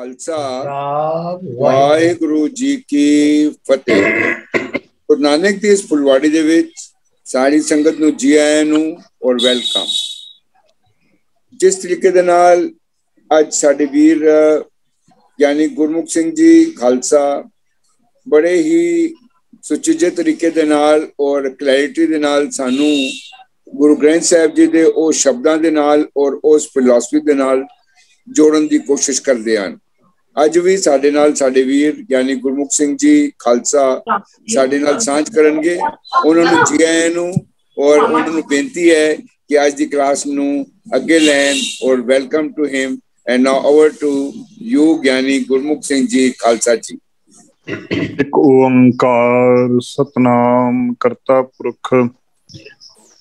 खालसा वाहिगुरु जी की फतेह। गुरु नानक ਦੀ ਇਸ ਫੁਲਵਾੜੀ ਦੇ ਵਿੱਚ ਸਾਰੀ ਸੰਗਤ ਨੂੰ ਜੀ ਆਇਆਂ ਨੂੰ ਔਰ ਵੈਲਕਮ। ਜਿਸ ਤਰੀਕੇ ਦੇ ਨਾਲ ਅੱਜ ਸਾਡੇ ਵੀਰ ਗਿਆਨੀ ਗੁਰਮੁਖ ਸਿੰਘ ਜੀ ਖਾਲਸਾ ਬੜੇ ਹੀ ਸੁਚੱਜੇ ਤਰੀਕੇ ਦੇ ਨਾਲ ਔਰ ਕਲੈਰਿਟੀ ਦੇ ਨਾਲ ਸਾਨੂੰ ਗੁਰੂ ਗ੍ਰੰਥ ਸਾਹਿਬ ਜੀ ਦੇ ਉਹ ਸ਼ਬਦਾਂ ਦੇ ਨਾਲ ਔਰ ਉਸ ਫਿਲਾਸਫੀ ਦੇ ਨਾਲ ਜੋੜਨ ਦੀ ਕੋਸ਼ਿਸ਼ ਕਰਦੇ ਹਨ। ਅੱਜ ਵੀ ਸਾਡੇ ਨਾਲ ਸਾਡੇ ਵੀਰ ਗਿਆਨੀ ਗੁਰਮੁਖ ਸਿੰਘ ਜੀ ਖਾਲਸਾ ਸਾਡੇ ਨਾਲ ਸਾਂਝ ਕਰਨਗੇ। ਉਹਨਾਂ ਨੂੰ ਜੀ ਆਇਆਂ ਨੂੰ ਔਰ ਉਹਨਾਂ ਨੂੰ ਬੇਨਤੀ ਹੈ ਕਿ ਅੱਜ ਦੀ ਕਲਾਸ ਨੂੰ ਅੱਗੇ ਲੈਣ ਔਰ welcome to him and now over to you Giani Gurmukh Singh ji Khalsa ਜੀ। ਇੱਕ ਓੰਕਾਰ ਸਤਨਾਮ ਕਰਤਾ ਪੁਰਖ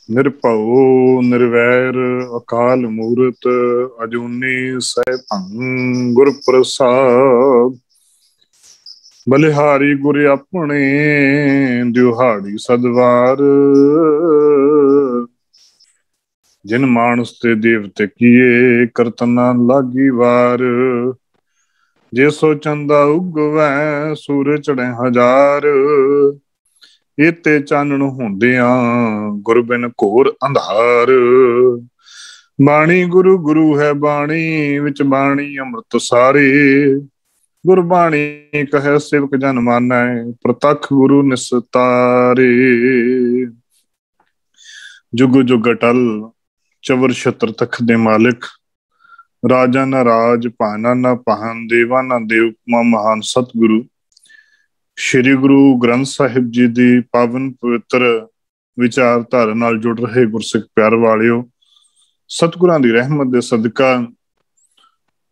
ਨਿਰਭਉ ਨਿਰਵੈਰ ਅਕਾਲ ਮੂਰਤ ਅਜੂਨੀ ਸੈਭੰ ਗੁਰ ਪ੍ਰਸਾਦ। ਬਲਿਹਾਰੀ ਗੁਰ ਆਪਣੇ ਦਿਹਾੜੀ ਸਦਵਾਰ ਜਿਨ ਮਾਨਸ ਤੇ ਦੇਵਤੇ ਕੀਏ ਕਰਤਨਾ ਲਾਗੀ ਵਾਰ। ਜੇ ਸੋ ਚੰਦਾ ਉਗਵੈ ਸੂਰਜ ਚੜ੍ਹੇ ਹਜ਼ਾਰ ਇਤੇ ਚਾਨਣ ਹੁੰਦਿਆਂ ਗੁਰ ਬਿਨ ਘੋਰ ਅੰਧਾਰ। ਬਾਣੀ ਗੁਰੂ ਗੁਰੂ ਹੈ ਬਾਣੀ ਵਿੱਚ ਬਾਣੀ ਅੰਮ੍ਰਿਤ ਸਾਰੇ। ਗੁਰਬਾਣੀ ਕਹੈ ਸੇਵਕ ਜਨ ਮਾਨੈ ਪ੍ਰਤੱਖ ਗੁਰੂ ਨਿਸਤਾਰੇ। ਜੁਗ ਜੁਗ ਅਟਲ ਚਵਰ ਛਤਰ ਤਖਤ ਦੇ ਮਾਲਿਕ ਰਾਜਾ ਨਾ ਰਾਜ ਭਾਨਾ ਨਾ ਭਾਨ ਦੇਵਾ ਨਾ ਦੇਵ ਮਹਾਨ ਸਤਿਗੁਰੂ ਸ਼੍ਰੀ ਗੁਰੂ ਗ੍ਰੰਥ ਸਾਹਿਬ ਜੀ ਦੀ ਪਾਵਨ ਪਵਿੱਤਰ ਵਿਚਾਰਧਾਰਾ ਨਾਲ ਜੁੜ ਰਹੇ ਗੁਰਸਿੱਖ ਪਿਆਰ ਵਾਲਿਓ, ਸਤਿਗੁਰਾਂ ਦੀ ਰਹਿਮਤ ਦੇ ਸਦਕਾ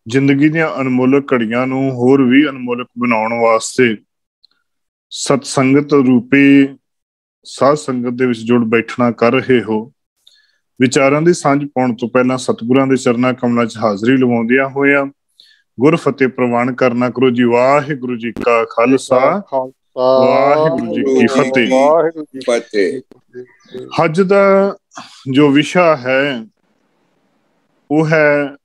ਜ਼ਿੰਦਗੀ ਦੀਆਂ ਅਨਮੋਲਕ ਘੜੀਆਂ ਨੂੰ ਹੋਰ ਵੀ ਅਨਮੋਲਕ ਬਣਾਉਣ ਵਾਸਤੇ ਸਤ ਸੰਗਤ ਰੂਪੀ ਸਾਧ ਸੰਗਤ ਦੇ ਵਿੱਚ ਜੁੜ ਬੈਠਣਾ ਕਰ ਰਹੇ ਹੋ। ਵਿਚਾਰਾਂ ਦੀ ਸਾਂਝ ਪਾਉਣ ਤੋਂ ਪਹਿਲਾਂ ਸਤਿਗੁਰਾਂ ਦੇ ਚਰਨਾਂ ਕਮਲਾਂ 'ਚ ਹਾਜ਼ਰੀ ਲਵਾਉਂਦਿਆਂ ਹੋਇਆਂ ਗੁਰ ਫਤਿਹ ਪ੍ਰਵਾਨ ਕਰਨਾ ਕਰੋ ਜੀ। ਵਾਹਿਗੁਰੂ ਜੀ ਕਾ ਖਾਲਸਾ ਵਾਹਿਗੁਰੂ ਜੀ ਕੀ ਫਤਿਹ। ਅੱਜ ਦਾ ਜੋ ਵਿਸ਼ਾ ਹੈ ਉਹ ਹੈ,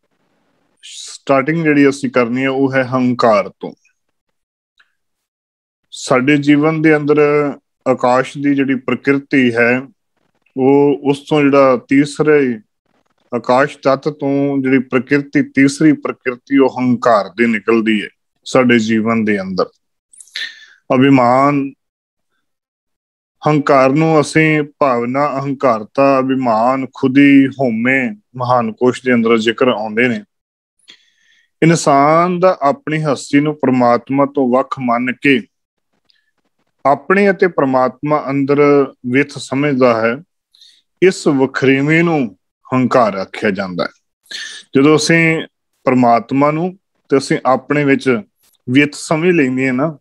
ਸਟਾਰਟਿੰਗ ਜਿਹੜੀ ਅਸੀਂ ਕਰਨੀ ਹੈ ਉਹ ਹੈ ਹੰਕਾਰ ਤੋਂ। ਸਾਡੇ ਜੀਵਨ ਦੇ ਅੰਦਰ ਆਕਾਸ਼ ਦੀ ਜਿਹੜੀ ਪ੍ਰਕਿਰਤੀ ਹੈ ਉਹ ਉਸ ਤੋਂ ਜਿਹੜਾ ਤੀਸਰੇ ਆਕਾਸ਼ ਤੱਤ ਤੋਂ ਜਿਹੜੀ ਪ੍ਰਕਿਰਤੀ ਤੀਸਰੀ ਪ੍ਰਕਿਰਤੀ ਉਹ ਹੰਕਾਰ ਦੀ ਨਿਕਲਦੀ ਹੈ ਸਾਡੇ ਜੀਵਨ ਦੇ ਅੰਦਰ। ਅਭਿਮਾਨ ਹੰਕਾਰ ਨੂੰ ਅਸੀਂ ਭਾਵਨਾ ਅਹੰਕਾਰਤਾ ਅਭਿਮਾਨ ਖੁਦੀ ਹਉਮੈ ਮਹਾਨ ਕੋਸ਼ ਦੇ ਅੰਦਰ ਜ਼ਿਕਰ ਆਉਂਦੇ ਨੇ। ਇਨਸਾਨ ਦਾ ਆਪਣੀ ਹਸਤੀ ਨੂੰ ਪ੍ਰਮਾਤਮਾ ਤੋਂ ਵੱਖ ਮੰਨ ਕੇ ਆਪਣੇ ਅਤੇ ਪ੍ਰਮਾਤਮਾ ਅੰਦਰ ਵਿੱਥ ਸਮਝਦਾ ਹੈ। ਇਸ ਵਖਰੇਵੇਂ ਨੂੰ ਹੰਕਾਰ ਆਖਿਆ ਜਾਂਦਾ ਹੈ। ਜਦੋਂ ਅਸੀਂ ਪ੍ਰਮਾਤਮਾ ਨੂੰ ਤੇ ਅਸੀਂ ਆਪਣੇ ਵਿੱਚ ਵਿੱਥ ਸਮਝ ਲੈਂਦੇ ਹਾਂ ਨਾ,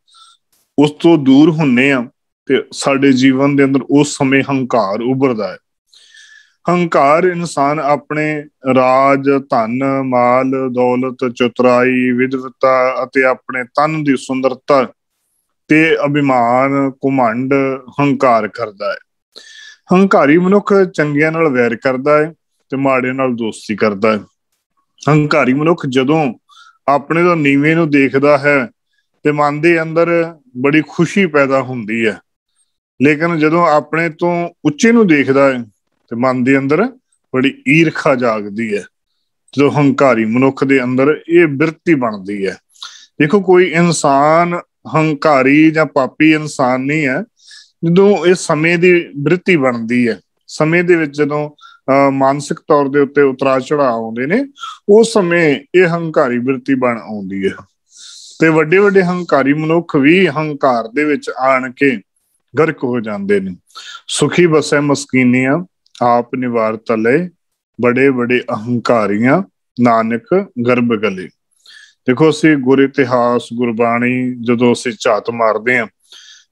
ਉਸ ਤੋਂ ਦੂਰ ਹੁੰਦੇ ਹਾਂ ਤੇ ਸਾਡੇ ਜੀਵਨ ਦੇ ਅੰਦਰ ਉਸ ਸਮੇਂ ਹੰਕਾਰ ਉਭਰਦਾ ਹੈ। ਹੰਕਾਰ ਇਨਸਾਨ ਆਪਣੇ ਰਾਜ ਧਨ ਮਾਲ ਦੌਲਤ ਚਤੁਰਾਈ ਵਿਦਵਤਾ ਅਤੇ ਆਪਣੇ ਤਨ ਦੀ ਸੁੰਦਰਤਾ ਤੇ ਅਭਿਮਾਨ ਘੁਮੰਡ ਹੰਕਾਰ ਕਰਦਾ ਹੈ। ਹੰਕਾਰੀ ਮਨੁੱਖ ਚੰਗਿਆਂ ਨਾਲ ਵੈਰ ਕਰਦਾ ਹੈ ਤੇ ਮਾੜੇ ਨਾਲ ਦੋਸਤੀ ਕਰਦਾ ਹੈ। ਹੰਕਾਰੀ ਮਨੁੱਖ ਜਦੋਂ ਆਪਣੇ ਤੋਂ ਨੀਵੇਂ ਨੂੰ ਦੇਖਦਾ ਹੈ ਤੇ ਮਨ ਦੇ ਅੰਦਰ ਬੜੀ ਖੁਸ਼ੀ ਪੈਦਾ ਹੁੰਦੀ ਹੈ, ਲੇਕਿਨ ਜਦੋਂ ਆਪਣੇ ਤੋਂ ਉੱਚੇ ਨੂੰ ਦੇਖਦਾ ਹੈ ਤੇ ਮਨ ਦੇ ਅੰਦਰ ਬੜੀ ਈਰਖਾ ਜਾਗਦੀ ਹੈ। ਜਦੋਂ ਹੰਕਾਰੀ ਮਨੁੱਖ ਦੇ ਅੰਦਰ ਇਹ ਬਿਰਤੀ ਬਣਦੀ ਹੈ। ਦੇਖੋ, ਕੋਈ ਇਨਸਾਨ ਹੰਕਾਰੀ ਜਾਂ ਪਾਪੀ ਇਨਸਾਨ ਨਹੀਂ ਹੈ। ਜਦੋਂ ਇਹ ਸਮੇਂ ਦੀ ਬਿਰਤੀ ਬਣਦੀ ਹੈ, ਸਮੇਂ ਦੇ ਵਿੱਚ ਜਦੋਂ ਮਾਨਸਿਕ ਤੌਰ ਦੇ ਉੱਤੇ ਉਤਰਾਅ ਚੜਾਅ ਆਉਂਦੇ ਨੇ, ਉਸ ਸਮੇਂ ਇਹ ਹੰਕਾਰੀ ਬਿਰਤੀ ਬਣ ਆਉਂਦੀ ਹੈ ਤੇ ਵੱਡੇ ਵੱਡੇ ਹੰਕਾਰੀ ਮਨੁੱਖ ਵੀ ਹੰਕਾਰ ਦੇ ਵਿੱਚ ਆਣ ਕੇ ਗਰਕ ਹੋ ਜਾਂਦੇ ਨੇ। ਸੁਖੀ ਬਸੈ ਮਸਕੀਨੀਆਂ ਆਪ ਨਿਵਾਰ ਤਲੇ ਬੜੇ ਬੜੇ ਅਹੰਕਾਰੀਆਂ ਨਾਨਕ ਗਰਭ ਗਲੇ। ਦੇਖੋ, ਅਸੀਂ ਗੁਰ ਇਤਿਹਾਸ ਗੁਰਬਾਣੀ ਜਦੋਂ ਅਸੀਂ ਝਾਤ ਮਾਰਦੇ ਹਾਂ,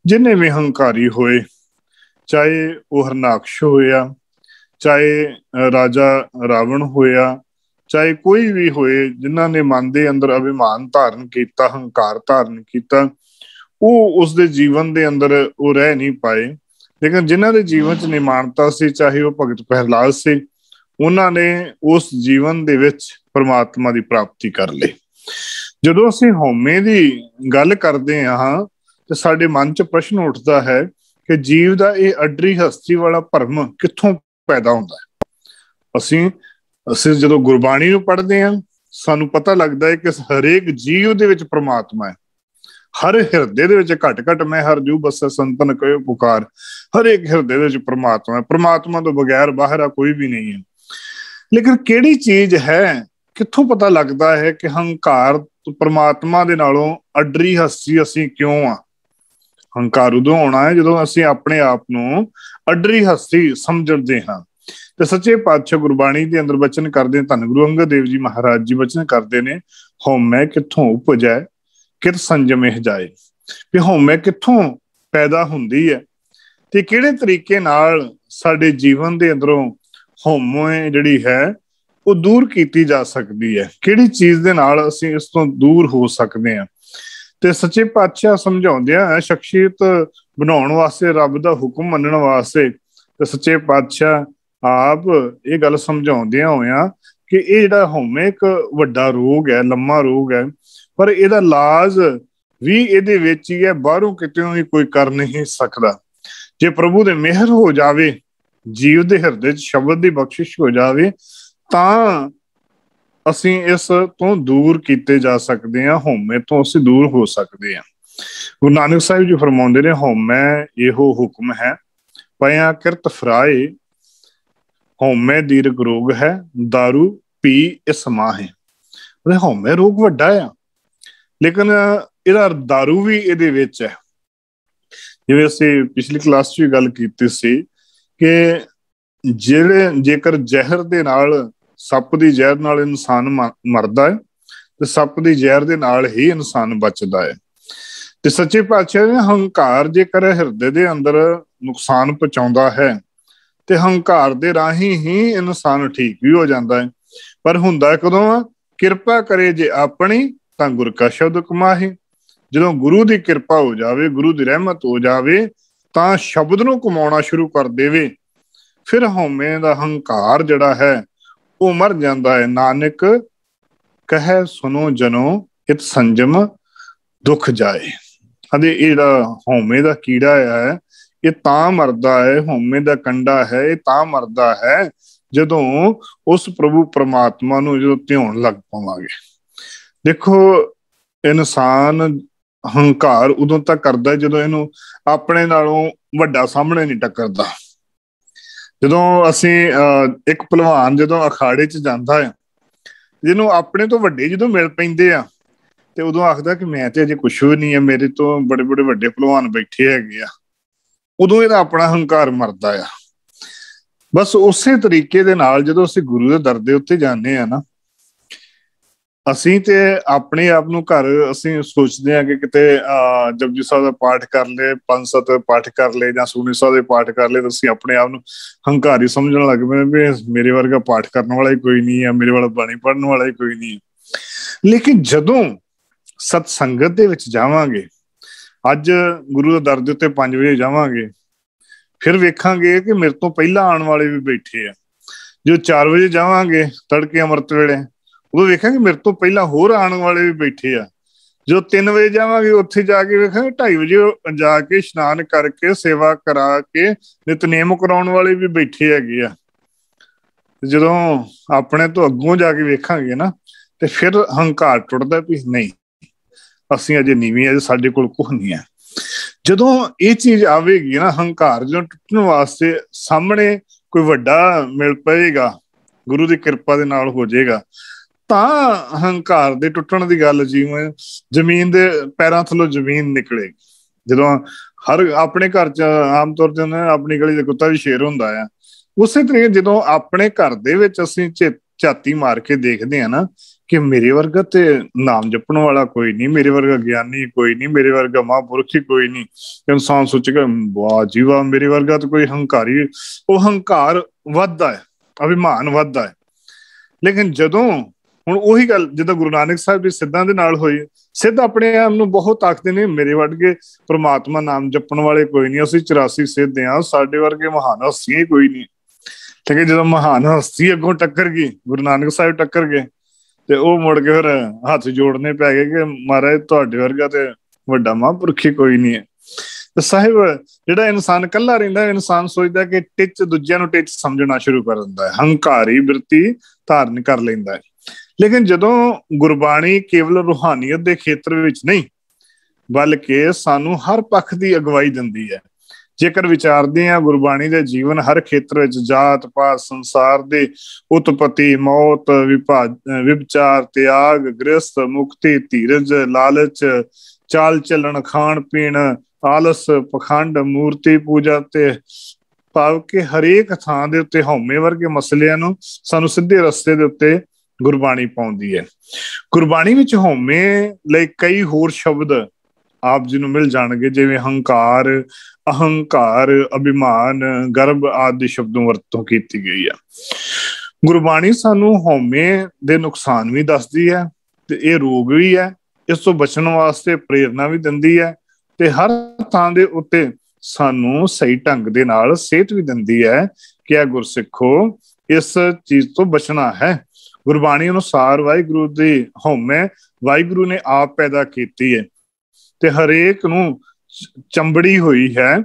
ਜਿੰਨੇ ਵੀ ਹੰਕਾਰੀ ਹੋਏ, ਚਾਹੇ ਉਹ ਹਰਨਾਕਸ਼ ਹੋਇਆ, ਚਾਹੇ ਰਾਜਾ ਰਾਵਣ ਹੋਇਆ, ਚਾਹੇ ਕੋਈ ਵੀ ਹੋਏ, ਜਿਨ੍ਹਾਂ ਨੇ ਮਨ ਦੇ ਅੰਦਰ ਅਭਿਮਾਨ ਧਾਰਨ ਕੀਤਾ, ਹੰਕਾਰ ਧਾਰਨ ਕੀਤਾ, ਉਹ ਉਸਦੇ ਜੀਵਨ ਦੇ ਅੰਦਰ ਉਹ ਰਹਿ ਨਹੀਂ ਪਾਏ। ਲੇਕਿਨ ਜਿਨ੍ਹਾਂ ਦੇ ਜੀਵਨ 'ਚ ਨਿਮਾਨਤਾ ਸੀ, ਚਾਹੇ ਉਹ ਭਗਤ ਪ੍ਰਹਿਲਾਦ ਸੀ, ਉਹਨਾਂ ਨੇ ਉਸ ਜੀਵਨ ਦੇ ਵਿੱਚ ਪਰਮਾਤਮਾ ਦੀ ਪ੍ਰਾਪਤੀ ਕਰ ਲਈ। ਜਦੋਂ ਅਸੀਂ ਹਉਮੈ ਦੀ ਗੱਲ ਕਰਦੇ ਹਾਂ ਤੇ ਸਾਡੇ ਮਨ 'ਚ ਪ੍ਰਸ਼ਨ ਉੱਠਦਾ ਹੈ ਕਿ ਜੀਵ ਦਾ ਇਹ ਅੱਡਰੀ ਹਸਤੀ ਵਾਲਾ ਭਰਮ ਕਿੱਥੋਂ ਪੈਦਾ ਹੁੰਦਾ ਹੈ। ਅਸੀਂ ਜਦੋਂ ਗੁਰਬਾਣੀ ਨੂੰ ਪੜ੍ਹਦੇ ਹਾਂ, ਸਾਨੂੰ ਪਤਾ ਲੱਗਦਾ ਹੈ ਕਿ ਹਰੇਕ ਜੀਵ ਦੇ ਵਿੱਚ ਪ੍ਰਮਾਤਮਾ ਹੈ। ਹਰ ਹਿਰਦੇ ਦੇ ਵਿੱਚ ਘਟ ਘਟ ਮੈਂ ਹਰ ਜੂ ਬਸੈ ਸੰਤਨ ਕਹਿਓ ਪੁਕਾਰ, ਹਰੇਕ ਹਿਰਦੇ ਦੇ ਵਿੱਚ ਪ੍ਰਮਾਤਮਾ ਹੈ। ਪ੍ਰਮਾਤਮਾ ਤੋਂ ਬਗੈਰ ਬਾਹਰ ਕੋਈ ਵੀ ਨਹੀਂ ਹੈ। ਲੇਕਿਨ ਕਿਹੜੀ ਚੀਜ਼ ਹੈ, ਕਿੱਥੋਂ ਪਤਾ ਲੱਗਦਾ ਹੈ ਕਿ ਹੰਕਾਰ ਪ੍ਰਮਾਤਮਾ ਦੇ ਨਾਲੋਂ ਅੱਡਰੀ ਹਸਤੀ ਅਸੀਂ ਕਿਉਂ ਆ? ਹੰਕਾਰ ਉਦੋਂ ਆਉਣਾ ਹੈ ਜਦੋਂ ਅਸੀਂ ਆਪਣੇ ਆਪ ਨੂੰ ਅੱਡਰੀ ਹਸਤੀ ਸਮਝਦੇ ਹਾਂ। ਤੇ ਸੱਚੇ ਪਾਤਸ਼ਾਹ ਗੁਰਬਾਣੀ ਦੇ ਅੰਦਰ ਬਚਨ ਕਰਦੇ, ਧੰਨ ਗੁਰੂ ਅੰਗਦ ਦੇਵ ਜੀ ਮਹਾਰਾਜ ਜੀ ਬਚਨ ਕਰਦੇ ਨੇ, ਹਉਮੈ ਕਿੱਥੋਂ ਉਪਜੈ ਕਿਤ ਸੰਜਮਿ ਜਾਏ। ਵੀ ਹਉਮੈ ਕਿੱਥੋਂ ਪੈਦਾ ਹੁੰਦੀ ਹੈ ਤੇ ਕਿਹੜੇ ਤਰੀਕੇ ਨਾਲ ਸਾਡੇ ਜੀਵਨ ਦੇ ਅੰਦਰੋਂ ਹਉਮੈ ਜਿਹੜੀ ਹੈ ਉਹ ਦੂਰ ਕੀਤੀ ਜਾ ਸਕਦੀ ਹੈ, ਕਿਹੜੀ ਚੀਜ਼ ਦੇ ਨਾਲ ਅਸੀਂ ਇਸ ਤੋਂ ਦੂਰ ਹੋ ਸਕਦੇ ਹਾਂ। ਤੇ ਸੱਚੇ ਪਾਤਸ਼ਾਹ ਸਮਝਾਉਂਦੇ ਆ, ਸ਼ਖਸੀਅਤ ਬਣਾਉਣ ਵਾਸਤੇ, ਰੱਬ ਦਾ ਹੁਕਮ ਮੰਨਣ ਵਾਸਤੇ, ਤੇ ਸੱਚੇ ਪਾਤਸ਼ਾਹ ਆਪ ਇਹ ਗੱਲ ਸਮਝਾਉਂਦਿਆਂ ਹੋਇਆਂ ਕਿ ਇਹ ਜਿਹੜਾ ਹਉਮੈ ਇੱਕ ਵੱਡਾ ਰੋਗ ਹੈ, ਲੰਮਾ ਰੋਗ ਹੈ, ਪਰ ਇਹਦਾ ਇਲਾਜ ਵੀ ਇਹਦੇ ਵਿੱਚ ਹੀ ਹੈ, ਬਾਹਰੋਂ ਕਿਤੇ ਵੀ ਕੋਈ ਕਰ ਨਹੀਂ ਸਕਦਾ। ਜੇ ਪ੍ਰਭੂ ਦੇ ਮਿਹਰ ਹੋ ਜਾਵੇ, ਜੀਵ ਦੇ ਹਿਰਦੇ 'ਚ ਸ਼ਬਦ ਦੀ ਬਖਸ਼ਿਸ਼ ਹੋ ਜਾਵੇ, ਤਾਂ ਅਸੀਂ ਇਸ ਤੋਂ ਦੂਰ ਕੀਤੇ ਜਾ ਸਕਦੇ ਹਾਂ, ਹਉਮੈ ਤੋਂ ਅਸੀਂ ਦੂਰ ਹੋ ਸਕਦੇ ਹਾਂ। ਗੁਰੂ ਨਾਨਕ ਸਾਹਿਬ ਜੀ ਫਰਮਾਉਂਦੇ ਨੇ, ਹਉਮੈ ਇਹੋ ਹੁਕਮ ਹੈ ਪਿਆ ਕਿਰਤ ਫਰਾਏ, ਹਉਮੈ ਦੀਰਘ ਰੋਗ ਹੈ ਦਾਰੂ ਪੀ ਇਸ ਮਾਹੇ। ਹਉਮੈ ਰੋਗ ਵੱਡਾ ਆ, ਲੇਕਿਨ ਇਹਦਾ ਦਾਰੂ ਵੀ ਇਹਦੇ ਵਿੱਚ ਹੈ। ਜਿਵੇਂ ਅਸੀਂ ਪਿਛਲੀ ਕਲਾਸ 'ਚ ਵੀ ਗੱਲ ਕੀਤੀ ਸੀ ਕਿ ਜੇਕਰ ਜ਼ਹਿਰ ਦੇ ਨਾਲ, ਸੱਪ ਦੀ ਜ਼ਹਿਰ ਨਾਲ ਇਨਸਾਨ ਮਰਦਾ ਹੈ ਤੇ ਸੱਪ ਦੀ ਜ਼ਹਿਰ ਦੇ ਨਾਲ ਹੀ ਇਨਸਾਨ ਬਚਦਾ ਹੈ। ਤੇ ਸੱਚੇ ਪਾਤਸ਼ਾਹ ਨੇ ਹੰਕਾਰ ਜੇਕਰ ਹਿਰਦੇ ਦੇ ਅੰਦਰ ਨੁਕਸਾਨ ਪਹੁੰਚਾਉਂਦਾ ਹੈ ਤੇ ਹੰਕਾਰ ਦੇ ਰਾਹੀਂ ਹੀ ਇਨਸਾਨ ਠੀਕ ਵੀ ਹੋ ਜਾਂਦਾ ਹੈ। ਪਰ ਹੁੰਦਾ ਕਦੋਂ ਆ? ਕਿਰਪਾ ਕਰੇ ਜੇ ਆਪਣੀ ਤਾਂ ਗੁਰ ਕਾ ਸ਼ਬਦ ਕਮਾਹੇ। ਜਦੋਂ ਗੁਰੂ ਦੀ ਕਿਰਪਾ ਹੋ ਜਾਵੇ, ਗੁਰੂ ਦੀ ਰਹਿਮਤ ਹੋ ਜਾਵੇ, ਤਾਂ ਸ਼ਬਦ ਨੂੰ ਕਮਾਉਣਾ ਸ਼ੁਰੂ ਕਰ ਦੇਵੇ, ਫਿਰ ਹਉਮੈ ਦਾ ਹੰਕਾਰ ਜਿਹੜਾ ਹੈ ਉਹ ਮਰ ਜਾਂਦਾ ਹੈ। ਨਾਨਕ ਕਹੈ ਸੁਨੋ ਜਨੋ ਇਤ ਸੰਜਮ ਦੁੱਖ ਜਾਏ। ਅਤੇ ਇਹ ਜਿਹੜਾ ਹਉਮੈ ਦਾ ਕੀੜਾ ਹੈ ਇਹ ਤਾਂ ਮਰਦਾ ਹੈ, ਹਉਮੈ ਦਾ ਕੰਡਾ ਹੈ ਇਹ ਤਾਂ ਮਰਦਾ ਹੈ ਜਦੋਂ ਉਸ ਪ੍ਰਭੂ ਪਰਮਾਤਮਾ ਨੂੰ ਜਦੋਂ ਧਿਆਉਣ ਲੱਗ ਪਵਾਂਗੇ। ਦੇਖੋ, ਇਨਸਾਨ ਹੰਕਾਰ ਉਦੋਂ ਤੱਕ ਕਰਦਾ ਜਦੋਂ ਇਹਨੂੰ ਆਪਣੇ ਨਾਲੋਂ ਵੱਡਾ ਸਾਹਮਣੇ ਨਹੀਂ ਟੱਕਰਦਾ। ਜਦੋਂ ਅਸੀਂ ਇੱਕ ਭਲਵਾਨ ਜਦੋਂ ਅਖਾੜੇ 'ਚ ਜਾਂਦਾ ਹੈ, ਜਿਹਨੂੰ ਆਪਣੇ ਤੋਂ ਵੱਡੇ ਜਦੋਂ ਮਿਲ ਪੈਂਦੇ ਆ ਤੇ ਉਦੋਂ ਆਖਦਾ ਕਿ ਮੈਂ ਤੇ ਅਜੇ ਕੁਛ ਵੀ ਨਹੀਂ ਆ, ਮੇਰੇ ਤੋਂ ਬੜੇ ਬੜੇ ਵੱਡੇ ਭਲਵਾਨ ਬੈਠੇ ਹੈਗੇ ਆ। ਉਦੋਂ ਇਹਦਾ ਆਪਣਾ ਹੰਕਾਰ ਮਰਦਾ ਆ। ਬਸ ਉਸੇ ਤਰੀਕੇ ਦੇ ਨਾਲ ਜਦੋਂ ਅਸੀਂ ਗੁਰੂ ਦੇ ਦਰ ਦੇ ਉੱਤੇ ਜਾਂਦੇ ਆ ਨਾ, ਅਸੀਂ ਤੇ ਆਪਣੇ ਆਪ ਨੂੰ ਘਰ ਅਸੀਂ ਸੋਚਦੇ ਹਾਂ ਕਿ ਕਿਤੇ ਜਪਜੀ ਸਾਹਿਬ ਦਾ ਪਾਠ ਕਰ ਲਏ, 5-7 ਪਾਠ ਕਰ ਲਏ ਜਾਂ ਸੂਹਣੀ ਸਾਹਿਬ ਦੇ ਪਾਠ ਕਰ ਲਏ, ਤਾਂ ਅਸੀਂ ਆਪਣੇ ਆਪ ਨੂੰ ਹੰਕਾਰੀ ਸਮਝਣ ਲੱਗ ਪਏ ਵੀ ਮੇਰੇ ਵਰਗਾ ਪਾਠ ਕਰਨ ਵਾਲਾ ਹੀ ਕੋਈ ਨਹੀਂ ਹੈ, ਮੇਰੇ ਵਾਲਾ ਬਾਣੀ ਪੜ੍ਹਨ ਵਾਲਾ ਹੀ ਕੋਈ ਨਹੀਂ। ਲੇਕਿਨ ਜਦੋਂ ਸਤ ਸੰਗਤ ਦੇ ਵਿੱਚ ਜਾਵਾਂਗੇ, ਅੱਜ ਗੁਰੂ ਦੇ ਦਰ ਦੇ ਉੱਤੇ 5 ਵਜੇ ਜਾਵਾਂਗੇ, ਫਿਰ ਵੇਖਾਂਗੇ ਕਿ ਮੇਰੇ ਤੋਂ ਪਹਿਲਾਂ ਆਉਣ ਵਾਲੇ ਵੀ ਬੈਠੇ ਆ। ਜੋ 4 ਵਜੇ ਜਾਵਾਂਗੇ ਤੜਕੇ ਅੰਮ੍ਰਿਤ ਵੇਲੇ, ਉਦੋਂ ਵੇਖਾਂਗੇ ਮੇਰੇ ਤੋਂ ਪਹਿਲਾਂ ਹੋਰ ਆਉਣ ਵਾਲੇ ਵੀ ਬੈਠੇ ਆ। ਜੋ 3 ਵਜੇ ਜਾਵਾਂਗੇ ਉੱਥੇ ਜਾ ਕੇ ਵੇਖਾਂਗੇ 2:30 ਵਜੇ ਜਾ ਕੇ ਇਸ਼ਨਾਨ ਕਰਕੇ ਸੇਵਾ ਕਰਾ ਕੇ ਨਿਤਨੇਮ ਕਰਾਉਣ ਵਾਲੇ ਵੀ ਬੈਠੇ ਹੈਗੇ ਆ। ਜਦੋਂ ਆਪਣੇ ਤੋਂ ਅੱਗੋਂ ਜਾ ਕੇ ਵੇਖਾਂਗੇ ਨਾ, ਤੇ ਫਿਰ ਹੰਕਾਰ ਟੁੱਟਦਾ ਵੀ ਨਹੀਂ, ਅਸੀਂ ਅਜੇ ਨੀਵੀਂ, ਅਜੇ ਸਾਡੇ ਕੋਲ ਕੁਝ ਨਹੀਂ ਹੈ। ਜਦੋਂ ਇਹ ਚੀਜ਼ ਆਵੇਗੀ ਨਾ, ਹੰਕਾਰ ਜਦੋਂ ਟੁੱਟਣ ਵਾਸਤੇ ਸਾਹਮਣੇ ਕੋਈ ਵੱਡਾ ਮਿਲ ਪਏਗਾ, ਗੁਰੂ ਦੀ ਕਿਰਪਾ ਦੇ ਨਾਲ ਹੋ ਜਾਏਗਾ, ਤਾਂ ਹੰਕਾਰ ਦੇ ਟੁੱਟਣ ਦੀ ਗੱਲ ਜਿਵੇਂ ਜ਼ਮੀਨ ਦੇ ਪੈਰਾਂ ਥੱਲੋਂ ਜ਼ਮੀਨ ਨਿਕਲੇਗੀ। ਜਦੋਂ ਹਰ ਆਪਣੇ ਘਰ 'ਚ ਆਮ ਤੌਰ ਤੇ ਆਪਣੀ ਗਲੀ ਦਾ ਕੁੱਤਾ ਵੀ ਸ਼ੇਰ ਹੁੰਦਾ ਆ, ਉਸੇ ਤਰੀਕੇ ਜਦੋਂ ਆਪਣੇ ਘਰ ਦੇ ਵਿੱਚ ਅਸੀਂ ਝਾਤੀ ਮਾਰ ਕੇ ਦੇਖਦੇ ਹਾਂ ਨਾ ਕਿ ਮੇਰੇ ਵਰਗਾ ਤੇ ਨਾਮ ਜਪਣ ਵਾਲਾ ਕੋਈ ਨਹੀਂ, ਮੇਰੇ ਵਰਗਾ ਗਿਆਨੀ ਕੋਈ ਨਹੀਂ, ਮੇਰੇ ਵਰਗਾ ਮਹਾਂਪੁਰਖ ਹੀ ਕੋਈ ਨਹੀਂ, ਇਨਸਾਨ ਸੋਚੇਗਾ ਵਾਹ ਜੀ ਵਾਹ, ਮੇਰੇ ਵਰਗਾ ਤਾਂ ਕੋਈ ਹੰਕਾਰੀ। ਉਹ ਹੰਕਾਰ ਵੱਧਦਾ ਹੈ, ਅਭਿਮਾਨ ਵੱਧਦਾ ਹੈ। ਲੇਕਿਨ ਜਦੋਂ ਹੁਣ ਉਹੀ ਗੱਲ ਜਦੋਂ ਗੁਰੂ ਨਾਨਕ ਸਾਹਿਬ ਦੀ ਸਿੱਧਾਂ ਦੇ ਨਾਲ ਹੋਈ, ਸਿੱਧ ਆਪਣੇ ਆਪ ਨੂੰ ਬਹੁਤ ਆਖਦੇ ਨੇ ਮੇਰੇ ਵਰਗੇ ਪ੍ਰਮਾਤਮਾ ਨਾਮ ਜਪਣ ਵਾਲੇ ਕੋਈ ਨਹੀਂ, ਅਸੀਂ 84 ਸਿੱਧ ਹਾਂ, ਸਾਡੇ ਵਰਗੇ ਮਹਾਨ ਹਸਤੀਆਂ ਹੀ ਕੋਈ ਨਹੀਂ। ਠੀਕ ਹੈ, ਜਦੋਂ ਮਹਾਨ ਹਸਤੀ ਅੱਗੋਂ ਟੱਕਰ ਗਈ, ਗੁਰੂ ਨਾਨਕ ਸਾਹਿਬ ਟੱਕਰ ਗਏ, ਤੇ ਉਹ ਮੁੜ ਕੇ ਫਿਰ ਹੱਥ ਜੋੜਨੇ ਪੈ ਗਏ ਕਿ ਮਹਾਰਾਜ ਤੁਹਾਡੇ ਵਰਗਾ ਤੇ ਵੱਡਾ ਮਹਾਂਪੁਰਖੀ ਕੋਈ ਨਹੀਂ ਹੈ। ਤੇ ਸਾਹਿਬ ਜਿਹੜਾ ਇਨਸਾਨ ਇਕੱਲਾ ਰਹਿੰਦਾ, ਇਨਸਾਨ ਸੋਚਦਾ ਕਿ ਟਿੱਚ ਦੂਜਿਆਂ ਨੂੰ ਟਿੱਚ ਸਮਝਣਾ ਸ਼ੁਰੂ ਕਰ ਦਿੰਦਾ ਹੈ, ਹੰਕਾਰੀ ਬਿਰਤੀ ਧਾਰਨ ਕਰ ਲੈਂਦਾ ਹੈ। ਲੇਕਿਨ ਜਦੋਂ ਗੁਰਬਾਣੀ ਕੇਵਲ ਰੂਹਾਨੀਅਤ ਦੇ ਖੇਤਰ ਵਿੱਚ ਨਹੀਂ ਬਲਕਿ ਸਾਨੂੰ ਹਰ ਪੱਖ ਦੀ ਅਗਵਾਈ ਦਿੰਦੀ ਹੈ। ਜੇਕਰ ਵਿਚਾਰਦੇ ਹਾਂ ਗੁਰਬਾਣੀ ਦੇ ਜੀਵਨ ਹਰ ਖੇਤਰ ਵਿੱਚ ਜਾਤ ਪਾਤ, ਸੰਸਾਰ ਦੇ ਉਤਪਤੀ, ਮੌਤ, ਵਿਭਚਾਰ, ਤਿਆਗ, ਗ੍ਰਸਥ, ਮੁਕਤੀ, ਧੀਰਜ, ਲਾਲਚ, ਚਾਲ ਚੱਲਣ, ਖਾਣ ਪੀਣ, ਆਲਸ, ਪਖੰਡ, ਮੂਰਤੀ ਪੂਜਾ ਤੇ ਭਾਵ ਕਿ ਹਰੇਕ ਥਾਂ ਦੇ ਉੱਤੇ ਹਉਮੈ ਵਰਗੇ ਮਸਲਿਆਂ ਨੂੰ ਸਾਨੂੰ ਸਿੱਧੇ ਰਸਤੇ ਦੇ ਉੱਤੇ ਗੁਰਬਾਣੀ ਪਾਉਂਦੀ ਹੈ। ਗੁਰਬਾਣੀ ਵਿੱਚ ਹਉਮੈ ਲਈ ਕਈ ਹੋਰ ਸ਼ਬਦ ਆਪ ਜੀ ਨੂੰ ਮਿਲ ਜਾਣਗੇ, ਜਿਵੇਂ ਹੰਕਾਰ, ਅਹੰਕਾਰ, ਅਭਿਮਾਨ, ਗਰਭ ਆਦਿ ਸ਼ਬਦੋਂ ਵਰਤੋਂ ਕੀਤੀ ਗਈ ਹੈ। ਗੁਰਬਾਣੀ ਸਾਨੂੰ ਹਉਮੈ ਦੇ ਨੁਕਸਾਨ ਵੀ ਦੱਸਦੀ ਹੈ ਤੇ ਇਹ ਰੋਗ ਵੀ ਹੈ, ਇਸ ਤੋਂ ਬਚਣ ਵਾਸਤੇ ਪ੍ਰੇਰਨਾ ਵੀ ਦਿੰਦੀ ਹੈ ਤੇ ਹਰ ਥਾਂ ਦੇ ਉੱਤੇ ਸਾਨੂੰ ਸਹੀ ਢੰਗ ਦੇ ਨਾਲ ਸੇਧ ਵੀ ਦਿੰਦੀ ਹੈ ਕਿ ਇਹ ਗੁਰਸਿੱਖੋ ਇਸ ਚੀਜ਼ ਤੋਂ ਬਚਣਾ ਹੈ। ਗੁਰਬਾਣੀ ਅਨੁਸਾਰ ਵਾਹਿਗੁਰੂ ਦੀ ਹਉਮੈ ਵਾਹਿਗੁਰੂ ਨੇ ਆਪ ਪੈਦਾ ਕੀਤੀ ਹੈ ਤੇ ਹਰੇਕ ਨੂੰ ਚੰਬੜੀ ਹੋਈ ਹੈ।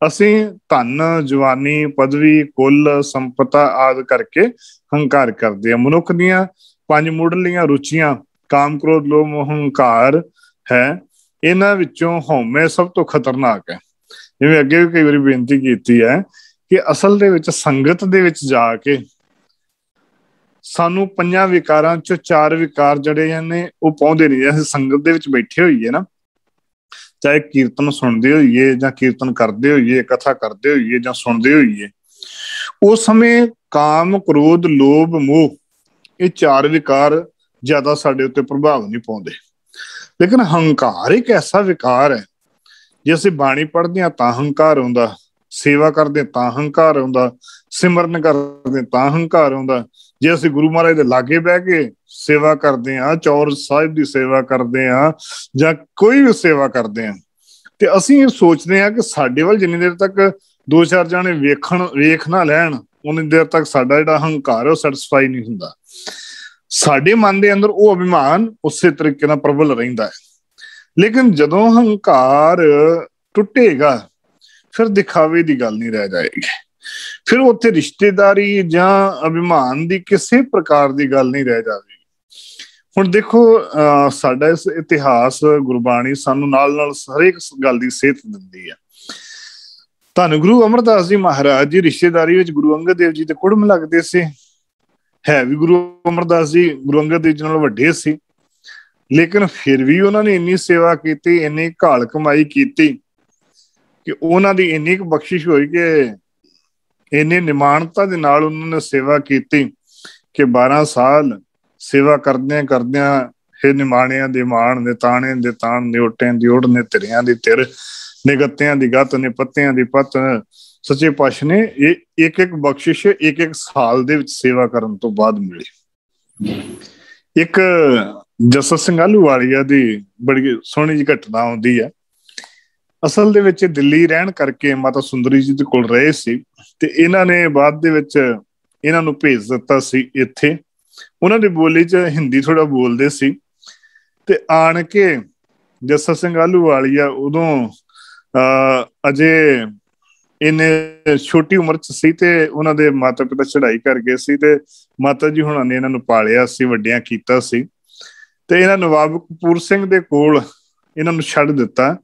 ਅਸੀਂ ਧਨ, ਜਵਾਨੀ, ਪਦਵੀ, ਕੁੱਲ, ਸੰਪਤਾ ਆਦਿ ਕਰਕੇ ਹੰਕਾਰ ਕਰਦੇ ਹਾਂ। ਮਨੁੱਖ ਦੀਆਂ 5 ਮੁੱਢਲੀਆਂ ਰੁਚੀਆਂ ਕਾਮ, ਕ੍ਰੋਧ, ਲੋਭ, ਮੋਹ, ਹੰਕਾਰ ਹੈ। ਇਹਨਾਂ ਵਿੱਚੋਂ ਹਉਮੈ ਸਭ ਤੋਂ ਖਤਰਨਾਕ ਹੈ। ਜਿਵੇਂ ਅੱਗੇ ਵੀ ਕਈ ਵਾਰੀ ਬੇਨਤੀ ਕੀਤੀ ਹੈ ਕਿ ਅਸਲ ਦੇ ਵਿੱਚ ਸੰਗਤ ਦੇ ਵਿੱਚ ਜਾ ਕੇ ਸਾਨੂੰ 5 ਵਿਕਾਰਾਂ ਚੋਂ 4 ਵਿਕਾਰ ਜਿਹੜੇ ਨੇ ਉਹ ਪਾਉਂਦੇ ਨਹੀਂ। ਅਸੀਂ ਸੰਗਤ ਦੇ ਵਿੱਚ ਬੈਠੇ ਹੋਈਏ ਨਾ, ਚਾਹੇ ਕੀਰਤਨ ਸੁਣਦੇ ਹੋਈਏ ਜਾਂ ਕੀਰਤਨ ਕਰਦੇ ਹੋਈਏ, ਕਥਾ ਕਰਦੇ ਹੋਈਏ ਜਾਂ ਸੁਣਦੇ ਹੋਈਏ, ਉਸ ਸਮੇਂ ਕਾਮ, ਕ੍ਰੋਧ, ਲੋਭ, ਮੋਹ ਇਹ 4 ਵਿਕਾਰ ਜ਼ਿਆਦਾ ਸਾਡੇ ਉੱਤੇ ਪ੍ਰਭਾਵ ਨਹੀਂ ਪਾਉਂਦੇ। ਲੇਕਿਨ ਹੰਕਾਰ ਇੱਕ ਐਸਾ ਵਿਕਾਰ ਹੈ, ਜੇ ਅਸੀਂ ਬਾਣੀ ਪੜ੍ਹਦੇ ਹਾਂ ਤਾਂ ਹੰਕਾਰ ਆਉਂਦਾ, ਸੇਵਾ ਕਰਦੇ ਤਾਂ ਹੰਕਾਰ ਆਉਂਦਾ, ਸਿਮਰਨ ਕਰਦੇ ਤਾਂ ਹੰਕਾਰ ਆਉਂਦਾ। ਜੇ ਅਸੀਂ ਗੁਰੂ ਮਹਾਰਾਜ ਦੇ ਲਾਗੇ ਬਹਿ ਕੇ ਸੇਵਾ ਕਰਦੇ ਹਾਂ, ਚੌਰ ਸਾਹਿਬ ਦੀ ਸੇਵਾ ਕਰਦੇ ਹਾਂ ਜਾਂ ਕੋਈ ਵੀ ਸੇਵਾ ਕਰਦੇ ਹਾਂ, ਤੇ ਅਸੀਂ ਇਹ ਸੋਚਦੇ ਹਾਂ ਕਿ ਸਾਡੇ ਵੱਲ ਜਿੰਨੀ ਦੇਰ ਤੱਕ 2-4 ਜਾਣੇ ਵੇਖ ਨਾ ਲੈਣ ਉਨੀ ਦੇਰ ਤੱਕ ਸਾਡਾ ਜਿਹੜਾ ਹੰਕਾਰ ਉਹ ਸੈਟੀਸਫਾਈ ਨਹੀਂ ਹੁੰਦਾ। ਸਾਡੇ ਮਨ ਦੇ ਅੰਦਰ ਉਹ ਅਭਿਮਾਨ ਉਸੇ ਤਰੀਕੇ ਨਾਲ ਪ੍ਰਬਲ ਰਹਿੰਦਾ ਹੈ। ਲੇਕਿਨ ਜਦੋਂ ਹੰਕਾਰ ਟੁੱਟੇਗਾ ਫਿਰ ਦਿਖਾਵੇ ਦੀ ਗੱਲ ਨਹੀਂ ਰਹਿ ਜਾਏਗੀ, ਫਿਰ ਉੱਥੇ ਰਿਸ਼ਤੇਦਾਰੀ ਜਾਂ ਅਭਿਮਾਨ ਦੀ ਕਿਸੇ ਪ੍ਰਕਾਰ ਦੀ ਗੱਲ ਨਹੀਂ ਰਹਿ ਜਾਵੇਗੀ। ਹੁਣ ਦੇਖੋ ਸਾਡਾ ਇਸ ਇਤਿਹਾਸ ਗੁਰਬਾਣੀ ਸਾਨੂੰ ਨਾਲ ਹਰੇਕ ਗੱਲ ਦੀ ਸੇਧ ਦਿੰਦੀ ਹੈ। ਧੰਨ ਗੁਰੂ ਅਮਰਦਾਸ ਜੀ ਮਹਾਰਾਜ ਜੀ ਰਿਸ਼ਤੇਦਾਰੀ ਵਿੱਚ ਗੁਰੂ ਅੰਗਦ ਦੇਵ ਜੀ ਤੇ ਕੁੜਮ ਲੱਗਦੇ ਸੀ। ਹੈ ਵੀ ਗੁਰੂ ਅਮਰਦਾਸ ਜੀ ਗੁਰੂ ਅੰਗਦ ਦੇਵ ਜੀ ਨਾਲ ਵੱਡੇ ਸੀ, ਲੇਕਿਨ ਫਿਰ ਵੀ ਉਹਨਾਂ ਨੇ ਇੰਨੀ ਸੇਵਾ ਕੀਤੀ, ਇੰਨੀ ਘਾਲ ਕਮਾਈ ਕੀਤੀ ਕਿ ਉਹਨਾਂ ਦੀ ਇੰਨੀ ਕੁ ਬਖਸ਼ਿਸ਼ ਹੋਈ ਕਿ ਇੰਨੀ ਨਿਮਾਣਤਾ ਦੇ ਨਾਲ ਉਹਨਾਂ ਨੇ ਸੇਵਾ ਕੀਤੀ ਕਿ 12 ਸਾਲ ਸੇਵਾ ਕਰਦਿਆਂ ਹੇ ਨਿਮਾਣਿਆਂ ਦੇ ਮਾਣ, ਨੇ ਤਾਣੇ ਦੇ ਤਾਣ, ਨੇ ਓਟਿਆਂ ਦੀ ਓੜ, ਨੇ ਧਿਰਿਆਂ ਦੀ ਧਿਰ, ਨੇ ਗੱਤਿਆਂ ਦੀ ਗੱਤ, ਨੇ ਪੱਤਿਆਂ ਦੀ ਪੱਤ। ਸੱਚੇ ਪਾਤਸ਼ਾਹ ਨੇ ਇਹ ਇੱਕ ਬਖਸ਼ਿਸ਼ ਇੱਕ ਸਾਲ ਦੇ ਵਿੱਚ ਸੇਵਾ ਕਰਨ ਤੋਂ ਬਾਅਦ ਮਿਲੀ। ਇੱਕ ਜੱਸਾ ਸਿੰਘ ਆਹਲੂਵਾਲੀਆ ਦੀ ਬੜੀ ਸੋਹਣੀ ਜਿਹੀ ਘਟਨਾ ਆਉਂਦੀ ਹੈ। ਅਸਲ ਦੇ ਵਿੱਚ ਦਿੱਲੀ ਰਹਿਣ ਕਰਕੇ ਮਾਤਾ ਸੁੰਦਰੀ ਜੀ ਦੇ ਕੋਲ ਰਹੇ ਸੀ ਤੇ ਇਹਨਾਂ ਨੇ ਬਾਅਦ ਦੇ ਵਿੱਚ ਇਹਨਾਂ ਨੂੰ ਭੇਜ ਦਿੱਤਾ ਸੀ ਇੱਥੇ। ਉਹਨਾਂ ਦੀ ਬੋਲੀ 'ਚ ਹਿੰਦੀ ਥੋੜਾ ਬੋਲਦੇ ਸੀ ਤੇ ਆਣ ਕੇ ਜੱਸਾ ਸਿੰਘ ਆਹਲੂਵਾਲੀਆ ਉਦੋਂ ਅਜੇ ਇਹਨੇ ਛੋਟੀ ਉਮਰ 'ਚ ਸੀ ਤੇ ਉਹਨਾਂ ਦੇ ਮਾਤਾ ਪਿਤਾ ਚੜ੍ਹਾਈ ਕਰ ਗਏ ਸੀ ਤੇ ਮਾਤਾ ਜੀ ਹੁਣਾਂ ਨੇ ਇਹਨਾਂ ਨੂੰ ਪਾਲਿਆ ਸੀ, ਵੱਡਿਆਂ ਕੀਤਾ ਸੀ ਤੇ ਇਹਨਾਂ ਨਵਾਬ ਕਪੂਰ ਸਿੰਘ ਦੇ ਕੋਲ ਇਹਨਾਂ ਨੂੰ ਛੱਡ ਦਿੱਤਾ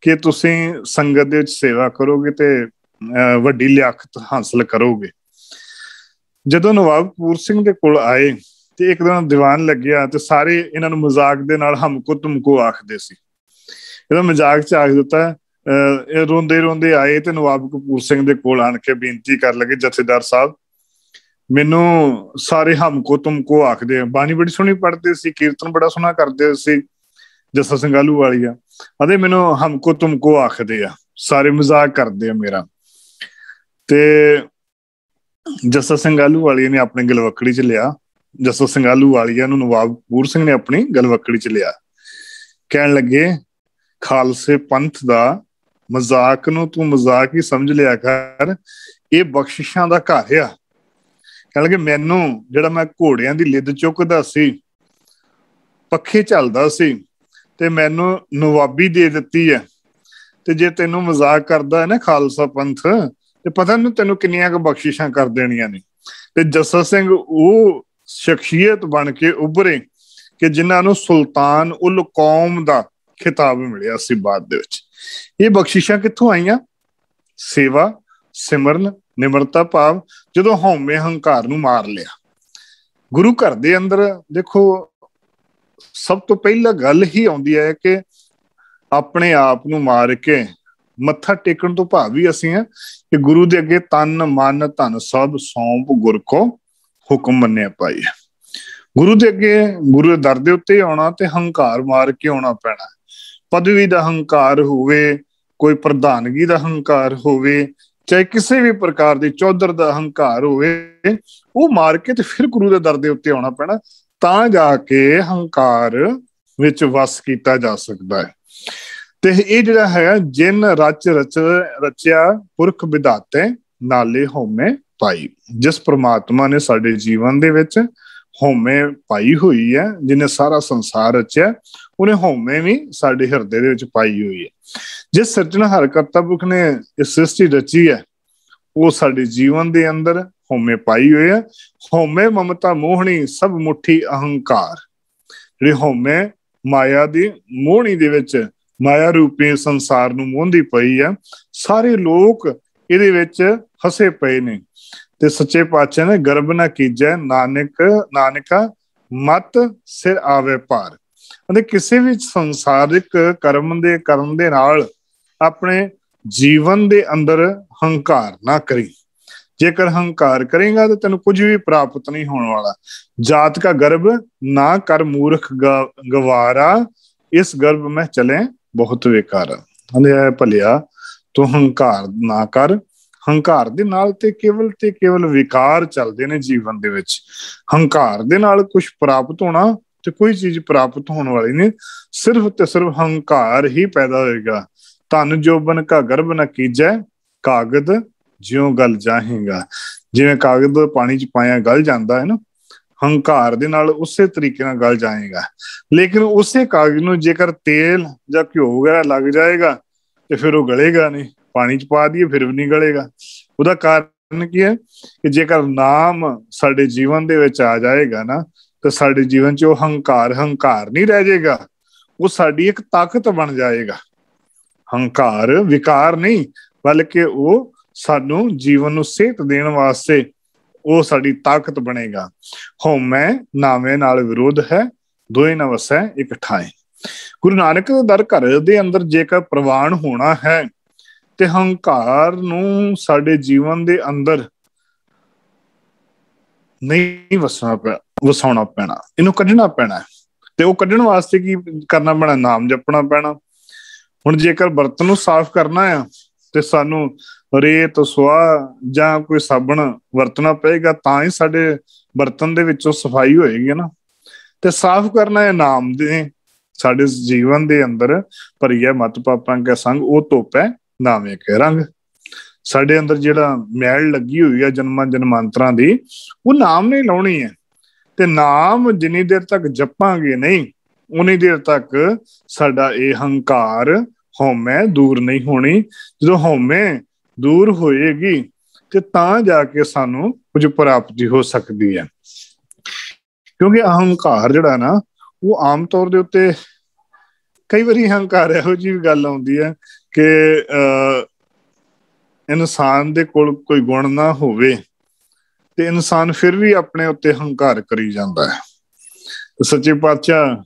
ਕਿ ਤੁਸੀਂ ਸੰਗਤ ਦੇ ਵਿੱਚ ਸੇਵਾ ਕਰੋਗੇ ਤੇ ਵੱਡੀ ਲਿਆਕਤ ਹਾਸਲ ਕਰੋਗੇ। ਜਦੋਂ ਨਵਾਬ ਕਪੂਰ ਸਿੰਘ ਦੇ ਕੋਲ ਆਏ ਤੇ ਇੱਕ ਦਿਨ ਦੀਵਾਨ ਲੱਗਿਆ ਤੇ ਸਾਰੇ ਇਹਨਾਂ ਨੂੰ ਮਜ਼ਾਕ ਦੇ ਨਾਲ ਹਮਕੋ ਤੁਮਕੋ ਆਖਦੇ ਸੀ। ਇਹਦਾ ਮਜ਼ਾਕ 'ਚ ਆਖ ਦਿੱਤਾ। ਇਹ ਰੋਂਦੇ ਆਏ ਤੇ ਨਵਾਬ ਕਪੂਰ ਸਿੰਘ ਦੇ ਕੋਲ ਆਣ ਕੇ ਬੇਨਤੀ ਕਰਨ ਲੱਗੇ, ਜਥੇਦਾਰ ਸਾਹਿਬ ਮੈਨੂੰ ਸਾਰੇ ਹਮਕੋ ਤੁਮਕੋ ਆਖਦੇ ਆ। ਬਾਣੀ ਬੜੀ ਸੋਹਣੀ ਪੜ੍ਹਦੇ ਸੀ, ਕੀਰਤਨ ਬੜਾ ਸੋਹਣਾ ਕਰਦੇ ਸੀ ਜੱਸਾ ਸਿੰਘ ਆਹਲੂਵਾਲੀਆ, ਅਤੇ ਮੈਨੂੰ ਹਮਕੋ ਤੁਮਕੋ ਆਖਦੇ ਆ, ਸਾਰੇ ਮਜ਼ਾਕ ਕਰਦੇ ਆ ਮੇਰਾ। ਤੇ ਜੱਸਾ ਸਿੰਘ ਆਹਲੂਵਾਲੀਆ ਨੇ ਆਪਣੀ ਗਲਵੱਕੜੀ 'ਚ ਲਿਆ, ਜੱਸਾ ਸਿੰਘ ਆਹਲੂਵਾਲੀਆ ਨੂੰ ਨਵਾਬ ਕਪੂਰ ਸਿੰਘ ਨੇ ਆਪਣੀ ਗਲਵੱਕੜੀ 'ਚ ਲਿਆ। ਕਹਿਣ ਲੱਗੇ ਖਾਲਸੇ ਪੰਥ ਦਾ ਮਜ਼ਾਕ ਨੂੰ ਤੂੰ ਮਜ਼ਾਕ ਹੀ ਸਮਝ ਲਿਆ ਕਰ, ਇਹ ਬਖਸ਼ਿਸ਼ਾਂ ਦਾ ਘਰ ਆ। ਕਹਿਣ ਲੱਗੇ ਮੈਨੂੰ ਜਿਹੜਾ ਮੈਂ ਘੋੜਿਆਂ ਦੀ ਲਿੱਦ ਚੁੱਕਦਾ ਸੀ पखे झलदा सी ते मैनू नवाबी दे दित्ती है, ते जे तेनू मजाक करदा है ना खालसा पंथ, ते पता नहीं तेनू किन्नियां क बख्शिशां कर देनियां ने। ते जस्सा सिंह वो शख्सियत बन के उभरे कि जिन्हां नू सुल्तान उल कौम दा खिताब मिलिया सी बाद दे विच। ये बख्शिशां कित्थों आईयां? सेवा, सिमरन, निमरता भाव, जदों हौमे हंकार नू मार लिया। गुरु घर दे अंदर देखो सब तो पहला गल ही आउंदी है कि अपने आप नू मार के मत्था टेकण तो भाव ही असीं हैं कि गुरु दे अगे तन मन धन सब सौंप गुर को हुक्म मन्निया पाई है। गुरु दे अगे गुरु दे दर दे उत्ते आउणा ते हंकार मार के आउणा पैणा। पदवी दा हंकार होवे, कोई प्रधानगी दा हंकार होवे, चाहे किसी भी प्रकार दी चौधर दा हंकार होवे, वो मार के ते फिर गुरु दे दर दे उत्ते आउणा पैणा, तां जाके हंकार विच वस कीता जा सकदा है। ते ये जिहड़ा है जिन रच रच रचिया पुरख विधाते नाले होमे पाई। जिस परमात्मा ने साडे जीवन दे विच होमे पाई हुई है, जिन्हें सारा संसार रचिया, उन्हें होमे भी साडे हिरदे दे विच पाई हुई है। जिस सिरजनहार करता पुरख ने इस सृष्टि रची है, वो साडे जीवन दे अंदर होमे पाई हुई है। होमे ममता मोहनी सब मुट्ठी अहंकार, जिहड़ी होमे माया दी मोहनी दे विच माया रूपी संसार नू मोहंदी पई है। सारे लोग इहदे विच फसे पए ने ते सच्चे पातशाह ने गर्भ ना कीजै नानका मत सिर आवे पार। ਅਤੇ ਕਿਸੇ ਵੀ ਸੰਸਾਰਿਕ ਕਰਮ ਦੇ ਕਰਨ ਦੇ ਨਾਲ ਆਪਣੇ ਜੀਵਨ ਦੇ ਅੰਦਰ ਹੰਕਾਰ ਨਾ ਕਰੀ। ਜੇਕਰ ਹੰਕਾਰ ਕਰੇਗਾ ਤਾਂ ਤੈਨੂੰ ਕੁਝ ਵੀ ਪ੍ਰਾਪਤ ਨਹੀਂ ਹੋਣ ਵਾਲਾ। ਜਾਤ ਕਾ ਗਰਭ ਨਾ ਕਰ ਮੂਰਖ ਗਵਾਰਾ, ਇਸ ਗਰਭ ਮੈਂ ਚਲੇ ਬਹੁਤ ਬੇਕਾਰ। ਕਹਿੰਦੇ ਭਲਿਆ ਤੂੰ ਹੰਕਾਰ ਨਾ ਕਰ। ਹੰਕਾਰ ਦੇ ਨਾਲ ਤੇ ਕੇਵਲ ਵਿਕਾਰ ਚੱਲਦੇ ਨੇ ਜੀਵਨ ਦੇ ਵਿੱਚ। ਹੰਕਾਰ ਦੇ ਨਾਲ ਕੁਝ ਪ੍ਰਾਪਤ ਹੋਣਾ ਤੇ ਕੋਈ ਚੀਜ਼ ਪ੍ਰਾਪਤ ਹੋਣ ਵਾਲੀ ਨਹੀਂ, ਸਿਰਫ ਤੇ ਸਿਰਫ ਹੰਕਾਰ ਹੀ ਪੈਦਾ ਹੋਏਗਾ। ਧਨ ਜੋਬਨ ਕਾ ਗਰਭ ਨਾ ਕੀਜੈ, ਕਾਗਦ ਜਿਉਂ ਗਲ ਜਾਹੇਗਾ। ਜਿਵੇਂ ਕਾਗਦ ਪਾਣੀ ਚ ਪਾਇਆ ਗਲ ਜਾਂਦਾ ਹੈ ਨਾ, ਹੰਕਾਰ ਦੇ ਨਾਲ ਉਸੇ ਤਰੀਕੇ ਨਾਲ ਗਲ ਜਾਏਗਾ। ਲੇਕਿਨ ਉਸੇ ਕਾਗਜ਼ ਨੂੰ ਜੇਕਰ ਤੇਲ ਜਾਂ ਘਿਓ ਵਗੈਰਾ ਲੱਗ ਜਾਏਗਾ ਤੇ ਫਿਰ ਉਹ ਗਲੇਗਾ ਨਹੀਂ। ਪਾਣੀ ਚ ਪਾ ਦਈਏ ਫਿਰ ਵੀ ਨਹੀਂ ਗਲੇਗਾ। ਉਹਦਾ ਕਾਰਨ ਕੀ ਹੈ ਕਿ ਜੇਕਰ ਨਾਮ ਸਾਡੇ ਜੀਵਨ ਦੇ ਵਿੱਚ ਆ ਜਾਏਗਾ ਨਾ, ਤੇ ਸਾਡੇ ਜੀਵਨ ਚ ਉਹ ਹੰਕਾਰ ਨਹੀਂ ਰਹਿ ਜਾਏਗਾ, ਉਹ ਸਾਡੀ ਇੱਕ ਤਾਕਤ ਬਣ ਜਾਏਗਾ। ਹੰਕਾਰ ਵਿਕਾਰ ਨਹੀਂ, ਬਲਕਿ ਉਹ ਸਾਨੂੰ ਜੀਵਨ ਨੂੰ ਸੇਧ ਦੇਣ ਵਾਸਤੇ ਉਹ ਸਾਡੀ ਤਾਕਤ ਬਣੇਗਾ। ਹਉਮੈ ਨਾਵੇਂ ਨਾਲ ਵਿਰੋਧ ਹੈ, ਦੋਏ ਨਾ ਵਸੈ ਇੱਕ ਠਾਏ। ਗੁਰੂ ਨਾਨਕ ਦਰ ਘਰ ਦੇ ਅੰਦਰ ਜੇਕਰ ਪ੍ਰਵਾਨ ਹੋਣਾ ਹੈ ਤੇ ਹੰਕਾਰ ਨੂੰ ਸਾਡੇ ਜੀਵਨ ਦੇ ਅੰਦਰ ਨਹੀਂ ਵਸਾਉਣਾ ਪੈਣਾ, ਇਹਨੂੰ ਕੱਢਣਾ ਪੈਣਾ। ਤੇ ਉਹ ਕੱਢਣ ਵਾਸਤੇ ਕੀ ਕਰਨਾ ਪੈਣਾ? ਨਾਮ ਜਪਣਾ ਪੈਣਾ। ਹੁਣ ਜੇਕਰ ਬਰਤਨ ਨੂੰ ਸਾਫ਼ ਕਰਨਾ ਆ ਤੇ ਸਾਨੂੰ ਰੇਤ ਸੁਆਹ ਜਾਂ ਕੋਈ ਸਾਬਣ ਵਰਤਣਾ ਪਏਗਾ, ਤਾਂ ਹੀ ਸਾਡੇ ਬਰਤਨ ਦੇ ਵਿੱਚੋਂ ਸਫਾਈ ਹੋਏਗੀ ਨਾ। ਤੇ ਸਾਫ਼ ਕਰਨਾ ਹੈ ਨਾਮ ਦੇ ਸਾਡੇ ਜੀਵਨ ਦੇ ਅੰਦਰ ਭਰੀਏ ਮਤ ਪਾਪਾਂ ਕੇ ਸੰਗ, ਉਹ ਧੋਪੈ ਨਾਵੇਂ ਕੇ ਰੰਗ। ਸਾਡੇ ਅੰਦਰ ਜਿਹੜਾ ਮੈਲ ਲੱਗੀ ਹੋਈ ਹੈ ਜਨਮਾਂ ਜਨਮਾਂਤਰਾਂ ਦੀ, ਉਹ ਨਾਮ ਨਹੀਂ ਲਾਉਣੀ ਹੈ। ਤੇ ਨਾਮ ਜਿੰਨੀ ਦੇਰ ਤੱਕ ਜਪਾਂਗੇ ਨਹੀਂ, ਉਨੀ ਦੇਰ ਤੱਕ ਸਾਡਾ ਇਹ ਹੰਕਾਰ ਹਉਮੈ ਦੂਰ ਨਹੀਂ ਹੋਣੀ। ਜਦੋਂ ਹਉਮੈ ਦੂਰ ਹੋਏਗੀ ਤੇ ਤਾਂ ਜਾ ਕੇ ਸਾਨੂੰ ਕੁਝ ਪ੍ਰਾਪਤੀ ਹੋ ਸਕਦੀ ਹੈ। ਕਿਉਂਕਿ ਅਹੰਕਾਰ ਜਿਹੜਾ ਨਾ, ਉਹ ਆਮ ਤੌਰ ਦੇ ਉੱਤੇ ਕਈ ਵਾਰੀ ਹੰਕਾਰ ਇਹੋ ਜਿਹੀ ਗੱਲ ਆਉਂਦੀ ਹੈ ਕਿ ਇਨਸਾਨ ਦੇ ਕੋਲ ਕੋਈ ਗੁਣ ਨਾ ਹੋਵੇ ਤੇ ਇਨਸਾਨ ਫਿਰ ਵੀ ਆਪਣੇ ਉੱਤੇ ਹੰਕਾਰ ਕਰੀ ਜਾਂਦਾ ਹੈ। ਸੱਚੇ ਪਾਤਸ਼ਾਹ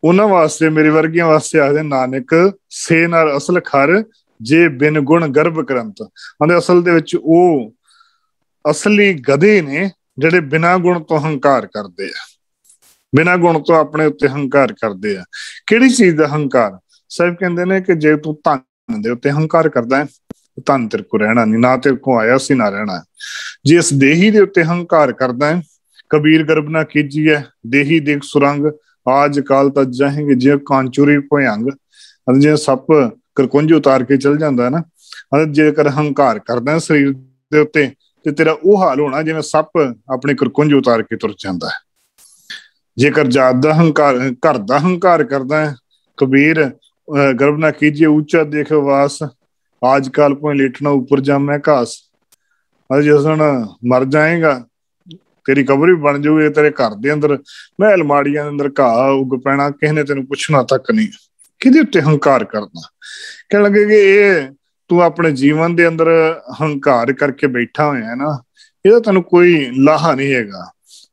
ਉਹਨਾਂ ਵਾਸਤੇ, ਮੇਰੇ ਵਰਗਿਆਂ ਵਾਸਤੇ ਆਖਦੇ, ਨਾਨਕ ਸੇ ਨਰ ਅਸਲ ਖਰ ਜੇ ਬਿਨ ਗੁਣ ਗਰਭ ਕਰੰਤ। ਕਹਿੰਦੇ ਅਸਲ ਦੇ ਵਿੱਚ ਉਹ ਅਸਲੀ ਗਧੇ ਨੇ ਜਿਹੜੇ ਬਿਨਾਂ ਗੁਣ ਤੋਂ ਹੰਕਾਰ ਕਰਦੇ ਆ, ਬਿਨਾਂ ਗੁਣ ਤੋਂ ਆਪਣੇ ਉੱਤੇ ਹੰਕਾਰ ਕਰਦੇ ਆ। ਕਿਹੜੀ ਚੀਜ਼ ਦਾ ਹੰਕਾਰ? ਸਾਹਿਬ ਕਹਿੰਦੇ ਨੇ ਕਿ ਜੇ ਤੂੰ ਧਨ ਦੇ ਉੱਤੇ ਹੰਕਾਰ ਕਰਦਾ ਹੈ, ਧਨ ਤੇਰੇ ਕੋਲ ਰਹਿਣਾ ਨਹੀਂ, ਨਾ ਤੇਰੇ ਕੋਲ ਆਇਆ ਸੀ ਨਾ ਰਹਿਣਾ। ਜੇ ਇਸ ਦੇਹੀ ਦੇ ਉੱਤੇ ਹੰਕਾਰ ਕਰਦਾ ਹੈ, ਕਬੀਰ ਗਰਭ ਨਾ ਕੀਜੀਐ ਦੇਹੀ ਦੇਖ ਸੁਰੰਗ, ਆਜ ਕਾਲ ਤਾਂ ਜਾਹੇਂਗੇ ਜੇ ਕਾਂਚੂਰੀ ਭਯੰਗ। ਜੇ ਸੱਪ ਕਰਕੁੰਝ ਉਤਾਰ ਕੇ ਚਲ ਜਾਂਦਾ ਨਾ, ਜੇਕਰ ਹੰਕਾਰ ਕਰਦਾ ਸਰੀਰ ਦੇ ਉੱਤੇ ਤੇ ਤੇਰਾ ਉਹ ਹਾਲ ਹੋਣਾ ਜਿਵੇਂ ਸੱਪ ਆਪਣੀ ਕਰਕੁੰਝ ਉਤਾਰ ਕੇ ਤੁਰ ਜਾਂਦਾ ਹੈ। जेकर जात दा हंकार, घर दा हंकार करदा है, कबीर गर्व ना कीजिए ऊंचा देख वास, आजकल कोई लेटना ऊपर जामे घास। जिस दिन मर जाएगा तेरी कबर भी बन जाऊगी, तेरे घर दे अंदर मैं अलमाड़ियां अंदर घाह उग पैना, किसी ने तेन पुछना तक नहीं। किहदे उत्ते हंकार करना? कह लगे कि ये तू अपने जीवन दे अंदर हंकार करके बैठा होया है ना, ਇਹਦਾ ਤੈਨੂੰ ਕੋਈ ਲਾਹਾ नहीं हैगा।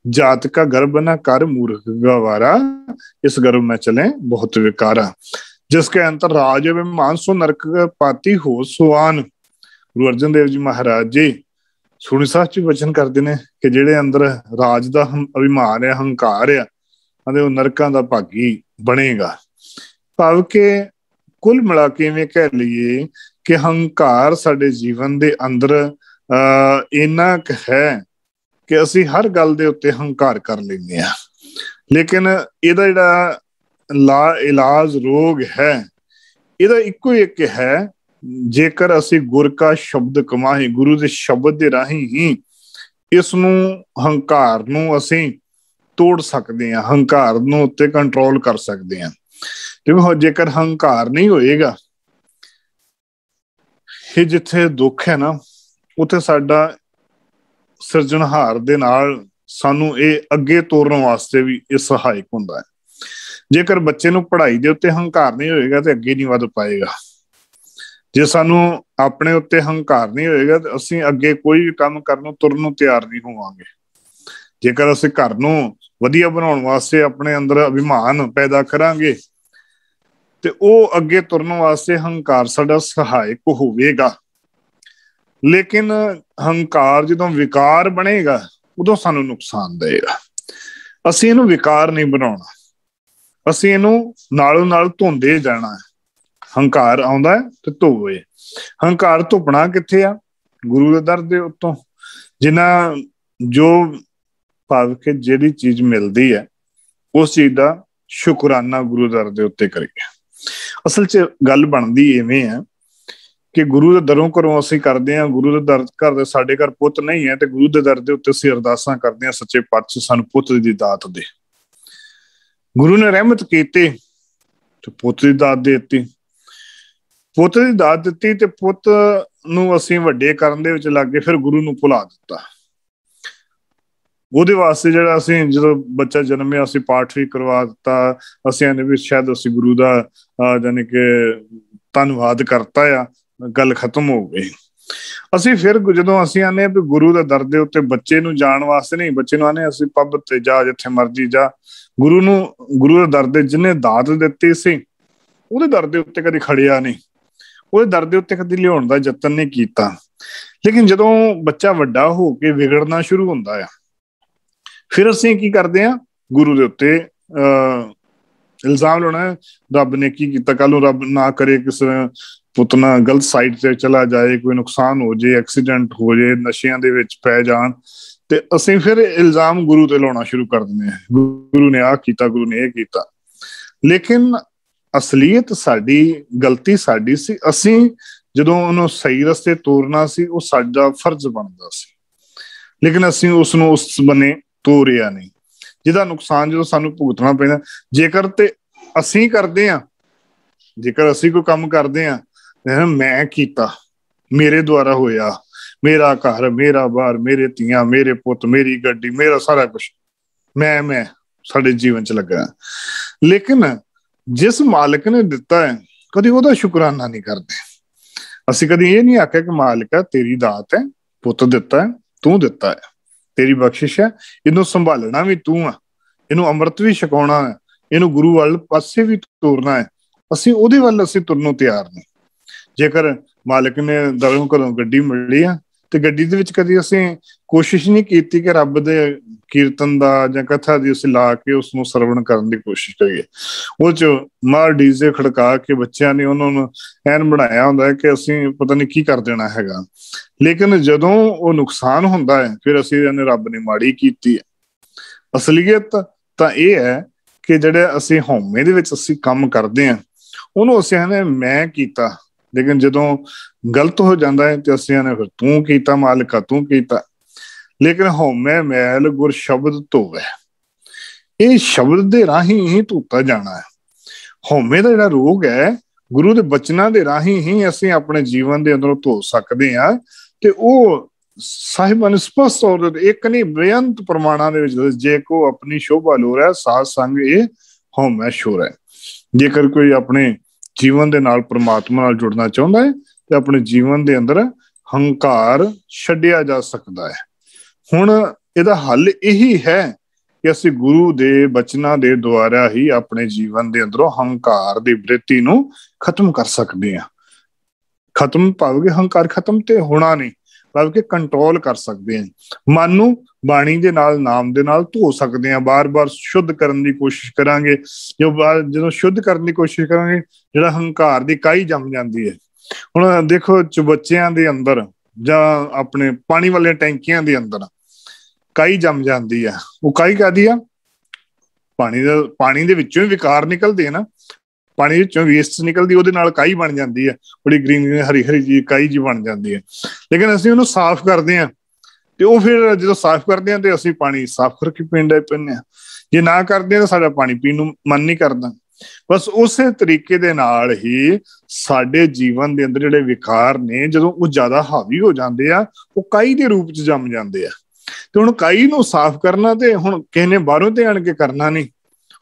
जात का गर्व न कर मूर्ख गवारा, इस गर्व में चले बहुत विकारा। जिसके अंतर राज अभिमान सो नरक पाती हो सुआन। गुरु अर्जन देव जी महाराज जी सुनी साहब जी वचन करते हैं कि जेड़े अंदर राज का अभिमान है, हंकार है, वो नरकां दा भागी बनेगा। भाव के कुल मिला के इवें कह लीए कि हंकार साडे जीवन दे अंदर इन्ना क है कि असी हर गल दे उत्ते हंकार कर लेंगे हैं, लेकिन इहदा जिहड़ा ला इलाज रोग है इहदा इक्को एक है, जेकर असी गुर का शब्द कमाही, गुरु दे शब्द दे राही ही इसनू हंकार नू असी तोड़ सकते हैं, हंकार नू उत्ते कंट्रोल कर सकते हैं। देखो जेकर हंकार नहीं होएगा, ये जिथे दुख है ना उत्थे साडा सिरजनहार दे नाल सानू ये अगे तोरन वास्ते भी ये सहायक हुंदा है। जेकर बच्चे नू पढ़ाई दे उत्ते हंकार नहीं होएगा तो अगे नहीं वध पाएगा। जे सानू अपने उत्ते हंकार नहीं होएगा तो असीं अगे कोई भी काम करन तुरन नू तैयार नहीं होवांगे। जेकर असीं घर नू वधिया बनाउण वास्ते अपने अंदर अभिमान पैदा करांगे ते ओ अगे तुरन वास्ते हंकार साडा सहायक होवेगा। लेकिन हंकार जदों विकार बनेगा उदों सानू नुकसान देगा। असीं इहनूं विकार नहीं बनाउणा, असीं इहनूं नालों नाल धोंदे जाना है। हंकार आउंदा है ते धोवे। हंकार धुपना कित्थे आ? गुरु दे दर दे उत्तों। जिन्हां जो भाव के जिहड़ी चीज मिलदी है उस चीज दा शुकराना गुरु दर दे उत्ते करिए। असल च गल बनदी इवें है कि गुरु दे दरों घरों असीं करदे हां, गुरु दे दर घर दे साडे घर पुੱਤ नहीं है, ते गुरु दे दर दे उत्ते असीं अरदासां करदे हां सच्चे पातशाह सानू पुੱਤ दी दात दे। गुरु ने रहमत कीती ते पुੱਤ दी दात देती, पुੱਤ दी दात दित्ती ते पुੱਤ नूं असीं वड्डे करन दे विच लग गए, फिर गुरु नूं भुला दित्ता। ਉਹਦੇ ਵਾਸਤੇ ਜਿਹੜਾ ਅਸੀਂ ਜਦੋਂ ਬੱਚਾ ਜਨਮਿਆ ਅਸੀਂ ਪਾਠ ਵੀ ਕਰਵਾ ਦਿੱਤਾ, ਅਸੀਂ ਇਹਨੇ ਵੀ ਸ਼ਾਇਦ ਅਸੀਂ ਗੁਰੂ ਦਾ ਜਾਨੀ ਕਿ ਧੰਨਵਾਦ ਕਰਤਾ ਆ, ਗੱਲ ਖਤਮ ਹੋ ਗਈ। ਅਸੀਂ ਫਿਰ ਜਦੋਂ ਅਸੀਂ ਆਨੇ ਵੀ ਗੁਰੂ ਦੇ ਦਰ ਦੇ ਉੱਤੇ ਬੱਚੇ ਨੂੰ ਜਾਣ ਵਾਸਤੇ ਨਹੀਂ, ਬੱਚੇ ਨੂੰ ਆਨੇ ਅਸੀਂ ਪੱਬ ਤੇ ਜਾ ਜਿੱਥੇ ਮਰਜੀ ਜਾ, ਗੁਰੂ ਨੂੰ ਗੁਰੂ ਦੇ ਦਰ ਦੇ ਜਿਹਨੇ ਦਾਤ ਦਿੱਤੀ ਸੀ ਉਹਦੇ ਦਰ ਦੇ ਉੱਤੇ ਕਦੀ ਖੜਿਆ ਨਹੀਂ, ਉਹਦੇ ਦਰ ਦੇ ਉੱਤੇ ਕਦੀ ਲਿਆਉਣ ਦਾ ਯਤਨ ਨਹੀਂ ਕੀਤਾ। ਲੇਕਿਨ ਜਦੋਂ ਬੱਚਾ ਵੱਡਾ ਹੋ ਕੇ ਵਿਗੜਨਾ ਸ਼ੁਰੂ ਹੁੰਦਾ ਆ, फिर असीं की करते हैं गुरु दे उत्ते इल्जाम लाना, रब ने की कीता, कल नूं रब ना करे किसी पुੱਤ ना गलत साइड से चला जाए, कोई नुकसान हो जाए, एक्सीडेंट हो जाए, नशियां दे विच पै जाण, ते असीं फिर इल्जाम गुरु ते लाउणा शुरू कर दिंदे हैं, गुरु ने आ कीता, गुरु ने ये कीता। लेकिन असलीयत साडी गलती साडी सी, असीं जदों उहनूं सही रस्ते तोरना सी ਉਹ ਸਾਡਾ फर्ज बनदा सी, लेकिन असीं उसनूं उस बने ਤੋਰਿਆ नहीं, ਜਿਹਦਾ ਨੁਕਸਾਨ ਜਦੋਂ ਸਾਨੂੰ ਭੁਗਤਣਾ ਪੈਂਦਾ। ਜੇਕਰ ਤੇ ਅਸੀਂ ਕਰਦੇ ਆ, ਜੇਕਰ ਅਸੀਂ ਕੋਈ ਕੰਮ ਕਰਦੇ ਆ ਮੈਂ ਕੀਤਾ, ਮੇਰੇ ਦੁਆਰਾ ਹੋਇਆ, ਮੇਰਾ ਘਰ, ਮੇਰਾ ਬਾਰ, ਮੇਰੇ ਧੀਆਂ, ਮੇਰੇ ਪੁੱਤ, ਮੇਰੀ ਗੱਡੀ, ਮੇਰਾ ਸਾਰਾ ਕੁਛ ਮੈਂ ਸਾਡੇ ਜੀਵਨ ਚ ਲੱਗਾ। ਲੇਕਿਨ ਜਿਸ ਮਾਲਕ ਨੇ ਦਿੱਤਾ ਹੈ ਕਦੀ ਉਹਦਾ ਸ਼ੁਕਰਾਨਾ ਨਹੀਂ ਕਰਦੇ। ਅਸੀਂ ਕਦੀ ਇਹ ਨਹੀਂ ਆਖਿਆ ਕਿ ਮਾਲਕਾ ਤੇਰੀ ਦਾਤ ਹੈ, ਪੁੱਤ ਦਿੱਤਾ ਹੈ, ਤੂੰ ਦਿੱਤਾ ਹੈ, तेरी बख्शिश है, इनू संभालना भी तू आ, इनू अमृत भी छकाउणा है, इनू गुरु वाल पासे भी तोरना है। असीं उहदे वल असीं तुरनों तैयार नहीं। जेकर मालिक ने दरों घरों गड्डी मिली है ते गड्डी दे विच कदी असीं कोशिश नहीं कीती कि रब दे कीर्तन दा जां कथा दी असीं ला के उसनूं सरवण करन दी कोशिश करिए। ਉਹ ਚ ਮਾਰ ਡੀਜ਼ੇ ਖੜਕਾ ਕੇ ਬੱਚਿਆਂ ਨੇ ਉਹਨਾਂ ਨੂੰ ਐਨ ਬਣਾਇਆ ਹੁੰਦਾ ਕਿ ਅਸੀਂ ਪਤਾ ਨਹੀਂ ਕੀ ਕਰ ਦੇਣਾ ਹੈਗਾ। ਲੇਕਿਨ ਜਦੋਂ ਉਹ ਨੁਕਸਾਨ ਹੁੰਦਾ ਹੈ ਫਿਰ ਅਸੀਂ ਇਹਨੇ ਰੱਬ ਨੇ ਮਾੜੀ ਕੀਤੀ ਹੈ। ਅਸਲੀਅਤ ਤਾਂ ਇਹ ਹੈ ਕਿ ਜਿਹੜੇ ਅਸੀਂ ਹਉਮੈ ਦੇ ਵਿੱਚ ਅਸੀਂ ਕੰਮ ਕਰਦੇ ਹਾਂ ਉਹਨੂੰ ਅਸੀਂ ਇਹਨੇ ਮੈਂ ਕੀਤਾ, ਲੇਕਿਨ ਜਦੋਂ ਗਲਤ ਹੋ ਜਾਂਦਾ ਹੈ ਤੇ ਅਸੀਂ ਇਹਨੇ ਫਿਰ ਤੂੰ ਕੀਤਾ ਮਾਲਕਾ, ਤੂੰ ਕੀਤਾ। ਲੇਕਿਨ ਹਉਮੈ ਮੈਲ ਗੁਰ ਸ਼ਬਦ ਧੋਵੈ, ਇਹ ਸ਼ਬਦ ਦੇ ਰਾਹੀਂ ਹੀ ਧੋਤਾ ਜਾਣਾ ਹੈ। ਹਉਮੈ ਦਾ ਜਿਹੜਾ ਰੋਗ ਹੈ, ਗੁਰੂ ਦੇ ਬਚਨਾਂ ਦੇ ਰਾਹੀਂ ਹੀ ਅਸੀਂ ਆਪਣੇ ਜੀਵਨ ਦੇ ਅੰਦਰੋਂ ਧੋ ਸਕਦੇ ਹਾਂ। ਤੇ ਉਹ ਸਾਹਿਬਾਨ ਸਪਸ਼ਟ ਤੌਰ ਤੇ ਇੱਕ ਨਹੀਂ ਬੇਅੰਤ ਪ੍ਰਮਾਣਾਂ ਦੇ ਵਿੱਚ, ਜੇ ਕੋ ਆਪਣੀ ਸ਼ੋਭਾ ਲੋਰ ਹੈ ਸਾਧ ਸੰਗ ਇਹ ਹਉਮੈ ਸ਼ੋਰ ਹੈ। ਜੇਕਰ ਕੋਈ ਆਪਣੇ ਜੀਵਨ ਦੇ ਨਾਲ ਪ੍ਰਮਾਤਮਾ ਨਾਲ ਜੁੜਨਾ ਚਾਹੁੰਦਾ ਹੈ ਤੇ ਆਪਣੇ ਜੀਵਨ ਦੇ ਅੰਦਰ ਹੰਕਾਰ ਛੱਡਿਆ ਜਾ ਸਕਦਾ ਹੈ। ਹੁਣ ਇਹਦਾ ਹੱਲ ਇਹੀ ਹੈ ਕਿ ਅਸੀਂ ਗੁਰੂ ਦੇ ਬਚਨਾਂ ਦੇ ਦੁਆਰਾ ਹੀ ਆਪਣੇ ਜੀਵਨ ਦੇ ਅੰਦਰੋਂ ਹੰਕਾਰ ਦੀ ਬ੍ਰਿਤੀ ਨੂੰ ਖਤਮ ਕਰ ਸਕਦੇ ਹਾਂ। ਖਤਮ ਭਾਵੇਂ ਹੰਕਾਰ ਖਤਮ ਤੇ ਹੋਣਾ ਨਹੀਂ, ਬਲਕਿ ਕੰਟਰੋਲ ਕਰ ਸਕਦੇ ਹਾਂ। ਮਨ ਨੂੰ ਬਾਣੀ ਦੇ ਨਾਲ, ਨਾਮ ਦੇ ਨਾਲ ਧੋ ਸਕਦੇ ਹਾਂ। ਬਾਰ-ਬਾਰ ਸ਼ੁੱਧ ਕਰਨ ਦੀ ਕੋਸ਼ਿਸ਼ ਕਰਾਂਗੇ। ਜਦੋਂ ਸ਼ੁੱਧ ਕਰਨ ਦੀ ਕੋਸ਼ਿਸ਼ ਕਰਾਂਗੇ, ਜਿਹੜਾ ਹੰਕਾਰ ਦੀ ਕਾਈ ਜੰਮ ਜਾਂਦੀ ਹੈ। ਹੁਣ ਦੇਖੋ, ਚੁਬੱਚਿਆਂ ਦੇ ਅੰਦਰ ਜਾਂ ਆਪਣੇ ਪਾਣੀ ਵਾਲੀਆਂ ਟੈਂਕੀਆਂ ਦੇ ਅੰਦਰ ਕਾਈ ਜੰਮ ਜਾਂਦੀ ਆ। ਉਹ ਕਾਈ ਕਾਹਦੀ ਆ? ਪਾਣੀ ਦੇ ਵਿੱਚੋਂ ਹੀ ਵਿਕਾਰ ਨਿਕਲਦੇ ਆ ਨਾ, ਪਾਣੀ ਵਿੱਚੋਂ ਵੇਸਟ ਨਿਕਲਦੀ, ਉਹਦੇ ਨਾਲ ਕਾਈ ਬਣ ਜਾਂਦੀ ਹੈ। ਬੜੀ ਗ੍ਰੀਨ ਹਰੀ ਹਰੀ ਜੀ ਕਾਈ ਜੀ ਬਣ ਜਾਂਦੀ ਹੈ। ਲੇਕਿਨ ਅਸੀਂ ਉਹਨੂੰ ਸਾਫ਼ ਕਰਦੇ ਹਾਂ ਤੇ ਉਹ ਫਿਰ ਜਦੋਂ ਸਾਫ਼ ਕਰਦੇ ਹਾਂ ਤੇ ਅਸੀਂ ਪਾਣੀ ਸਾਫ਼ ਕਰਕੇ ਪੀਂਦੇ ਪੈਂਦੇ ਹਾਂ। ਜੇ ਨਾ ਕਰਦੇ ਹਾਂ ਤਾਂ ਸਾਡਾ ਪਾਣੀ ਪੀਣ ਨੂੰ ਮਨ ਨਹੀਂ ਕਰਦਾ। ਬਸ ਉਸੇ ਤਰੀਕੇ ਦੇ ਨਾਲ ਹੀ ਸਾਡੇ ਜੀਵਨ ਦੇ ਅੰਦਰ ਜਿਹੜੇ ਵਿਕਾਰ ਨੇ, ਜਦੋਂ ਉਹ ਜ਼ਿਆਦਾ ਹਾਵੀ ਹੋ ਜਾਂਦੇ ਆ, ਉਹ ਕਾਈ ਦੇ ਰੂਪ ਚ ਜੰਮ ਜਾਂਦੇ ਆ। ਤੇ ਹੁਣ ਕਾਈ ਨੂੰ ਸਾਫ਼ ਕਰਨਾ ਤੇ ਹੁਣ ਕਿਸੇ ਨੇ ਬਾਹਰੋਂ ਤੇ ਆਣ ਕੇ ਕਰਨਾ ਨਹੀਂ,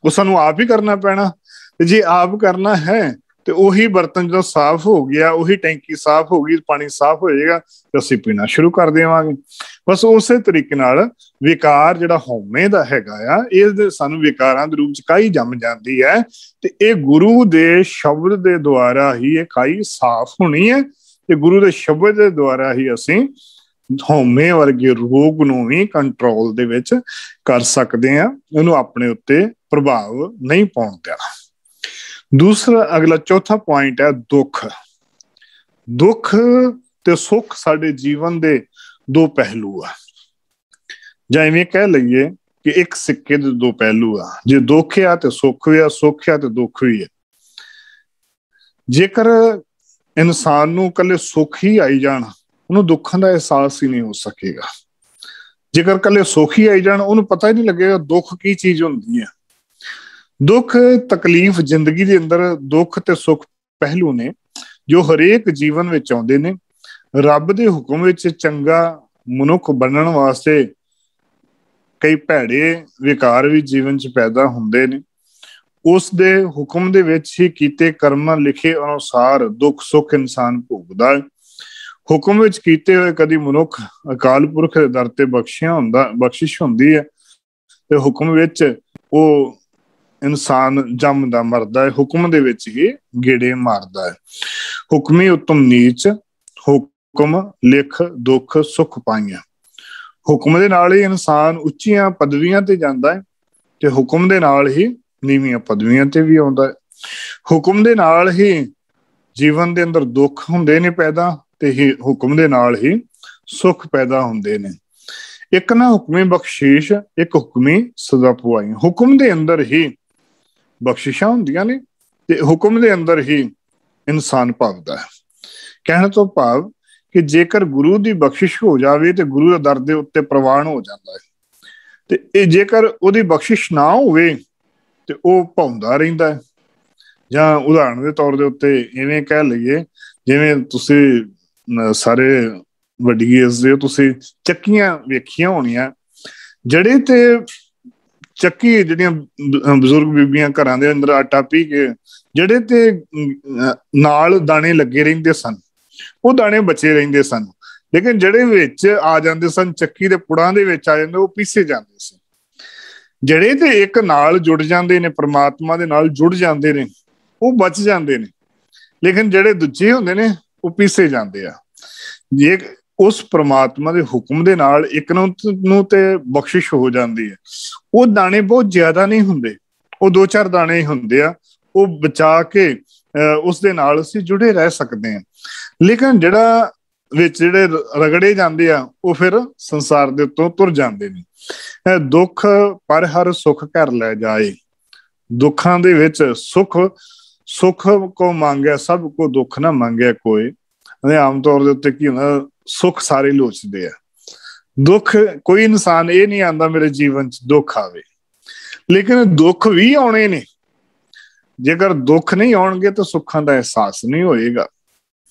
ਉਹ ਸਾਨੂੰ ਆਪ ਹੀ ਕਰਨਾ ਪੈਣਾ। ਤੇ ਜੇ ਆਪ ਕਰਨਾ ਹੈ ਤੇ ਉਹੀ ਬਰਤਨ ਜਦੋਂ ਸਾਫ਼ ਹੋ ਗਿਆ, ਉਹੀ ਟੈਂਕੀ ਸਾਫ਼ ਹੋ ਗਈ, ਪਾਣੀ ਸਾਫ਼ ਹੋ ਜਾਏਗਾ ਤੇ ਅਸੀਂ ਪੀਣਾ ਸ਼ੁਰੂ ਕਰ ਦੇਵਾਂਗੇ। ਬਸ ਉਸੇ ਤਰੀਕੇ ਨਾਲ ਵਿਕਾਰ ਜਿਹੜਾ ਹਉਮੈ ਦਾ ਹੈਗਾ ਆ, ਇਹ ਸਾਨੂੰ ਵਿਕਾਰਾਂ ਦੇ ਰੂਪ ਚ ਕਾਈ ਜੰਮ ਜਾਂਦੀ ਹੈ। ਤੇ ਇਹ ਗੁਰੂ ਦੇ ਸ਼ਬਦ ਦੇ ਦੁਆਰਾ ਹੀ ਇਹ ਕਾਈ ਸਾਫ਼ ਹੋਣੀ ਹੈ। ਤੇ ਗੁਰੂ ਦੇ ਸ਼ਬਦ ਦੇ ਦੁਆਰਾ ਹੀ ਅਸੀਂ ਹਉਮੈ ਵਰਗੇ ਰੋਗ ਨੂੰ ਵੀ ਕੰਟਰੋਲ ਦੇ ਵਿੱਚ ਕਰ ਸਕਦੇ ਹਾਂ। ਉਹਨੂੰ ਆਪਣੇ ਉੱਤੇ ਪ੍ਰਭਾਵ ਨਹੀਂ ਪਾਉਣ ਦੇਣਾ। ਦੂਸਰਾ ਅਗਲਾ ਚੌਥਾ ਪੁਆਇੰਟ ਹੈ ਦੁੱਖ। ਦੁੱਖ ਤੇ ਸੁੱਖ ਸਾਡੇ ਜੀਵਨ ਦੇ ਦੋ ਪਹਿਲੂ ਆ, ਜਾਂ ਇਵੇਂ ਕਹਿ ਲਈਏ ਕਿ ਇੱਕ ਸਿੱਕੇ ਦੇ ਦੋ ਪਹਿਲੂ ਆ। ਜੇ ਦੁੱਖ ਆ ਤੇ ਸੁੱਖ ਵੀ ਆ, ਸੁੱਖ ਆ ਤੇ ਦੁੱਖ ਵੀ ਆ। ਜੇਕਰ ਇਨਸਾਨ ਨੂੰ ਇਕੱਲੇ ਸੁੱਖ ਹੀ ਆਈ ਜਾਣ, ਉਹਨੂੰ ਦੁੱਖਾਂ ਦਾ ਅਹਿਸਾਸ ਹੀ ਨਹੀਂ ਹੋ ਸਕੇਗਾ। ਜੇਕਰ ਇਕੱਲੇ ਸੁੱਖ ਹੀ ਆਈ ਜਾਣ, ਉਹਨੂੰ ਪਤਾ ਹੀ ਨਹੀਂ ਲੱਗੇਗਾ ਦੁੱਖ ਕੀ ਚੀਜ਼ ਹੁੰਦੀ ਹੈ। ਦੁੱਖ ਤਕਲੀਫ ਜ਼ਿੰਦਗੀ ਦੇ ਅੰਦਰ ਦੁੱਖ ਤੇ ਸੁੱਖ ਪਹਿਲੂ ਨੇ ਜੋ ਹਰੇਕ ਜੀਵਨ ਵਿੱਚ ਆਉਂਦੇ ਨੇ। ਰੱਬ ਦੇ ਹੁਕਮ ਵਿੱਚ ਚੰਗਾ ਮਨੁੱਖ ਬਣਨ ਵਾਸਤੇ ਕਈ ਭੈੜੇ ਵਿਕਾਰ ਵੀ ਜੀਵਨ 'ਚ ਪੈਦਾ ਹੁੰਦੇ ਨੇ। ਉਸ ਦੇ ਹੁਕਮ ਦੇ ਵਿੱਚ ਹੀ ਕੀਤੇ ਕਰਮਾਂ ਲਿਖੇ ਅਨੁਸਾਰ ਦੁੱਖ ਸੁੱਖ ਇਨਸਾਨ ਭੋਗਦਾ ਹੈ। ਹੁਕਮ ਵਿੱਚ ਕੀਤੇ ਹੋਏ ਕਦੀ ਮਨੁੱਖ ਅਕਾਲ ਪੁਰਖ ਦੇ ਦਰ ਤੇ ਬਖਸ਼ਿਸ਼ ਹੁੰਦੀ ਹੈ ਤੇ ਹੁਕਮ ਵਿੱਚ ਉਹ ਇਨਸਾਨ ਜੰਮਦਾ ਮਰਦਾ ਹੈ, ਹੁਕਮ ਦੇ ਵਿੱਚ ਹੀ ਗੇੜੇ ਮਾਰਦਾ ਹੈ। ਹੁਕਮੀ ਉਤਮ ਨੀਚ, ਹੁਕਮ ਲਿਖ ਦੁੱਖ ਸੁੱਖ ਪਾਈਆਂ। ਹੁਕਮ ਦੇ ਨਾਲ ਹੀ ਇਨਸਾਨ ਉੱਚੀਆਂ ਪਦਵੀਆਂ ਤੇ ਜਾਂਦਾ ਹੈ ਤੇ ਹੁਕਮ ਦੇ ਨਾਲ ਹੀ ਨੀਵੀਆਂ ਪਦਵੀਆਂ ਤੇ ਵੀ ਆਉਂਦਾ ਹੈ। ਹੁਕਮ ਦੇ ਨਾਲ ਹੀ ਜੀਵਨ ਦੇ ਅੰਦਰ ਦੁੱਖ ਹੁੰਦੇ ਨੇ ਪੈਦਾ ਤੇ ਹੀ ਹੁਕਮ ਦੇ ਨਾਲ ਹੀ ਸੁੱਖ ਪੈਦਾ ਹੁੰਦੇ ਨੇ। ਇੱਕ ਨਾ ਹੁਕਮੀ ਬਖਸ਼ਿਸ਼, ਇੱਕ ਹੁਕਮੀ ਸਜ਼ਾ ਪਵਾਈ। ਹੁਕਮ ਦੇ ਅੰਦਰ ਹੀ ਬਖਸ਼ਿਸ਼ਾਂ ਹੁੰਦੀਆਂ ਨੇ ਤੇ ਹੁਕਮ ਦੇ ਅੰਦਰ ਹੀ ਇਨਸਾਨ ਭਗਦਾ ਹੈ। ਕਹਿਣ ਤੋਂ ਭਾਵ ਕਿ ਜੇਕਰ ਗੁਰੂ ਦੀ ਬਖਸ਼ਿਸ਼ ਹੋ ਜਾਵੇ ਤੇ ਗੁਰੂ ਦੇ ਦਰ ਦੇ ਉੱਤੇ ਪ੍ਰਵਾਨ ਹੋ ਜਾਂਦਾ ਹੈ, ਤੇ ਇਹ ਜੇਕਰ ਉਹਦੀ ਬਖਸ਼ਿਸ਼ ਨਾ ਹੋਵੇ ਤੇ ਉਹ ਭੌਂਦਾ ਰਹਿੰਦਾ ਹੈ। ਜਾਂ ਉਦਾਹਰਣ ਦੇ ਤੌਰ ਦੇ ਉੱਤੇ ਇਵੇਂ ਕਹਿ ਲਈਏ, ਜਿਵੇਂ ਤੁਸੀਂ ਸਾਰੇ ਵੱਡੀ ਏਜ ਦੇ ਤੁਸੀਂ ਚੱਕੀਆਂ ਵੇਖੀਆਂ ਹੋਣੀਆਂ, ਜਿਹੜੇ ਤੇ ਚੱਕੀ ਜਿਹੜੀਆਂ ਬਜ਼ੁਰਗ ਬੀਬੀਆਂ ਘਰਾਂ ਦੇ ਅੰਦਰ ਆਟਾ ਪੀ ਕੇ ਜਿਹੜੇ ਤੇ ਨਾਲ ਦਾਣੇ ਲੱਗੇ ਰਹਿੰਦੇ ਸਨ, ਉਹ ਦਾਣੇ ਬਚੇ ਰਹਿੰਦੇ ਸਨ। ਲੇਕਿਨ ਜਿਹੜੇ ਵਿੱਚ ਆ ਜਾਂਦੇ ਸਨ, ਚੱਕੀ ਦੇ ਪੁੜਾਂ ਦੇ ਵਿੱਚ ਆ ਜਾਂਦੇ, ਉਹ ਪੀਸੇ ਜਾਂਦੇ ਸਨ। ਜਿਹੜੇ ਤੇ ਇੱਕ ਨਾਲ ਜੁੜ ਜਾਂਦੇ ਨੇ, ਪ੍ਰਮਾਤਮਾ ਦੇ ਨਾਲ ਜੁੜ ਜਾਂਦੇ ਨੇ, ਉਹ ਬਚ ਜਾਂਦੇ ਨੇ। ਲੇਕਿਨ ਜਿਹੜੇ ਦੂਜੇ ਹੁੰਦੇ ਨੇ ਉਹ ਪੀਸੇ ਜਾਂਦੇ ਆ। ਜੇ ਉਸ ਪ੍ਰਮਾਤਮਾ ਦੇ ਹੁਕਮ ਦੇ ਨਾਲ ਇੱਕ ਨੂੰ ਤੇ ਬਖਸ਼ਿਸ਼ ਹੋ ਜਾਂਦੀ ਹੈ, ਉਹ ਦਾਣੇ ਬਹੁਤ ਜ਼ਿਆਦਾ ਨਹੀਂ ਹੁੰਦੇ, ਉਹ 2-4 ਦਾਣੇ ਹੀ ਹੁੰਦੇ ਆ, ਉਹ ਬਚਾ ਕੇ ਉਸ ਦੇ ਨਾਲ ਅਸੀਂ ਜੁੜੇ ਰਹਿ ਸਕਦੇ ਹਾਂ। ਲੇਕਿਨ ਜਿਹੜਾ ਵਿੱਚ ਜਿਹੜੇ ਰਗੜੇ ਜਾਂਦੇ ਆ, ਉਹ ਫਿਰ ਸੰਸਾਰ ਦੇ ਉੱਤੋਂ ਤੁਰ ਜਾਂਦੇ ਨੇ। ਦੁੱਖ ਪਰ ਹਰ ਸੁੱਖ ਘਰ ਲੈ ਜਾਏ। ਦੁੱਖਾਂ ਦੇ ਵਿੱਚ ਸੁੱਖ ਕੋ ਮੰਗਿਆ ਸਭ ਕੋ, ਦੁੱਖ ਨਾ ਮੰਗਿਆ ਕੋਈ। ਆਮ ਤੌਰ ਦੇ ਉੱਤੇ ਕੀ ਹੁੰਦਾ, ਸੁੱਖ ਸਾਰੇ ਲੋਚਦੇ ਆ, ਦੁੱਖ ਕੋਈ ਇਨਸਾਨ ਇਹ ਨਹੀਂ ਆਂਦਾ ਮੇਰੇ ਜੀਵਨ 'ਚ ਦੁੱਖ ਆਵੇ। लेकिन दुख भी आने ने। जेकर दुख नहीं आउणगे तो सुखां दा एहसास नहीं होएगा।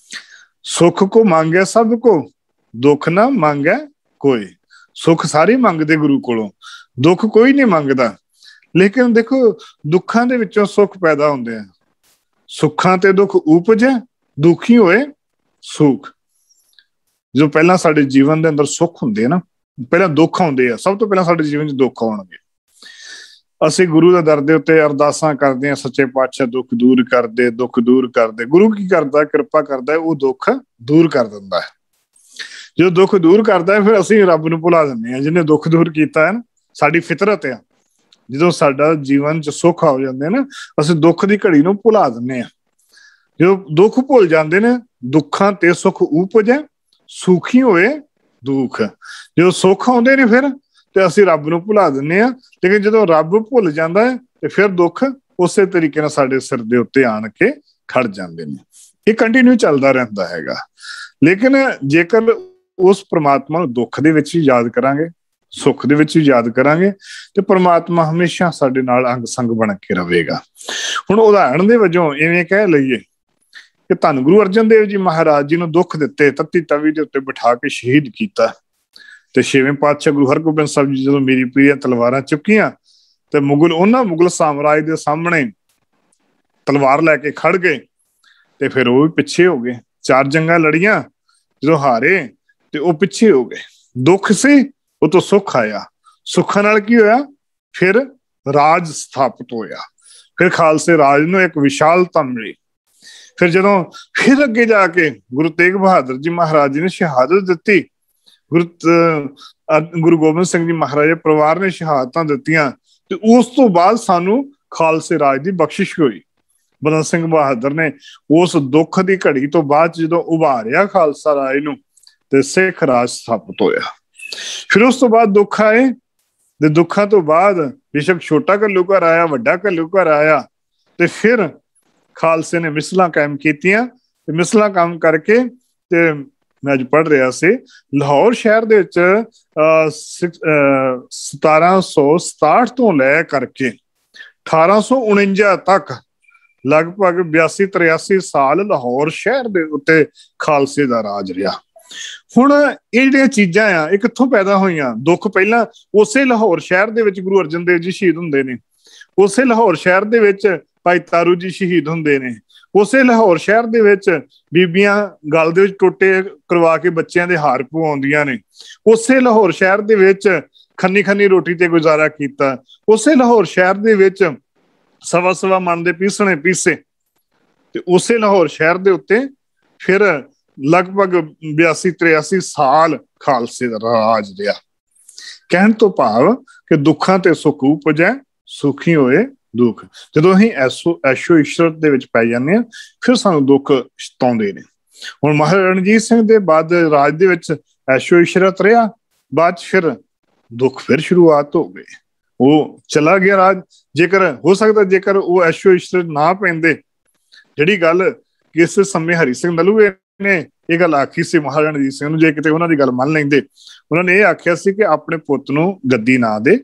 सुख को मांगे सब को, दुख ना मांगे कोई। सुख सारे मंगदे गुरु कोलों, दुख कोई नहीं मंगदा। लेकिन देखो दुखां दे विचों सुख पैदा हुंदे आ। सुखां ते दुख उपजे, दुखी होए सुख। जो पहला साडे जीवन दे अंदर सुख हुंदे आ ना, पहला दुख आउंदे आ। सब तो पहला साडे जीवन च दुख आउणगे। ਅਸੀਂ ਗੁਰੂ ਦੇ ਦਰ ਦੇ ਉੱਤੇ ਅਰਦਾਸਾਂ ਕਰਦੇ ਹਾਂ, ਸੱਚੇ ਪਾਤਸ਼ਾਹ ਦੁੱਖ ਦੂਰ ਕਰਦੇ, ਦੁੱਖ ਦੂਰ ਕਰਦੇ। ਗੁਰੂ ਕੀ ਕਰਦਾ? ਕਿਰਪਾ ਕਰਦਾ, ਉਹ ਦੁੱਖ ਦੂਰ ਕਰ ਦਿੰਦਾ ਹੈ। ਜਦੋਂ ਦੁੱਖ ਦੂਰ ਕਰਦਾ ਹੈ ਫਿਰ ਅਸੀਂ ਰੱਬ ਨੂੰ ਭੁਲਾ ਦਿੰਦੇ ਹਾਂ ਜਿਹਨੇ ਦੁੱਖ ਦੂਰ ਕੀਤਾ ਹੈ ਨਾ। ਸਾਡੀ ਫਿਤਰਤ ਆ, ਜਦੋਂ ਸਾਡਾ ਜੀਵਨ ਚ ਸੁੱਖ ਆ ਜਾਂਦੇ ਨਾ, ਅਸੀਂ ਦੁੱਖ ਦੀ ਘੜੀ ਨੂੰ ਭੁਲਾ ਦਿੰਦੇ ਹਾਂ। ਜਦੋਂ ਦੁੱਖ ਭੁੱਲ ਜਾਂਦੇ ਨੇ, ਦੁੱਖਾਂ ਤੇ ਸੁੱਖ ਉਪਜੇ, ਸੁਖੀ ਹੋਏ ਦੁੱਖ। ਜਦੋਂ ਸੁੱਖ ਆਉਂਦੇ ਨੇ ਫਿਰ ਤੇ ਅਸੀਂ ਰੱਬ ਨੂੰ ਭੁਲਾ ਦਿੰਦੇ ਹਾਂ। ਲੇਕਿਨ ਜਦੋਂ ਰੱਬ ਭੁੱਲ ਜਾਂਦਾ ਹੈ ਤੇ ਫਿਰ ਦੁੱਖ ਉਸੇ ਤਰੀਕੇ ਨਾਲ ਸਾਡੇ ਸਿਰ ਦੇ ਉੱਤੇ ਆਣ ਕੇ ਖੜ ਜਾਂਦੇ ਨੇ। ਇਹ ਕੰਟੀਨਿਊ ਚੱਲਦਾ ਰਹਿੰਦਾ ਹੈਗਾ। ਲੇਕਿਨ ਜੇਕਰ ਉਸ ਪ੍ਰਮਾਤਮਾ ਨੂੰ ਦੁੱਖ ਦੇ ਵਿੱਚ ਵੀ ਯਾਦ ਕਰਾਂਗੇ, ਸੁੱਖ ਦੇ ਵਿੱਚ ਵੀ ਯਾਦ ਕਰਾਂਗੇ, ਤੇ ਪ੍ਰਮਾਤਮਾ ਹਮੇਸ਼ਾ ਸਾਡੇ ਨਾਲ ਅੰਗ ਸੰਗ ਬਣ ਕੇ ਰਹੇਗਾ। ਹੁਣ ਉਦਾਹਰਣ ਦੇ ਵਜੋਂ ਇਵੇਂ ਕਹਿ ਲਈਏ ਕਿ ਧੰਨ ਗੁਰੂ ਅਰਜਨ ਦੇਵ ਜੀ ਮਹਾਰਾਜ ਜੀ ਨੂੰ ਦੁੱਖ ਦਿੱਤੇ, ਤੱਤੀ ਤਵੀ ਦੇ ਉੱਤੇ ਬਿਠਾ ਕੇ ਸ਼ਹੀਦ ਕੀਤਾ। ਤੇ ਛੇਵੇਂ ਪਾਤਸ਼ਾਹ ਗੁਰੂ ਹਰਗੋਬਿੰਦ ਸਾਹਿਬ ਜੀ ਜਦੋਂ ਮੀਰੀ ਪੀਰੀਆਂ ਤਲਵਾਰਾਂ ਚੁੱਕੀਆਂ ਤੇ ਮੁਗਲ ਸਾਮਰਾਜ ਦੇ ਸਾਹਮਣੇ ਤਲਵਾਰ ਲੈ ਕੇ ਖੜ ਗਏ ਤੇ ਫਿਰ ਉਹ ਵੀ ਪਿੱਛੇ ਹੋ ਗਏ। 4 ਜੰਗਾਂ ਲੜੀਆਂ, ਜਦੋਂ ਹਾਰੇ ਤੇ ਉਹ ਪਿੱਛੇ ਹੋ ਗਏ। ਦੁੱਖ ਸੀ, ਉਹ ਤੋਂ ਸੁੱਖ ਆਇਆ। ਸੁੱਖਾਂ ਨਾਲ ਕੀ ਹੋਇਆ? ਫਿਰ ਰਾਜ ਸਥਾਪਿਤ ਹੋਇਆ। ਫਿਰ ਖਾਲਸੇ ਰਾਜ ਨੂੰ ਇੱਕ ਵਿਸ਼ਾਲਤਾ ਮਿਲੀ। ਫਿਰ ਜਦੋਂ ਫਿਰ ਅੱਗੇ ਜਾ ਕੇ ਗੁਰੂ ਤੇਗ ਬਹਾਦਰ ਜੀ ਮਹਾਰਾਜ ਜੀ ਨੇ ਸ਼ਹਾਦਤ ਦਿੱਤੀ, ਗੁਰੂ ਗੋਬਿੰਦ ਸਿੰਘ ਜੀ ਮਹਾਰਾਜ ਦੇ ਪਰਿਵਾਰ ਨੇ ਸ਼ਹਾਦਤਾਂ ਦਿੱਤੀਆਂ, ਤੇ ਉਸ ਤੋਂ ਬਾਅਦ ਸਾਨੂੰ ਖਾਲਸੇ ਰਾਜ ਦੀ ਬਖਸ਼ਿਸ਼ ਹੋਈ। ਬੰਦਾ ਸਿੰਘ ਬਹਾਦਰ ਨੇ ਉਸ ਦੁੱਖ ਦੀ ਘੜੀ ਤੋਂ ਬਾਅਦ ਜਦੋਂ ਉਭਾਰਿਆ ਖਾਲਸਾ ਰਾਜ ਨੂੰ, ਤੇ ਸਿੱਖ ਰਾਜ ਸਥਾਪਿਤ ਹੋਇਆ। ਫਿਰ ਉਸ ਤੋਂ ਬਾਅਦ ਦੁੱਖ ਆਏ, ਤੇ ਦੁੱਖਾਂ ਤੋਂ ਬਾਅਦ ਬੇਸ਼ੱਕ ਛੋਟਾ ਘੱਲੂਘਾਰਾ ਆਇਆ, ਵੱਡਾ ਘੱਲੂਘਾਰਾ ਆਇਆ, ਤੇ ਫਿਰ ਖਾਲਸੇ ਨੇ ਮਿਸਲਾਂ ਕਾਇਮ ਕੀਤੀਆਂ। ਤੇ ਮਿਸਲਾਂ ਕੰਮ ਕਰਕੇ ਤੇ ਮੈਂ ਅੱਜ ਪੜ੍ਹ ਰਿਹਾ ਸੀ, ਲਾਹੌਰ ਸ਼ਹਿਰ ਦੇ ਵਿੱਚ 1767 ਤੋਂ ਲੈ ਕਰਕੇ 1849 ਤੱਕ ਲਗਭਗ 82-83 ਸਾਲ ਲਾਹੌਰ ਸ਼ਹਿਰ ਦੇ ਉੱਤੇ ਖਾਲਸੇ ਦਾ ਰਾਜ ਰਿਹਾ। ਹੁਣ ਇਹ ਜਿਹੜੀਆਂ ਚੀਜ਼ਾਂ ਆ, ਇਹ ਕਿੱਥੋਂ ਪੈਦਾ ਹੋਈਆਂ? ਦੁੱਖ ਪਹਿਲਾਂ ਉਸੇ ਲਾਹੌਰ ਸ਼ਹਿਰ ਦੇ ਵਿੱਚ ਗੁਰੂ ਅਰਜਨ ਦੇਵ ਜੀ ਸ਼ਹੀਦ ਹੁੰਦੇ ਨੇ, ਉਸੇ ਲਾਹੌਰ ਸ਼ਹਿਰ ਦੇ ਵਿੱਚ ਭਾਈ ਤਾਰੂ ਜੀ ਸ਼ਹੀਦ ਹੁੰਦੇ ਨੇ, ਉਸੇ ਲਾਹੌਰ ਸ਼ਹਿਰ ਦੇ ਵਿੱਚ ਬੀਬੀਆਂ ਗਲ ਦੇ ਵਿੱਚ ਟੋਟੇ ਕਰਵਾ ਕੇ ਬੱਚਿਆਂ ਦੇ ਹਾਰ ਪਵਾਉਂਦੀਆਂ ਨੇ, ਉਸੇ ਲਾਹੌਰ ਸ਼ਹਿਰ ਦੇ ਵਿੱਚ ਖੰਨੀ ਖੰਨੀ ਰੋਟੀ ਤੇ ਗੁਜ਼ਾਰਾ ਕੀਤਾ, ਉਸੇ ਲਾਹੌਰ ਸ਼ਹਿਰ ਦੇ ਵਿੱਚ ਸਵਾ ਮਣ ਦੇ ਪੀਸਣੇ ਪੀਸੇ। ਤੇ ਉਸੇ ਲਾਹੌਰ ਸ਼ਹਿਰ ਦੇ ਉੱਤੇ ਫਿਰ ਲਗਭਗ 82-83 ਸਾਲ ਖਾਲਸੇ ਦਾ ਰਾਜ ਰਿਹਾ। ਕਹਿਣ ਤੋਂ ਭਾਵ ਕਿ ਦੁੱਖਾਂ ਤੇ ਸੁੱਖ ਉਪਜੈ, ਸੁਖੀ ਹੋਏ ਦੁੱਖ। ਜਦੋਂ ਅਸੀਂ ਐਸ਼ੋ ਇਸ਼ਰਤ ਦੇ ਵਿੱਚ ਪੈ ਜਾਂਦੇ ਹਾਂ, ਫਿਰ ਸਾਨੂੰ ਦੁੱਖ ਸਤਾਉਂਦੇ ਨੇ। ਹੁਣ ਮਹਾਰਾਜਾ ਰਣਜੀਤ ਸਿੰਘ ਦੇ ਬਾਅਦ ਰਾਜ ਦੇ ਵਿੱਚ ਐਸ਼ੋ ਇਸ਼ਰਤ ਰਿਹਾ, ਬਾਅਦ ਚ ਫਿਰ ਦੁੱਖ ਫਿਰ ਸ਼ੁਰੂਆਤ ਹੋ ਗਈ। ਉਹ ਚਲਾ ਗਿਆ ਰਾਜ। ਜੇਕਰ ਹੋ ਸਕਦਾ ਜੇਕਰ ਉਹ ਐਸ਼ੋ ਇਸ਼ਰਤ ਨਾ ਪੈਂਦੇ, ਜਿਹੜੀ ਗੱਲ ਕਿਸੇ ਸਮੇਂ ਹਰੀ ਸਿੰਘ ਨਲੂਏ ਨੇ ਇਹ ਗੱਲ ਆਖੀ ਸੀ ਮਹਾਰਾਜਾ ਰਣਜੀਤ ਸਿੰਘ ਨੂੰ, ਜੇ ਕਿਤੇ ਉਹਨਾਂ ਦੀ ਗੱਲ ਮੰਨ ਲੈਂਦੇ, ਉਹਨਾਂ ਨੇ ਇਹ ਆਖਿਆ ਸੀ ਕਿ ਆਪਣੇ ਪੁੱਤ ਨੂੰ ਗੱਦੀ ਨਾ ਦੇ।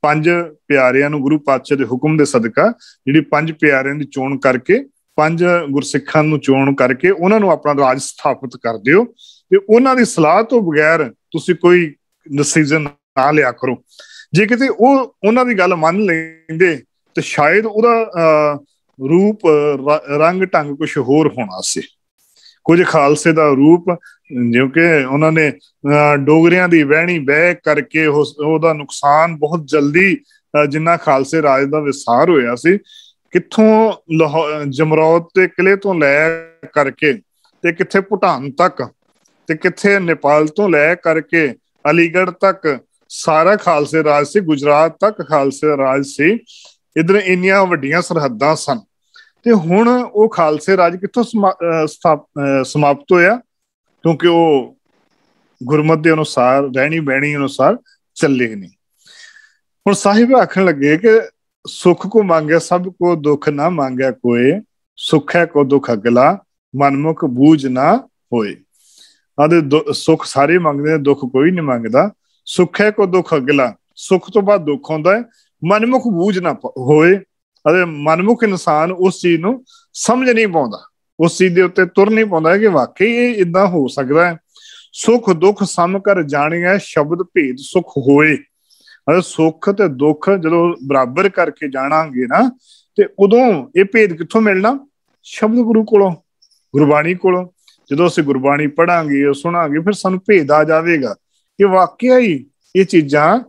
5 ਪਿਆਰਿਆਂ ਨੂੰ ਗੁਰੂ ਪਾਤਸ਼ਾਹ ਦੇ ਹੁਕਮ ਦੇ ਸਦਕਾ ਜਿਹੜੀ 5 ਪਿਆਰਿਆਂ ਦੀ ਚੋਣ ਕਰਕੇ, 5 ਗੁਰਸਿੱਖਾਂ ਨੂੰ ਚੋਣ ਕਰਕੇ ਉਹਨਾਂ ਨੂੰ ਆਪਣਾ ਰਾਜ ਸਥਾਪਿਤ ਕਰ ਦਿਓ, ਤੇ ਉਹਨਾਂ ਦੀ ਸਲਾਹ ਤੋਂ ਬਗੈਰ ਤੁਸੀਂ ਕੋਈ ਡਿਸੀਜ਼ਨ ਨਾ ਲਿਆ ਕਰੋ। ਜੇ ਕਿਤੇ ਉਹ ਉਹਨਾਂ ਦੀ ਗੱਲ ਮੰਨ ਲੈਂਦੇ ਤੇ ਸ਼ਾਇਦ ਉਹਦਾ ਰੂਪ ਰੰਗ ਢੰਗ ਕੁਛ ਹੋਰ ਹੋਣਾ ਸੀ। ਕੁਝ ਖਾਲਸੇ ਦਾ ਰੂਪ, ਜਿਉਂਕਿ ਉਹਨਾਂ ਨੇ ਡੋਗਰਿਆਂ ਦੀ ਵਹਿਣੀ ਬਹਿ ਕਰਕੇ ਉਹਦਾ ਨੁਕਸਾਨ ਬਹੁਤ ਜਲਦੀ, ਜਿੰਨਾ ਖਾਲਸੇ ਰਾਜ ਦਾ ਵਿਸਾਰ ਹੋਇਆ ਸੀ, ਕਿੱਥੋਂ ਜਮਰੌਦ ਤੇ ਕਿਲੇ ਤੋਂ ਲੈ ਕਰਕੇ ਤੇ ਕਿੱਥੇ ਭੂਟਾਨ ਤੱਕ ਤੇ ਕਿੱਥੇ ਨੇਪਾਲ ਤੋਂ ਲੈ ਕਰਕੇ ਅਲੀਗੜ੍ਹ ਤੱਕ ਸਾਰਾ ਖਾਲਸੇ ਰਾਜ ਸੀ। ਗੁਜਰਾਤ ਤੱਕ ਖਾਲਸੇ ਰਾਜ ਸੀ। ਇੱਧਰ ਇੰਨੀਆਂ ਵੱਡੀਆਂ ਸਰਹੱਦਾਂ ਸਨ। ਤੇ ਹੁਣ ਉਹ ਖਾਲਸੇ ਰਾਜ ਕਿੱਥੋਂ ਸਮਾਪਤ ਹੋਇਆ? ਕਿਉਂਕਿ ਉਹ ਗੁਰਮਤ ਦੇ ਅਨੁਸਾਰ, ਰਹਿਣੀ ਬਹਿਣੀ ਅਨੁਸਾਰ ਚੱਲੇ ਨਹੀਂ। ਹੁਣ ਸਾਹਿਬ ਆਖਣ ਲੱਗੇ ਕਿ ਸੁੱਖ ਕੋ ਮੰਗਿਆ ਸਭ ਕੋ, ਦੁੱਖ ਨਾ ਮੰਗਿਆ ਕੋਏ, ਸੁੱਖ ਹੈ ਕੋ ਦੁੱਖ ਅਗਲਾ, ਮਨਮੁਖ ਬੂਝ ਨਾ ਹੋਏ। ਆਦੇ ਸੁੱਖ ਸਾਰੇ ਮੰਗਦੇ ਨੇ, ਦੁੱਖ ਕੋਈ ਨਹੀਂ ਮੰਗਦਾ। ਸੁੱਖ ਹੈ ਕੋ ਦੁੱਖ ਅਗਲਾ, ਸੁੱਖ ਤੋਂ ਬਾਅਦ ਦੁੱਖ ਆਉਂਦਾ ਹੈ। ਮਨਮੁਖ ਬੂਝ ਨਾ ਹੋਏ ਅਤੇ ਮਨਮੁਖ ਇਨਸਾਨ ਉਸ ਚੀਜ਼ ਨੂੰ ਸਮਝ ਨਹੀਂ ਪਾਉਂਦਾ, ਉਸ ਚੀਜ਼ ਦੇ ਉੱਤੇ ਤੁਰ ਨਹੀਂ ਪਾਉਂਦਾ ਕਿ ਵਾਕਈ ਇਹ ਇਦਾਂ ਹੋ ਸਕਦਾ ਹੈ। ਸੁਖ ਦੁੱਖ ਸਮ ਕਰ ਜਾਣੀਐ ਸ਼ਬਦ ਭੇਦ ਸੁਖ ਹੋਏ। ਅਤੇ ਸੁੱਖ ਤੇ ਦੁੱਖ ਜਦੋਂ ਬਰਾਬਰ ਕਰਕੇ ਜਾਣਾਂਗੇ ਨਾ, ਤੇ ਉਦੋਂ ਇਹ ਭੇਦ ਕਿੱਥੋਂ ਮਿਲਣਾ? ਸ਼ਬਦ ਗੁਰੂ ਕੋਲੋਂ, ਗੁਰਬਾਣੀ ਕੋਲੋਂ। ਜਦੋਂ ਅਸੀਂ ਗੁਰਬਾਣੀ ਪੜਾਂਗੇ, ਸੁਣਾਂਗੇ, ਫਿਰ ਸਾਨੂੰ ਭੇਦ ਆ ਜਾਵੇਗਾ ਕਿ ਵਾਕਿਆ ਹੀ ਇਹ ਚੀਜ਼ਾਂ,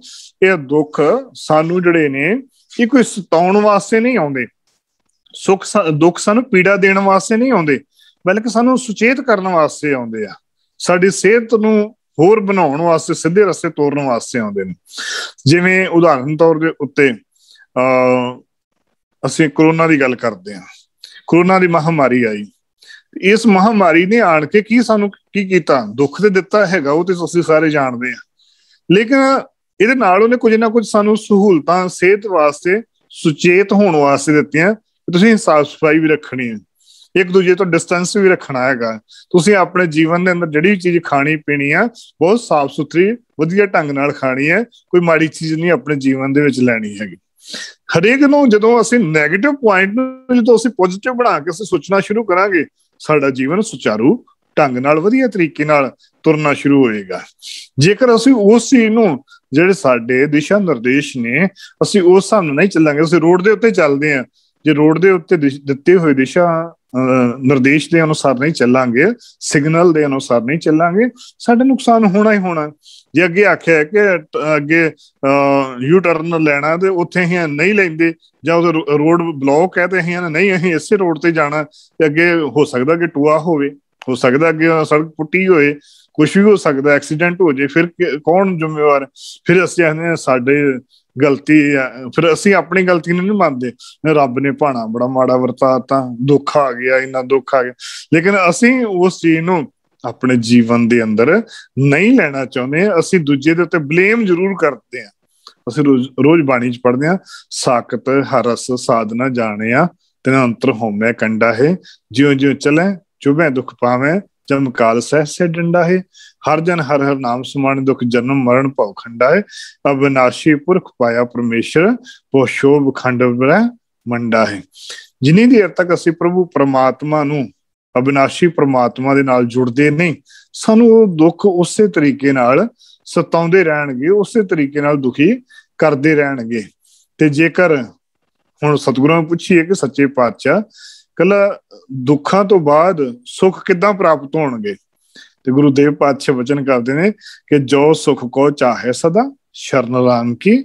ਇਹ ਦੁੱਖ ਸਾਨੂੰ ਜਿਹੜੇ ਨੇ ਇਹ ਕੋਈ ਸਤਾਉਣ ਵਾਸਤੇ ਨਹੀਂ ਆਉਂਦੇ, ਦੁੱਖ ਸਾਨੂੰ ਪੀੜਾ ਦੇਣ ਵਾਸਤੇ ਨਹੀਂ ਆਉਂਦੇ, ਬਲਕਿ ਸਾਨੂੰ ਸੁਚੇਤ ਕਰਨ ਵਾਸਤੇ ਆਉਂਦੇ ਆ, ਸਾਡੀ ਸਿਹਤ ਨੂੰ ਹੋਰ ਬਣਾਉਣ ਵਾਸਤੇ, ਸਿੱਧੇ ਰਸਤੇ ਤੋਰਨ ਵਾਸਤੇ ਆਉਂਦੇ ਨੇ। ਜਿਵੇਂ ਉਦਾਹਰਨ ਤੌਰ ਦੇ ਉੱਤੇ ਅਸੀਂ ਕਰੋਨਾ ਦੀ ਗੱਲ ਕਰਦੇ ਹਾਂ। ਕਰੋਨਾ ਦੀ ਮਹਾਮਾਰੀ ਆਈ, ਇਸ ਮਹਾਮਾਰੀ ਨੇ ਆਣ ਕੇ ਕੀ ਸਾਨੂੰ ਕੀ ਕੀਤਾ? ਦੁੱਖ ਤੇ ਦਿੱਤਾ ਹੈਗਾ, ਉਹ ਤੇ ਅਸੀਂ ਸਾਰੇ ਜਾਣਦੇ ਹਾਂ, ਲੇਕਿਨ ਇਹਦੇ ਨਾਲ ਉਹਨੇ ਕੁਝ ਨਾ ਕੁਝ ਸਾਨੂੰ ਸਹੂਲਤਾਂ ਸਿਹਤ ਵਾਸਤੇ, ਸੁਚੇਤ ਹੋਣ ਵਾਸਤੇ ਦਿੱਤੀਆਂ। ਤੁਸੀਂ ਸਾਫ਼ ਸਫਾਈ ਵੀ ਰੱਖਣੀ ਹੈ, ਇੱਕ ਦੂਜੇ ਤੋਂ ਡਿਸਟੈਂਸ ਵੀ ਰੱਖਣਾ ਹੈਗਾ, ਤੁਸੀਂ ਆਪਣੇ ਜੀਵਨ ਦੇ ਅੰਦਰ ਜਿਹੜੀ ਚੀਜ਼ ਖਾਣੀ ਪੀਣੀ ਆ ਬਹੁਤ ਸਾਫ਼ ਸੁਥਰੀ ਵਧੀਆ ਢੰਗ ਨਾਲ ਖਾਣੀ ਹੈ, ਕੋਈ ਮਾੜੀ ਚੀਜ਼ ਨਹੀਂ ਆਪਣੇ ਜੀਵਨ ਦੇ ਵਿੱਚ ਲੈਣੀ ਹੈਗੀ। ਹਰੇਕ ਨੂੰ ਜਦੋਂ ਅਸੀਂ ਨੈਗੇਟਿਵ ਪੁਆਇੰਟ ਨੂੰ ਜਦੋਂ ਅਸੀਂ ਪੋਜ਼ਿਟਿਵ ਬਣਾ ਕੇ ਅਸੀਂ ਸੋਚਣਾ ਸ਼ੁਰੂ ਕਰਾਂਗੇ, ਸਾਡਾ ਜੀਵਨ ਸੁਚਾਰੂ ਢੰਗ ਨਾਲ ਵਧੀਆ ਤਰੀਕੇ ਨਾਲ ਤੁਰਨਾ ਸ਼ੁਰੂ ਹੋਏਗਾ। ਜੇਕਰ ਅਸੀਂ ਉਸ ਚੀਜ਼ ਨੂੰ, ਜਿਹੜੇ ਸਾਡੇ ਦਿਸ਼ਾ ਨਿਰਦੇਸ਼ ਨੇ, ਅਸੀਂ ਉਸ ਹਿਸਾਬ ਨਾਲ ਨਹੀਂ ਚੱਲਾਂਗੇ, ਅਸੀਂ ਰੋਡ ਦੇ ਉੱਤੇ ਚੱਲਦੇ ਹਾਂ, ਜੇ ਰੋਡ ਦੇ ਉੱਤੇ ਦਿੱਤੇ ਹੋਏ ਦਿਸ਼ਾ ਨਿਰਦੇਸ਼ ਦੇ ਅਨੁਸਾਰ ਨਹੀਂ ਚੱਲਾਂਗੇ, ਸਿਗਨਲ ਦੇ ਅਨੁਸਾਰ ਨਹੀਂ ਚੱਲਾਂਗੇ, ਸਾਡਾ ਨੁਕਸਾਨ ਹੋਣਾ ਹੀ ਹੋਣਾ। ਜੇ ਅੱਗੇ ਆਖਿਆ ਕਿ ਅੱਗੇ ਯੂ ਟਰਨ ਲੈਣਾ ਤੇ ਉੱਥੇ ਅਸੀਂ ਨਹੀਂ ਲੈਂਦੇ, ਜਾਂ ਉਹਦਾ ਰੋਡ ਬਲੌਕ ਹੈ ਤੇ ਅਸੀਂ ਨਹੀਂ, ਅਸੀਂ ਇਸੇ ਰੋਡ ਤੇ ਜਾਣਾ, ਤੇ ਅੱਗੇ ਹੋ ਸਕਦਾ ਕਿ ਟੂਆ ਹੋਵੇ, ਹੋ ਸਕਦਾ ਅੱਗੇ ਸੜਕ ਪੁੱਟੀ ਹੋਏ, ਕੁਛ ਵੀ ਹੋ ਸਕਦਾ, ਐਕਸੀਡੈਂਟ ਹੋ ਜਾਏ, ਫਿਰ ਕੌਣ ਜ਼ਿੰਮੇਵਾਰ? ਫਿਰ ਅਸੀਂ ਆਖਦੇ ਸਾਡੇ ਗਲਤੀ ਆ, ਫਿਰ ਅਸੀਂ ਆਪਣੀ ਗਲਤੀ ਨੂੰ ਨਹੀਂ ਮੰਨਦੇ, ਰੱਬ ਨੇ ਭਾਣਾ ਬੜਾ ਮਾੜਾ ਵਰਤਾਤਾ, ਦੁੱਖ ਆ ਗਿਆ, ਇੰਨਾ ਦੁੱਖ ਆ ਗਿਆ, ਲੇਕਿਨ ਅਸੀਂ ਉਸ ਚੀਜ਼ ਨੂੰ ਆਪਣੇ ਜੀਵਨ ਦੇ ਅੰਦਰ ਨਹੀਂ ਲੈਣਾ ਚਾਹੁੰਦੇ। ਅਸੀਂ ਦੂਜੇ ਦੇ ਉੱਤੇ ਬਲੇਮ ਜ਼ਰੂਰ ਕਰਦੇ ਹਾਂ। ਅਸੀਂ ਰੋਜ਼ ਬਾਣੀ ਚ ਪੜ੍ਹਦੇ ਹਾਂ, ਸਾਕਤ ਹਰਸ ਸਾਧਨਾ ਜਾਣਿਆ ਤੇਨਾ ਅੰਤਰ ਹੋਮੈ ਕੰਡਾ ਹੈ, ਜਿਉਂ ਜਿਉਂ ਚਲੇ ਚੁਭੈ ਦੁੱਖ ਪਾਵੇਂ ਜਮ ਕਾਲ ਸਹਿ ਡੰਡਾ ਹੈ, ਹਰ ਜਨ ਹਰ ਹਰ ਨਾਮ ਸਮਾਨ ਦੁੱਖ ਜਨਮ ਮਰਨ ਭਉ ਖੰਡਾ ਹੈ, ਅਬਨਾਸ਼ੀ ਪੁਰਖ ਪਾਇਆ ਪਰਮੇਸ਼ਰ ਉਹ ਸ਼ੋਭ ਖੰਡ ਮੰਡਾ ਹੈ। ਜਿੰਨੀ ਦੇਰ ਤੱਕ ਅਸੀਂ ਪ੍ਰਭੂ ਪਰਮਾਤਮਾ ਨੂੰ, ਅਬਨਾਸ਼ੀ ਪਰਮਾਤਮਾ ਦੇ ਨਾਲ ਜੁੜਦੇ ਨਹੀਂ, ਸਾਨੂੰ ਉਹ ਦੁੱਖ ਉਸੇ ਤਰੀਕੇ ਨਾਲ ਸਤਾਉਂਦੇ ਰਹਿਣਗੇ, ਉਸੇ ਤਰੀਕੇ ਨਾਲ ਦੁਖੀ ਕਰਦੇ ਰਹਿਣਗੇ। ਤੇ ਜੇਕਰ ਹੁਣ ਸਤਿਗੁਰਾਂ ਨੂੰ ਪੁੱਛੀਏ ਕਿ ਸੱਚੇ ਪਾਤਸ਼ਾਹ ਕੱਲਾ ਦੁੱਖਾਂ ਤੋਂ ਬਾਅਦ ਸੁੱਖ ਕਿੱਦਾਂ ਪ੍ਰਾਪਤ ਹੋਣਗੇ, ਤੇ ਗੁਰੂ ਦੇਵ ਪਾਤਸ਼ਾਹ ਵਚਨ ਕਰਦੇ ਨੇ ਕਿ ਜੋ ਸੁਖ ਕੋ ਚਾਹੇ ਸਦਾ ਸ਼ਰਨ ਰਾਮ ਕੀ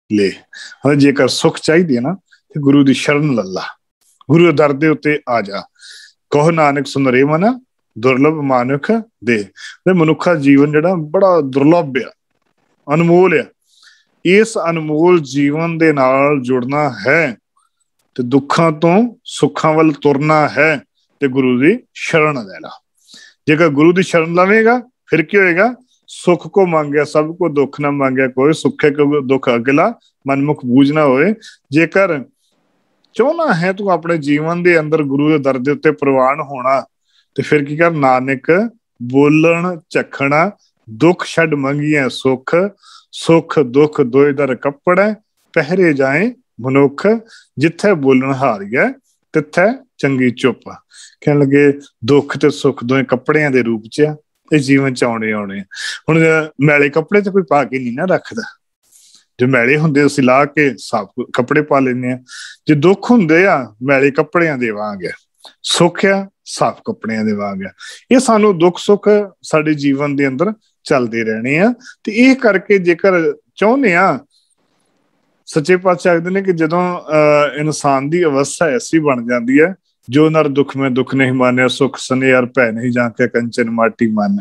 ਲੈ। ਜੇਕਰ ਸੁੱਖ ਚਾਹੀਦੀ ਹੈ ਨਾ, ਤੇ ਗੁਰੂ ਦੀ ਸ਼ਰਨ ਲੱਲਾ, ਗੁਰੂ ਦੇ ਦਰ ਦੇ ਉੱਤੇ ਆ ਜਾ। ਕਹੋ ਨਾਨਕ ਸੁਨਰੇ ਮਨ ਦੁਰਲਭ ਮਾਨੁਖ ਦੇ। ਮਨੁੱਖਾ ਜੀਵਨ ਜਿਹੜਾ ਬੜਾ ਦੁਰਲਭ ਆ, ਅਨਮੋਲ ਆ। ਇਸ ਅਨਮੋਲ ਜੀਵਨ ਦੇ ਨਾਲ ਜੁੜਨਾ ਹੈ ਤੇ ਦੁੱਖਾਂ ਤੋਂ ਸੁੱਖਾਂ ਵੱਲ ਤੁਰਨਾ ਹੈ, ਤੇ ਗੁਰੂ ਦੀ ਸ਼ਰਨ ਲੈ ਲਾ। ਜੇਕਰ ਗੁਰੂ ਦੀ ਸ਼ਰਨ ਲਵੇਗਾ ਫਿਰ ਕੀ ਹੋਏਗਾ? ਸੁੱਖ ਕੋ ਮੰਗਿਆ ਸਭ ਕੋ, ਦੁੱਖ ਨਾ ਮੰਗਿਆ ਕੋਈ, ਸੁੱਖੇ ਕੋ ਦੁੱਖ ਅਗਲਾ ਮਨਮੁਖ ਬੂਝ ਨਾ ਹੋਏ। ਜੇਕਰ ਚਾਹੁੰਦਾ ਹੈ ਤੂੰ ਆਪਣੇ ਜੀਵਨ ਦੇ ਅੰਦਰ ਗੁਰੂ ਦੇ ਦਰ ਦੇ ਉੱਤੇ ਪ੍ਰਵਾਨ ਹੋਣਾ, ਤੇ ਫਿਰ ਕੀ ਕਰ? ਨਾਨਕ ਬੋਲਣ ਝਖਣਾ ਦੁੱਖ ਛੱਡ ਮੰਗੀਐ ਸੁੱਖ, ਸੁੱਖ ਦੁੱਖ ਦੋਇ ਦਰ ਕੱਪੜੈ ਪਹਿਰੇ ਜਾਏ ਮਨੁੱਖ, ਜਿੱਥੇ ਬੋਲਣ ਹਾਰੀਐ ਤਿੱਥੇ ਚੰਗੀ ਚੁੱਪ। ਕਹਿਣ ਲੱਗੇ ਦੁੱਖ ਤੇ ਸੁੱਖ ਦੋਵੇਂ ਕੱਪੜਿਆਂ ਦੇ ਰੂਪ ਚ ਆ, ਇਹ ਜੀਵਨ ਚ ਆਉਣੇ ਆਉਣੇ। ਹੁਣ ਮੈਲੇ ਕੱਪੜੇ ਤੇ ਕੋਈ ਪਾ ਕੇ ਨਹੀਂ ਨਾ ਰੱਖਦਾ, ਜੋ ਮੈਲੇ ਹੁੰਦੇ ਅਸੀਂ ਲਾ ਕੇ ਸਾਫ਼ ਕੱਪੜੇ ਪਾ ਲੈਂਦੇ ਆ। ਜੇ ਦੁੱਖ ਹੁੰਦੇ ਆ ਮੈਲੇ ਕੱਪੜਿਆਂ ਦੇ ਵਾਂਗ ਆ, ਸੁੱਖ ਆ ਸਾਫ਼ ਕੱਪੜਿਆਂ ਦੇ ਵਾਂਗ ਆ। ਇਹ ਸਾਨੂੰ ਦੁੱਖ ਸੁੱਖ ਸਾਡੇ ਜੀਵਨ ਦੇ ਅੰਦਰ ਚੱਲਦੇ ਰਹਿਣੇ ਆ। ਤੇ ਇਹ ਕਰਕੇ ਜੇਕਰ ਚਾਹੁੰਦੇ ਆ, ਸੱਚੇ ਪਾਤਸ਼ਾਹ ਆਖਦੇ ਨੇ ਕਿ ਜਦੋਂ ਇਨਸਾਨ ਦੀ ਅਵਸਥਾ ਐਸੀ ਬਣ ਜਾਂਦੀ ਹੈ, ਜੋ ਨਰ ਦੁੱਖ ਮੈਂ ਦੁੱਖ ਨਹੀਂ ਮਾਨਿਆ, ਸੁੱਖ ਸਨੇਹਰ ਭੈ ਨਹੀਂ ਜਾਂ ਕੇ ਕੰਚਨ ਮਾਟੀ ਮਨ,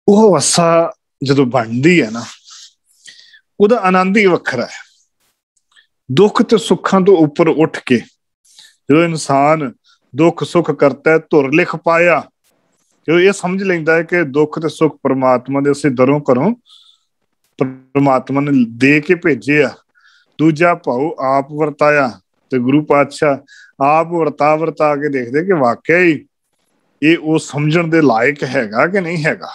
ਉਹ ਅਵਸਥਾ ਜਦੋਂ ਬਣਦੀ ਹੈ ਨਾ, ਉਹਦਾ ਆਨੰਦ ਹੀ ਵੱਖਰਾ ਹੈ। ਦੁੱਖ ਤੇ ਸੁੱਖਾਂ ਤੋਂ ਉੱਪਰ ਉੱਠ ਕੇ ਜਦੋਂ ਇਨਸਾਨ ਦੁੱਖ ਸੁੱਖ ਕਰਤਾ ਹੈ, ਧੁਰ ਲਿਖ ਪਾਇਆ, ਜਦੋਂ ਇਹ ਸਮਝ ਲੈਂਦਾ ਹੈ ਕਿ ਦੁੱਖ ਤੇ ਸੁੱਖ ਪਰਮਾਤਮਾ ਦੇ ਅਸੀਂ ਦਰੋਂ ਘਰੋਂ ਪਰਮਾਤਮਾ ਨੇ ਦੇ ਕੇ ਭੇਜੇ ਆ। ਦੂਜਾ ਭਾਉ ਆਪ ਵਰਤਾਇਆ, ਤੇ ਗੁਰੂ ਪਾਤਸ਼ਾਹ ਆਪ ਵਰਤਾ ਕੇ ਦੇਖਦੇ ਕਿ ਵਾਕਿਆ ਹੀ ਇਹ ਉਹ ਸਮਝਣ ਦੇ ਲਾਇਕ ਹੈਗਾ ਕਿ ਨਹੀਂ ਹੈਗਾ।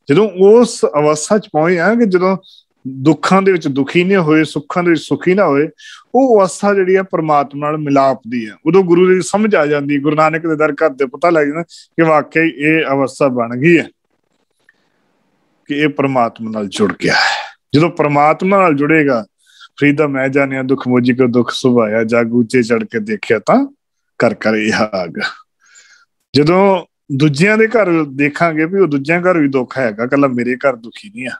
ਜਦੋਂ ਉਸ ਅਵਸਥਾ ਚ ਪਹੁੰਚੇ ਆ ਕਿ ਜਦੋਂ ਦੁੱਖਾਂ ਦੇ ਵਿੱਚ ਦੁਖੀ ਨਹੀਂ ਹੋਏ, ਸੁੱਖਾਂ ਦੇ ਵਿੱਚ ਸੁਖੀ ਨਾ ਹੋਏ, ਉਹ ਅਵਸਥਾ ਜਿਹੜੀ ਆ ਪਰਮਾਤਮਾ ਨਾਲ ਮਿਲਾਪ ਦੀ ਹੈ। ਉਦੋਂ ਗੁਰੂ ਦੀ ਸਮਝ ਆ ਜਾਂਦੀ, ਗੁਰੂ ਨਾਨਕ ਦੇ ਦਰ ਘਰ ਤੇ ਪਤਾ ਲੱਗ ਜਾਂਦਾ ਕਿ ਵਾਕਿਆ ਇਹ ਅਵਸਥਾ ਬਣ ਗਈ ਹੈ ਕਿ ਇਹ ਪਰਮਾਤਮਾ ਨਾਲ ਜੁੜ ਗਿਆ ਹੈ। ਜਦੋਂ ਪਰਮਾਤਮਾ ਨਾਲ ਜੁੜੇਗਾ, ਫਰੀਦਾ ਮੈਂ ਜਾਣਿਆ ਦੁੱਖ ਮੋਜੀ ਕੋ ਦੁੱਖ ਸੁਭਾਇਆ, ਜਗ ਉੱਚੇ ਚੜ ਕੇ ਦੇਖਿਆ ਤਾਂ ਕਰ ਕਰ ਇਹ ਆਗ। ਜਦੋਂ ਦੂਜਿਆਂ ਦੇ ਘਰ ਦੇਖਾਂਗੇ ਵੀ ਉਹ ਦੂਜਿਆਂ ਘਰ ਵੀ ਦੁੱਖ ਹੈਗਾ, ਕੱਲਾ ਮੇਰੇ ਘਰ ਦੁਖੀ ਨਹੀਂ ਆ,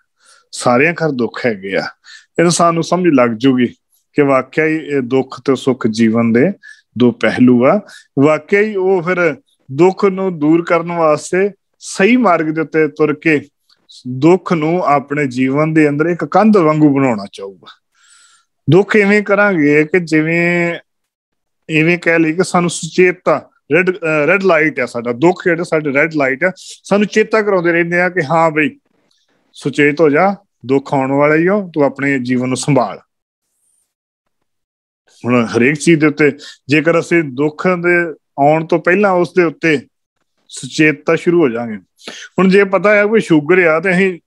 ਸਾਰਿਆਂ ਘਰ ਦੁੱਖ ਹੈਗੇ ਆ। ਇਹ ਸਾਨੂੰ ਸਮਝ ਲੱਗ ਜੂਗੀ ਕਿ ਵਾਕਿਆ ਹੀ ਇਹ ਦੁੱਖ ਤੇ ਸੁੱਖ ਜੀਵਨ ਦੇ ਦੋ ਪਹਿਲੂ ਆ। ਵਾਕਿਆ ਹੀ ਉਹ ਫਿਰ ਦੁੱਖ ਨੂੰ ਦੂਰ ਕਰਨ ਵਾਸਤੇ ਸਹੀ ਮਾਰਗ ਦੇ ਉੱਤੇ ਤੁਰ ਕੇ ਦੁੱਖ ਨੂੰ ਆਪਣੇ ਜੀਵਨ ਦੇ ਅੰਦਰ ਇੱਕ ਕੰਧ ਵਾਂਗੂ ਬਣਾਉਣਾ ਚਾਹੂਗਾ। ਦੁੱਖ ਇਵੇਂ ਕਰਾਂਗੇ ਕਿ ਜਿਵੇਂ ਇਵੇਂ ਕਹਿ ਲਈ ਕਿ ਸਾਨੂੰ ਸੁਚੇਤਤਾ, ਰੈਡ ਲਾਈਟ ਆ ਸਾਡਾ ਦੁੱਖ, ਜਿਹੜਾ ਸਾਡੇ ਰੈਡ ਲਾਈਟ ਆ, ਸਾਨੂੰ ਚੇਤਾ ਕਰਾਉਂਦੇ ਰਹਿੰਦੇ ਆ ਕਿ ਹਾਂ ਬਈ ਸੁਚੇਤ ਹੋ ਜਾ, ਦੁੱਖ ਆਉਣ ਵਾਲਾ ਹੀ ਹੋ, ਤੂੰ ਆਪਣੇ ਜੀਵਨ ਨੂੰ ਸੰਭਾਲ। ਹੁਣ ਹਰੇਕ ਚੀਜ਼ ਦੇ ਉੱਤੇ ਜੇਕਰ ਅਸੀਂ ਦੁੱਖ ਦੇ ਆਉਣ ਤੋਂ ਪਹਿਲਾਂ ਉਸ ਦੇ ਉੱਤੇ ਸੁਚੇਤਤਾ ਸ਼ੁਰੂ ਹੋ ਜਾਵਾਂਗੇ। ਹੁਣ ਜੇ ਪਤਾ ਹੈ ਕੋਈ ਸ਼ੂਗਰ ਆ ਤੇ ਅਸੀਂ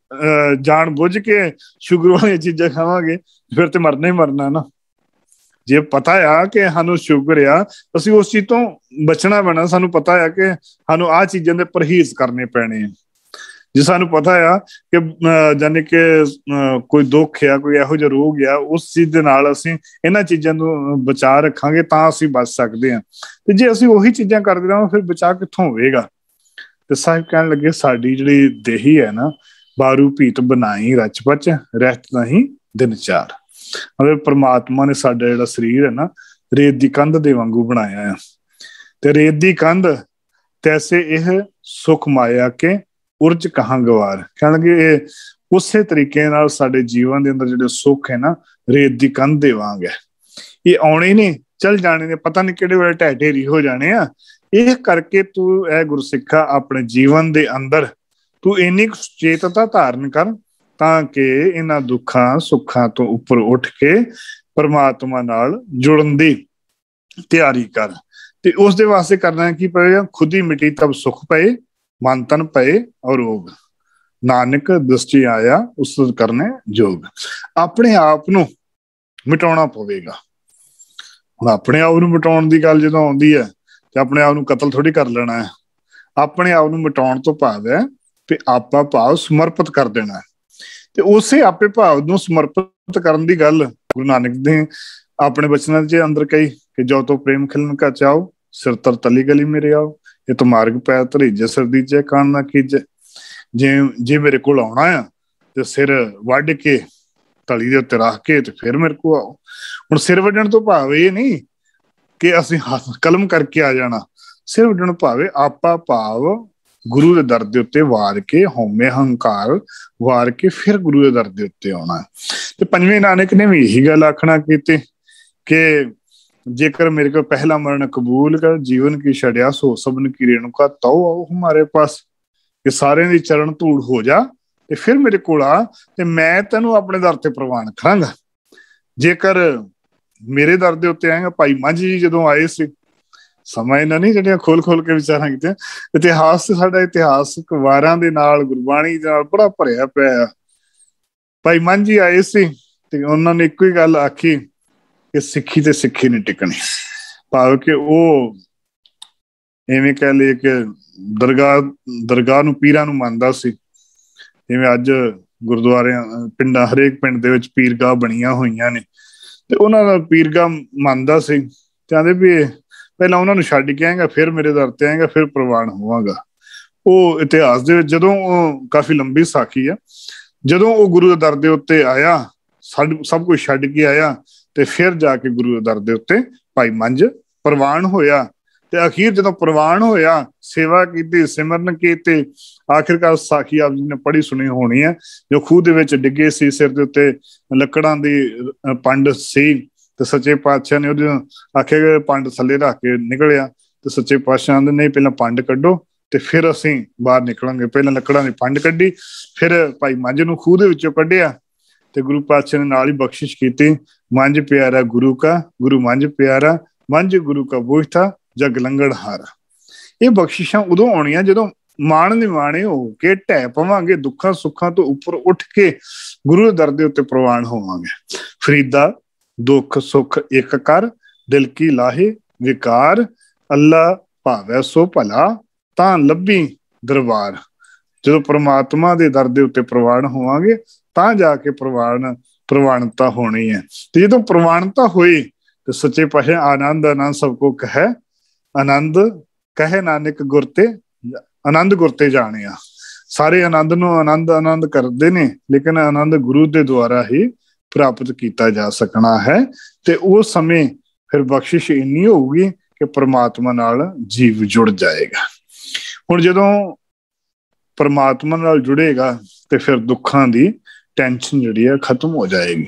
ਜਾਣ ਬੁੱਝ ਕੇ ਸ਼ੂਗਰ ਵਾਲੀਆਂ ਚੀਜ਼ਾਂ ਖਾਵਾਂਗੇ, ਫਿਰ ਤੇ ਮਰਨਾ ਹੀ ਮਰਨਾ ਨਾ। ਜੇ ਪਤਾ ਆ ਕਿ ਸਾਨੂੰ ਸ਼ੂਗਰ ਆ, ਅਸੀਂ ਉਸ ਚੀਜ਼ ਤੋਂ ਬਚਣਾ ਪੈਣਾ। ਸਾਨੂੰ ਪਤਾ ਆ ਕਿ ਸਾਨੂੰ ਆਹ ਚੀਜ਼ਾਂ ਦੇ ਪਰਹੇਜ਼ ਕਰਨੇ ਪੈਣੇ ਆ। ਜੇ ਸਾਨੂੰ ਪਤਾ ਆ ਕਿ ਜਾਨੀ ਕਿ ਕੋਈ ਦੁੱਖ ਆ, ਕੋਈ ਇਹੋ ਜਿਹਾ ਰੋਗ ਆ, ਉਸ ਚੀਜ਼ ਦੇ ਨਾਲ ਅਸੀਂ ਇਹਨਾਂ ਚੀਜ਼ਾਂ ਨੂੰ ਬਚਾ ਰੱਖਾਂਗੇ ਤਾਂ ਅਸੀਂ ਬਚ ਸਕਦੇ ਹਾਂ। ਤੇ ਜੇ ਅਸੀਂ ਉਹੀ ਚੀਜ਼ਾਂ ਕਰਦੇ ਰਹਾਂਗੇ ਫਿਰ ਬਚਾ ਕਿੱਥੋਂ ਹੋਵੇਗਾ। ਤੇ ਸਾਹਿਬ ਕਹਿਣ ਲੱਗੇ ਸਾਡੀ ਜਿਹੜੀ ਦੇਹੀ ਹੈ ਨਾ, ਬਾਰੂ ਭੀਤ ਬਣਾਈ ਰਚਪਚ, ਰਹਿਤ ਨਹੀਂ ਦਿਨ ਚਾਰ। ਮਤਲਬ ਪਰਮਾਤਮਾ ਨੇ ਸਾਡਾ ਜਿਹੜਾ ਸਰੀਰ ਹੈ ਨਾ, ਰੇਤ ਦੀ ਕੰਧ ਦੇ ਵਾਂਗੂ ਬਣਾਇਆ ਆ। ਤੇ ਰੇਤ ਦੀ ਕੰਧ ਤੈਸੇ ਇਹ ਸੁਖ ਮਾਇਆ ਕੇ ਉਰਜ ਕਹਾਂ ਗਵਾਰ। ਕਹਿਣਗੇ ਇਹ ਉਸੇ ਤਰੀਕੇ ਨਾਲ ਸਾਡੇ ਜੀਵਨ ਦੇ ਅੰਦਰ ਜਿਹੜੇ ਸੁੱਖ ਹੈ ਨਾ, ਰੇਤ ਦੀ ਕੰਧ ਦੇ ਵਾਂਗ ਹੈ। ਇਹ ਆਉਣੇ ਨੇ, ਚੱਲ ਜਾਣੇ ਨੇ, ਪਤਾ ਨਹੀਂ ਕਿਹੜੇ ਵੇਲੇ ਢਹਿ ਢੇਰੀ ਹੋ ਜਾਣੇ ਆ। ਇਹ ਕਰਕੇ ਤੂੰ ਇਹ ਗੁਰਸਿੱਖਾ ਆਪਣੇ ਜੀਵਨ ਦੇ ਅੰਦਰ ਤੂੰ ਇੰਨੀ ਸੁਚੇਤਤਾ ਧਾਰਨ ਕਰ ਤਾਂ ਕਿ ਇਹਨਾਂ ਦੁੱਖਾਂ ਸੁੱਖਾਂ ਤੋਂ ਉੱਪਰ ਉੱਠ ਕੇ ਪਰਮਾਤਮਾ ਨਾਲ ਜੁੜਨ ਦੀ ਤਿਆਰੀ ਕਰ। ਤੇ ਉਸ ਦੇ ਵਾਸਤੇ ਕਰਨਾ ਕੀ ਪਏਗਾ? ਖੁਦ ਹੀ ਮਿਟੀ ਤਬ ਸੁਖ ਪਏ, ਮਨ ਤਨ ਪਏ ਔਰ ਰੋਗ, ਨਾਨਕ ਦ੍ਰਿਸ਼ਟੀ ਆਇਆ ਉਸ ਕਰਨੇ ਜੋਗ। ਆਪਣੇ ਆਪ ਨੂੰ ਮਿਟਾਉਣਾ ਪਵੇਗਾ। ਹੁਣ ਆਪਣੇ ਆਪ ਨੂੰ ਮਿਟਾਉਣ ਦੀ ਗੱਲ ਜਦੋਂ ਆਉਂਦੀ ਹੈ ਤੇ ਆਪਣੇ ਆਪ ਨੂੰ ਕਤਲ ਥੋੜੀ ਕਰ ਲੈਣਾ ਹੈ। ਆਪਣੇ ਆਪ ਨੂੰ ਮਿਟਾਉਣ ਤੋਂ ਭਾਵ ਹੈ ਤੇ ਆਪਾ ਭਾਵ ਸਮਰਪਿਤ ਕਰ ਦੇਣਾ। ਤੇ ਉਸੇ ਆਪੇ ਭਾਵ ਨੂੰ ਸਮਰਪਿਤ ਕਰਨ ਦੀ ਗੱਲ ਗੁਰੂ ਨਾਨਕ ਨੇ ਆਪਣੇ ਬਚਨਾਂ ਦੇ ਅੰਦਰ ਕਹੀ ਕਿ ਜੋ ਤੋ ਪ੍ਰੇਮ ਖਿਲਨ ਕਾ ਚਾਓ, ਸਿਰ ਤਰ ਤਲੀ ਗਲੀ ਮੇਰੇ ਆਓ, ਇਹ ਤਾਂ ਮਾਰਗ ਪੈ ਧਰੀਜੇ ਸਿਰ ਦੀਜੇ ਕਾਣ ਨਾ ਕੀਜੇ। ਜੇ ਮੇਰੇ ਕੋਲ ਆਉਣਾ ਆ ਤੇ ਸਿਰ ਵੱਢ ਕੇ ਤਲੀ ਦੇ ਉੱਤੇ ਰੱਖ ਕੇ ਤੇ ਫਿਰ ਮੇਰੇ ਕੋਲ ਆਓ। ਹੁਣ ਸਿਰ ਵੱਢਣ ਤੋਂ ਭਾਵ ਇਹ ਨਹੀਂ ਕਿ ਅਸੀਂ ਹੱਥ ਕਲਮ ਕਰਕੇ ਆ ਜਾਣਾ। ਸਿਰ ਵੱਢਣ ਭਾਵੇਂ ਆਪਾ ਭਾਵ ਗੁਰੂ ਦੇ ਦਰ ਦੇ ਉੱਤੇ ਵਾਰ ਕੇ, ਹਉਮੈ ਹੰਕਾਰ ਵਾਰ ਕੇ ਫਿਰ ਗੁਰੂ ਦੇ ਦਰ ਦੇ ਉੱਤੇ ਆਉਣਾ। ਤੇ ਪੰਜਵੇਂ ਨਾਨਕ ਨੇ ਵੀ ਇਹੀ ਗੱਲ ਆਖਣਾ ਕੀਤੀ ਕਿ जेकर मेरे को पहला मरण कबूल कर, जीवन की छड़िया सो सबन की रेणुका तो आओ हमारे पास। कि सारे दी चरण धूड़ हो जा ते फिर मेरे कोल आ ते मैं तेनू अपने दर ते प्रवान करांगा। जेकर मेरे दर दे उत्ते आएगा, भाई मंझ जी जदों आए सी, समा इन्हां नहीं ਜਿਹੜੀਆਂ खोल खोल के विचारां कीतियां। इतिहास साडा इतिहास वारां दे नाल गुरबाणी दे नाल बड़ा भरिया पिया। भाई मंझ जी आए सी ते उन्हां ने इक्को ही गल आखी कि सिੱਖੀ ਤੇ ਸਿੱਖੀ ਨਹੀਂ ਟਿਕਣੀ। ਭਾਵ ਕਿ ਉਹ ਐਵੇਂ ਕਹਿ ਲਈਏ ਕਿ ਦਰਗਾਹ ਨੂੰ ਪੀਰਾਂ ਨੂੰ ਮੰਨਦਾ ਸੀ। ਜਿਵੇਂ ਅੱਜ ਗੁਰਦੁਆਰਿਆਂ ਪਿੰਡਾਂ ਹਰੇਕ ਪਿੰਡ ਦੇ ਵਿੱਚ ਪੀਰਗਾਹ ਬਣੀਆਂ ਹੋਈਆਂ ਨੇ ਤੇ ਉਹਨਾਂ ਦਾ ਪੀਰਗਾਹ ਮੰਨਦਾ ਸੀ। ਕਹਿੰਦੇ ਵੀ ਪਹਿਲਾਂ ਉਹਨਾਂ ਨੂੰ ਛੱਡ ਕੇ ਆਏਗਾ ਫਿਰ ਮੇਰੇ ਦਰ ਤੇ ਆਏਗਾ ਫਿਰ ਪ੍ਰਵਾਨ ਹੋਵਾਂਗਾ। ਉਹ ਇਤਿਹਾਸ ਦੇ ਵਿੱਚ ਜਦੋਂ ਉਹ ਕਾਫੀ ਲੰਬੀ ਸਾਖੀ ਆ, ਜਦੋਂ ਉਹ ਗੁਰੂ ਦੇ ਦਰ ਦੇ ਉੱਤੇ ਆਇਆ, ਸਭ ਕੁਝ ਛੱਡ ਕੇ ਆਇਆ ਤੇ ਫਿਰ ਜਾ ਕੇ ਗੁਰੂ ਦੇ ਦਰ ਦੇ ਉੱਤੇ ਭਾਈ ਮੰਝ ਪ੍ਰਵਾਨ ਹੋਇਆ। ਤੇ ਅਖੀਰ ਜਦੋਂ ਪ੍ਰਵਾਨ ਹੋਇਆ, ਸੇਵਾ ਕੀਤੀ, ਸਿਮਰਨ ਕੀਤੇ, ਆਖਿਰਕਾਰ ਸਾਖੀ ਆਪ ਜੀ ਨੇ ਪੜ੍ਹੀ ਸੁਣੀ ਹੋਣੀ ਹੈ। ਜੋ ਖੂਹ ਦੇ ਵਿੱਚ ਡਿੱਗੇ ਸੀ, ਸਿਰ ਦੇ ਉੱਤੇ ਲੱਕੜਾਂ ਦੀ ਪੰਡ ਸੀ ਤੇ ਸੱਚੇ ਪਾਤਸ਼ਾਹ ਨੇ ਉਹਦੇ ਆਖਿਆ ਕਿ ਪੰਡ ਥੱਲੇ ਰੱਖ ਕੇ ਨਿਕਲਿਆ ਤੇ ਸੱਚੇ ਪਾਤਸ਼ਾਹ ਦੇ ਨਹੀਂ ਪਹਿਲਾਂ ਪੰਡ ਕੱਢੋ ਤੇ ਫਿਰ ਅਸੀਂ ਬਾਹਰ ਨਿਕਲਾਂਗੇ। ਪਹਿਲਾਂ ਲੱਕੜਾਂ ਦੀ ਪੰਡ ਕੱਢੀ, ਫਿਰ ਭਾਈ ਮੰਝ ਨੂੰ ਖੂਹ ਦੇ ਵਿੱਚੋਂ ਕੱਢਿਆ ਤੇ ਗੁਰੂ ਪਾਤਸ਼ਾਹ ਨੇ ਨਾਲ ਹੀ ਬਖਸ਼ਿਸ਼ ਕੀਤੀ। ਮੰਝ ਪਿਆਰਾ ਗੁਰੂ ਕਾ, ਗੁਰੂ ਮੰਝ ਪਿਆਰਾ, ਮੰਝ ਗੁਰੂ ਕਾ ਬੋਝਤਾ ਜਗ ਲੰਗੜ ਹਾਰਾ। ਇਹ ਬਖਸ਼ਿਸ਼ਾਂ ਉਦੋਂ ਆਉਣੀਆਂ ਜਦੋਂ ਮਾਣ ਨਿਮਾਣੇ ਹੋ ਕੇ ਢਹਿ ਪਵਾਂਗੇ, ਦੁੱਖਾਂ ਸੁੱਖਾਂ ਤੋਂ ਉੱਪਰ ਉੱਠ ਕੇ ਗੁਰੂ ਦੇ ਦਰ ਦੇ ਉੱਤੇ ਪ੍ਰਵਾਨ ਹੋਵਾਂਗੇ। ਫਰੀਦਾ ਦੁੱਖ ਸੁੱਖ ਇੱਕ ਕਰ, ਦਿਲ ਕੀ ਲਾਹੇ ਵਿਕਾਰ, ਅੱਲਾ ਭਾਵੈ ਸੋ ਭਲਾ, ਤਾਂ ਲੱਭੀ ਦਰਬਾਰ। ਜਦੋਂ ਪ੍ਰਮਾਤਮਾ ਦੇ ਦਰ ਦੇ ਉੱਤੇ ਪ੍ਰਵਾਨ ਹੋਵਾਂਗੇ ਤਾਂ ਜਾ ਕੇ ਪ੍ਰਵਾਨਤਾ ਹੋਣੀ ਹੈ। ਤੇ ਜਦੋਂ ਪ੍ਰਵਾਨਤਾ ਹੋਈ ਤੇ ਸੱਚੇ ਪਾਤਸ਼ਾਹ ਆਨੰਦ ਆਨੰਦ ਸਭ ਕੋ ਕਹੈ, ਆਨੰਦ ਕਹੇ ਨਾਨਕ ਗੁਰ ਤੇ, ਆਨੰਦ ਗੁਰ ਤੇ ਜਾਣਿਆ। ਸਾਰੇ ਆਨੰਦ ਨੂੰ ਆਨੰਦ ਆਨੰਦ ਕਰਦੇ ਨੇ, ਲੇਕਿਨ ਆਨੰਦ ਗੁਰੂ ਦੇ ਦੁਆਰਾ ਹੀ ਪ੍ਰਾਪਤ ਕੀਤਾ ਜਾ ਸਕਣਾ ਹੈ। ਤੇ ਉਸ ਸਮੇਂ ਫਿਰ ਬਖਸ਼ਿਸ਼ ਇੰਨੀ ਹੋਊਗੀ ਕਿ ਪ੍ਰਮਾਤਮਾ ਨਾਲ ਜੀਵ ਜੁੜ ਜਾਏਗਾ। ਹੁਣ ਜਦੋਂ ਪ੍ਰਮਾਤਮਾ ਨਾਲ ਜੁੜੇਗਾ ਤੇ ਫਿਰ ਦੁੱਖਾਂ ਦੀ ਟੈਨਸ਼ਨ ਜਿਹੜੀ ਹੈ ਖਤਮ ਹੋ ਜਾਏਗੀ।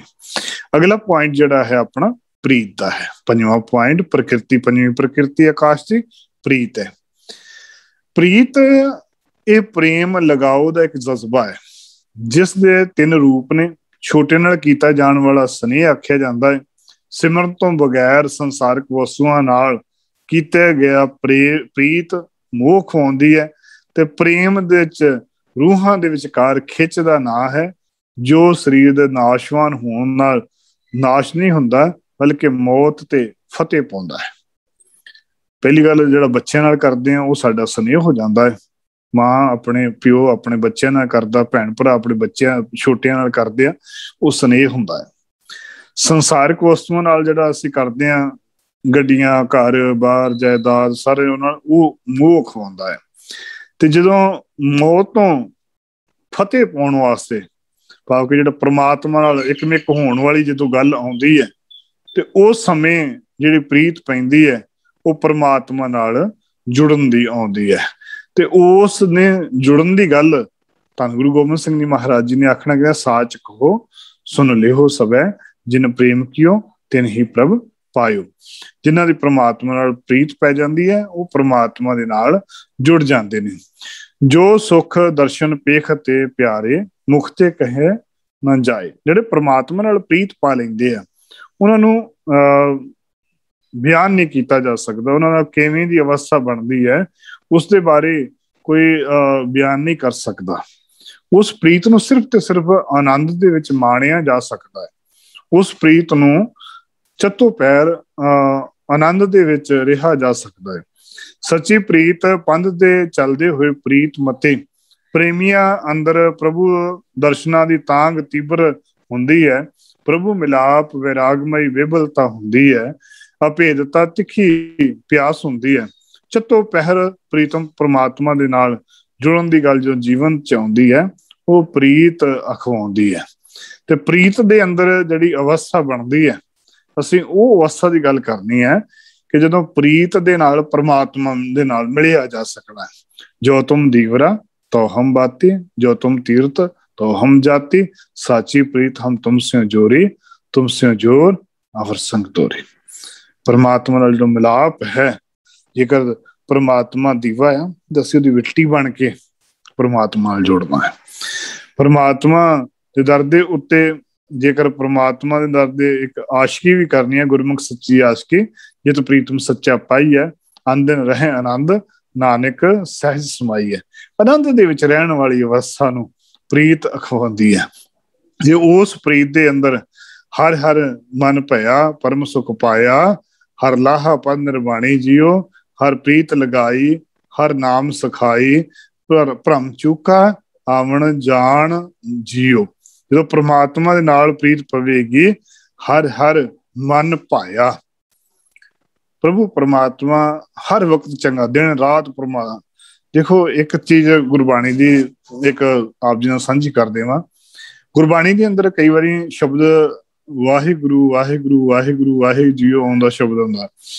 ਅਗਲਾ ਪੁਆਇੰਟ ਜਿਹੜਾ ਹੈ ਆਪਣਾ ਪ੍ਰੀਤ ਦਾ ਹੈ। ਪੰਜਵਾਂ ਪੁਆਇੰਟ ਪ੍ਰਕਿਰਤੀ, ਪੰਜਵੀਂ ਪ੍ਰਕਿਰਤੀ ਆਕਾਸ਼ ਦੀ ਪ੍ਰੀਤ ਹੈ। ਪ੍ਰੀਤ ਇਹ ਪ੍ਰੇਮ ਲਗਾਓ ਦਾ ਇੱਕ ਜਜ਼ਬਾ ਹੈ, ਜਿਸ ਦੇ 3 ਰੂਪ ਨੇ। ਛੋਟੇ ਨਾਲ ਕੀਤਾ ਜਾਣ ਵਾਲਾ ਸਨੇਹ ਆਖਿਆ ਜਾਂਦਾ ਹੈ। ਸਿਮਰਨ ਤੋਂ ਬਗੈਰ ਸੰਸਾਰਕ ਵਸਤੂਆਂ ਨਾਲ ਕੀਤਾ ਗਿਆ ਪ੍ਰੀਤ ਮੋਹ ਖਵਾਉਂਦੀ ਹੈ। ਤੇ ਪ੍ਰੇਮ ਦੇ ਵਿੱਚ ਰੂਹਾਂ ਦੇ ਵਿਚਕਾਰ ਖਿੱਚ ਦਾ ਨਾਂ ਹੈ, ਜੋ ਸਰੀਰ ਦੇ ਨਾਸ਼ਵਾਨ ਹੋਣ ਨਾਲ ਨਾਸ਼ ਨਹੀਂ ਹੁੰਦਾ, ਬਲਕਿ ਮੌਤ ਤੇ ਫਤਿਹ ਪਾਉਂਦਾ ਹੈ। ਪਹਿਲੀ ਗੱਲ ਜਿਹੜਾ ਬੱਚਿਆਂ ਨਾਲ ਕਰਦੇ ਆ ਉਹ ਸਾਡਾ ਸਨੇਹ ਹੋ ਜਾਂਦਾ ਹੈ। ਮਾਂ ਆਪਣੇ ਪਿਓ ਆਪਣੇ ਬੱਚਿਆਂ ਨਾਲ ਕਰਦਾ, ਭੈਣ ਭਰਾ ਆਪਣੇ ਬੱਚਿਆਂ ਛੋਟਿਆਂ ਨਾਲ ਕਰਦੇ ਆ, ਉਹ ਸਨੇਹ ਹੁੰਦਾ ਹੈ। ਸੰਸਾਰਿਕ ਵਸਤੂਆਂ ਨਾਲ ਜਿਹੜਾ ਅਸੀਂ ਕਰਦੇ ਆ, ਗੱਡੀਆਂ ਘਰ ਬਾਰ ਜਾਇਦਾਦ ਸਾਰੇ ਉਹਨਾਂ ਉਹ ਮੋਹ ਖਵਾਉਂਦਾ ਹੈ। ਤੇ ਜਦੋਂ ਮੌਤ ਤੋਂ ਫਤਿਹ ਪਾਉਣ ਵਾਸਤੇ ਭਾਵ ਕਿ ਜਿਹੜਾ ਪ੍ਰਮਾਤਮਾ ਨਾਲ ਇੱਕਮਿਕ ਹੋਣ ਵਾਲੀ ਜਦੋਂ ਗੱਲ ਆਉਂਦੀ ਹੈ ਤੇ ਉਸ ਸਮੇਂ ਜਿਹੜੀ ਪ੍ਰੀਤ ਪੈਂਦੀ ਹੈ ਉਹ ਪ੍ਰਮਾਤਮਾ ਨਾਲ ਜੁੜਨ ਦੀ ਆਉਂਦੀ ਹੈ। ਤੇ ਉਸ ਨੇ ਜੁੜਨ ਦੀ ਗੱਲ ਧੰਨ ਗੁਰੂ ਗੋਬਿੰਦ ਸਿੰਘ ਜੀ ਮਹਾਰਾਜ ਜੀ ਨੇ ਆਖਣਾ ਕਿ ਸਾਚ ਕਹੋ ਸੁਣ ਲਿਓ ਸਭੈ, ਜਿਨ ਪ੍ਰੇਮ ਕੀਓ ਤਿਨ ਹੀ ਪ੍ਰਭ ਪਾਇਓ। ਜਿਨ੍ਹਾਂ ਦੀ ਪ੍ਰਮਾਤਮਾ ਨਾਲ ਪ੍ਰੀਤ ਪੈ ਜਾਂਦੀ ਹੈ ਉਹ ਪ੍ਰਮਾਤਮਾ ਦੇ ਨਾਲ ਜੁੜ ਜਾਂਦੇ ਨੇ। ਜੋ ਸੁਖ ਦਰਸ਼ਨ ਪੇਖ ਤੇ ਪਿਆਰੇ, ਮੁਖ ਤੇ ਕਹੇ ਨਾ ਜਾਏ। ਜਿਹੜੇ ਪ੍ਰਮਾਤਮਾ ਨਾਲ ਪ੍ਰੀਤ ਪਾ ਲੈਂਦੇ ਆ ਉਹਨਾਂ ਨੂੰ ਬਿਆਨ ਨਹੀਂ ਕੀਤਾ ਜਾ ਸਕਦਾ। ਉਹਨਾਂ ਨਾਲ ਕਿਵੇਂ ਦੀ ਅਵਸਥਾ ਬਣਦੀ ਹੈ ਉਸ ਦੇ ਬਾਰੇ ਕੋਈ ਬਿਆਨ ਨਹੀਂ ਕਰ ਸਕਦਾ। ਉਸ ਪ੍ਰੀਤ ਨੂੰ ਸਿਰਫ ਤੇ ਸਿਰਫ ਆਨੰਦ ਦੇ ਵਿੱਚ ਮਾਣਿਆ ਜਾ ਸਕਦਾ ਹੈ। ਉਸ ਪ੍ਰੀਤ ਨੂੰ ਚੱਤੋ ਪੈਰ ਆਨੰਦ ਦੇ ਵਿੱਚ ਰਿਹਾ ਜਾ ਸਕਦਾ ਹੈ। ਸੱਚੀ ਪ੍ਰੀਤ ਪੰਧ ਦੇ ਚੱਲਦੇ ਹੋਏ ਪ੍ਰੀਤ ਮਤੇ ਪ੍ਰੇਮੀਆਂ ਅੰਦਰ ਪ੍ਰਭੂ ਦਰਸ਼ਨਾਂ ਦੀ ਤਾਂਗ ਤੀਬਰ ਹੁੰਦੀ ਹੈ। ਪ੍ਰਭੂ ਮਿਲਾਪ ਵੈਰਾਗਮਈ ਵਿਭਲਤਾ ਹੁੰਦੀ ਹੈ। ਅਭੇਦਤਾ ਤਿੱਖੀ ਪਿਆਸ ਹੁੰਦੀ ਹੈ। ਚੱਤੋ ਪਹਿਰ ਪ੍ਰੀਤਮ ਪ੍ਰਮਾਤਮਾ ਦੇ ਨਾਲ ਜੁੜਨ ਦੀ ਗੱਲ ਜੋ ਜੀਵਨ ਚ ਆਉਂਦੀ ਹੈ ਉਹ ਪ੍ਰੀਤ ਅਖਵਾਉਂਦੀ ਹੈ। ਤੇ ਪ੍ਰੀਤ ਦੇ ਅੰਦਰ ਜਿਹੜੀ ਅਵਸਥਾ ਬਣਦੀ ਹੈ, ਅਸੀਂ ਉਹ ਅਵਸਥਾ ਦੀ ਗੱਲ ਕਰਨੀ ਹੈ ਕਿ ਜਦੋਂ ਪ੍ਰੀਤ ਦੇ ਨਾਲ ਪ੍ਰਮਾਤਮਾ ਦੇ ਨਾਲ ਮਿਲਿਆ ਜਾ ਸਕਦਾ ਹੈ। ਜੋ ਤੁਮ ਦੀਵਰਾ ਤੋ ਹਮ ਬਾਤੀ, ਜੋ ਤੁਮ ਤੀਰਥ ਤੋ ਹਮ ਜਾਤੀ, ਸਾਚੀ ਪ੍ਰੀਤ ਹਮ ਤੁਮਸੇ ਜੋਰੀ, ਤੁਮਸੇ ਜੋਰ ਅਵਰ ਸੰਗ ਤੋਰੀ। ਪ੍ਰਮਾਤਮਾ ਨਾਲ ਜੋ ਮਿਲਾਪ ਹੈ, ਜੇਕਰ ਪ੍ਰਮਾਤਮਾ ਦੀਵਾ ਆ ਤਾਂ ਅਸੀਂ ਉਹਦੀ ਵਿਟਟੀ ਬਣ ਕੇ ਪ੍ਰਮਾਤਮਾ ਨਾਲ ਜੋੜਨਾ ਹੈ। ਪ੍ਰਮਾਤਮਾ ਦੇ ਦਰ ਦੇ ਉੱਤੇ ਜੇਕਰ ਪ੍ਰਮਾਤਮਾ ਦੇ ਦਰ ਦੇ ਇੱਕ ਆਸ਼ਕੀ ਵੀ ਕਰਨੀ ਹੈ, ਗੁਰਮੁਖ ਸੱਚੀ ਆਸ਼ਕੀ, ਜਿਤ ਪ੍ਰੀਤਮ ਸੱਚਾ ਪਾਈ ਹੈ, ਅੰਦਨ ਰਹੇ ਆਨੰਦ ਨਾਨਕ ਸਹਿਜ ਸਮਾਈ ਹੈ। ਆਨੰਦ ਦੇ ਵਿੱਚ ਰਹਿਣ ਵਾਲੀ ਅਵਸਥਾ ਨੂੰ ਪ੍ਰੀਤ ਅਖਵਾਉਂਦੀ ਹੈ। ਜੇ ਉਸ ਪ੍ਰੀਤ ਦੇ ਅੰਦਰ ਹਰ ਹਰ ਮਨ ਭਇਆ ਪਰਮ ਸੁਖ ਪਾਇਆ, ਹਰ ਲਾਹਾ ਪਦ ਨਿਰਵਾਣੀ ਜੀਓ, ਹਰ ਪ੍ਰੀਤ ਲਗਾਈ ਹਰ ਨਾਮ ਸਖਾਈ, ਭਰਮ ਚੂਕਾ ਆਵਣ ਜਾਣ ਜੀਓ। ਜਦੋਂ ਪ੍ਰਮਾਤਮਾ ਦੇ ਨਾਲ ਪ੍ਰੀਤ ਪਵੇਗੀ, ਹਰ ਹਰ ਮਨ ਭਾਇਆ। ਪ੍ਰਭੂ ਪ੍ਰਮਾਤਮਾ ਹਰ ਵਕਤ ਚੰਗਾ, ਦਿਨ ਰਾਤ ਪ੍ਰਮਾਤਮਾ। ਦੇਖੋ ਇੱਕ ਚੀਜ਼ ਗੁਰਬਾਣੀ ਦੀ ਇੱਕ ਆਪ ਜੀ ਨਾਲ ਸਾਂਝੀ ਕਰ ਦੇਵਾਂ। ਗੁਰਬਾਣੀ ਦੇ ਅੰਦਰ ਕਈ ਵਾਰੀ ਸ਼ਬਦ ਵਾਹਿਗੁਰੂ ਵਾਹਿਗੁਰੂ ਵਾਹਿਗੁਰੂ ਵਾਹਿਗੁਰੂ ਜੀਓ ਆਉਂਦਾ ਸ਼ਬਦ ਆਉਂਦਾ।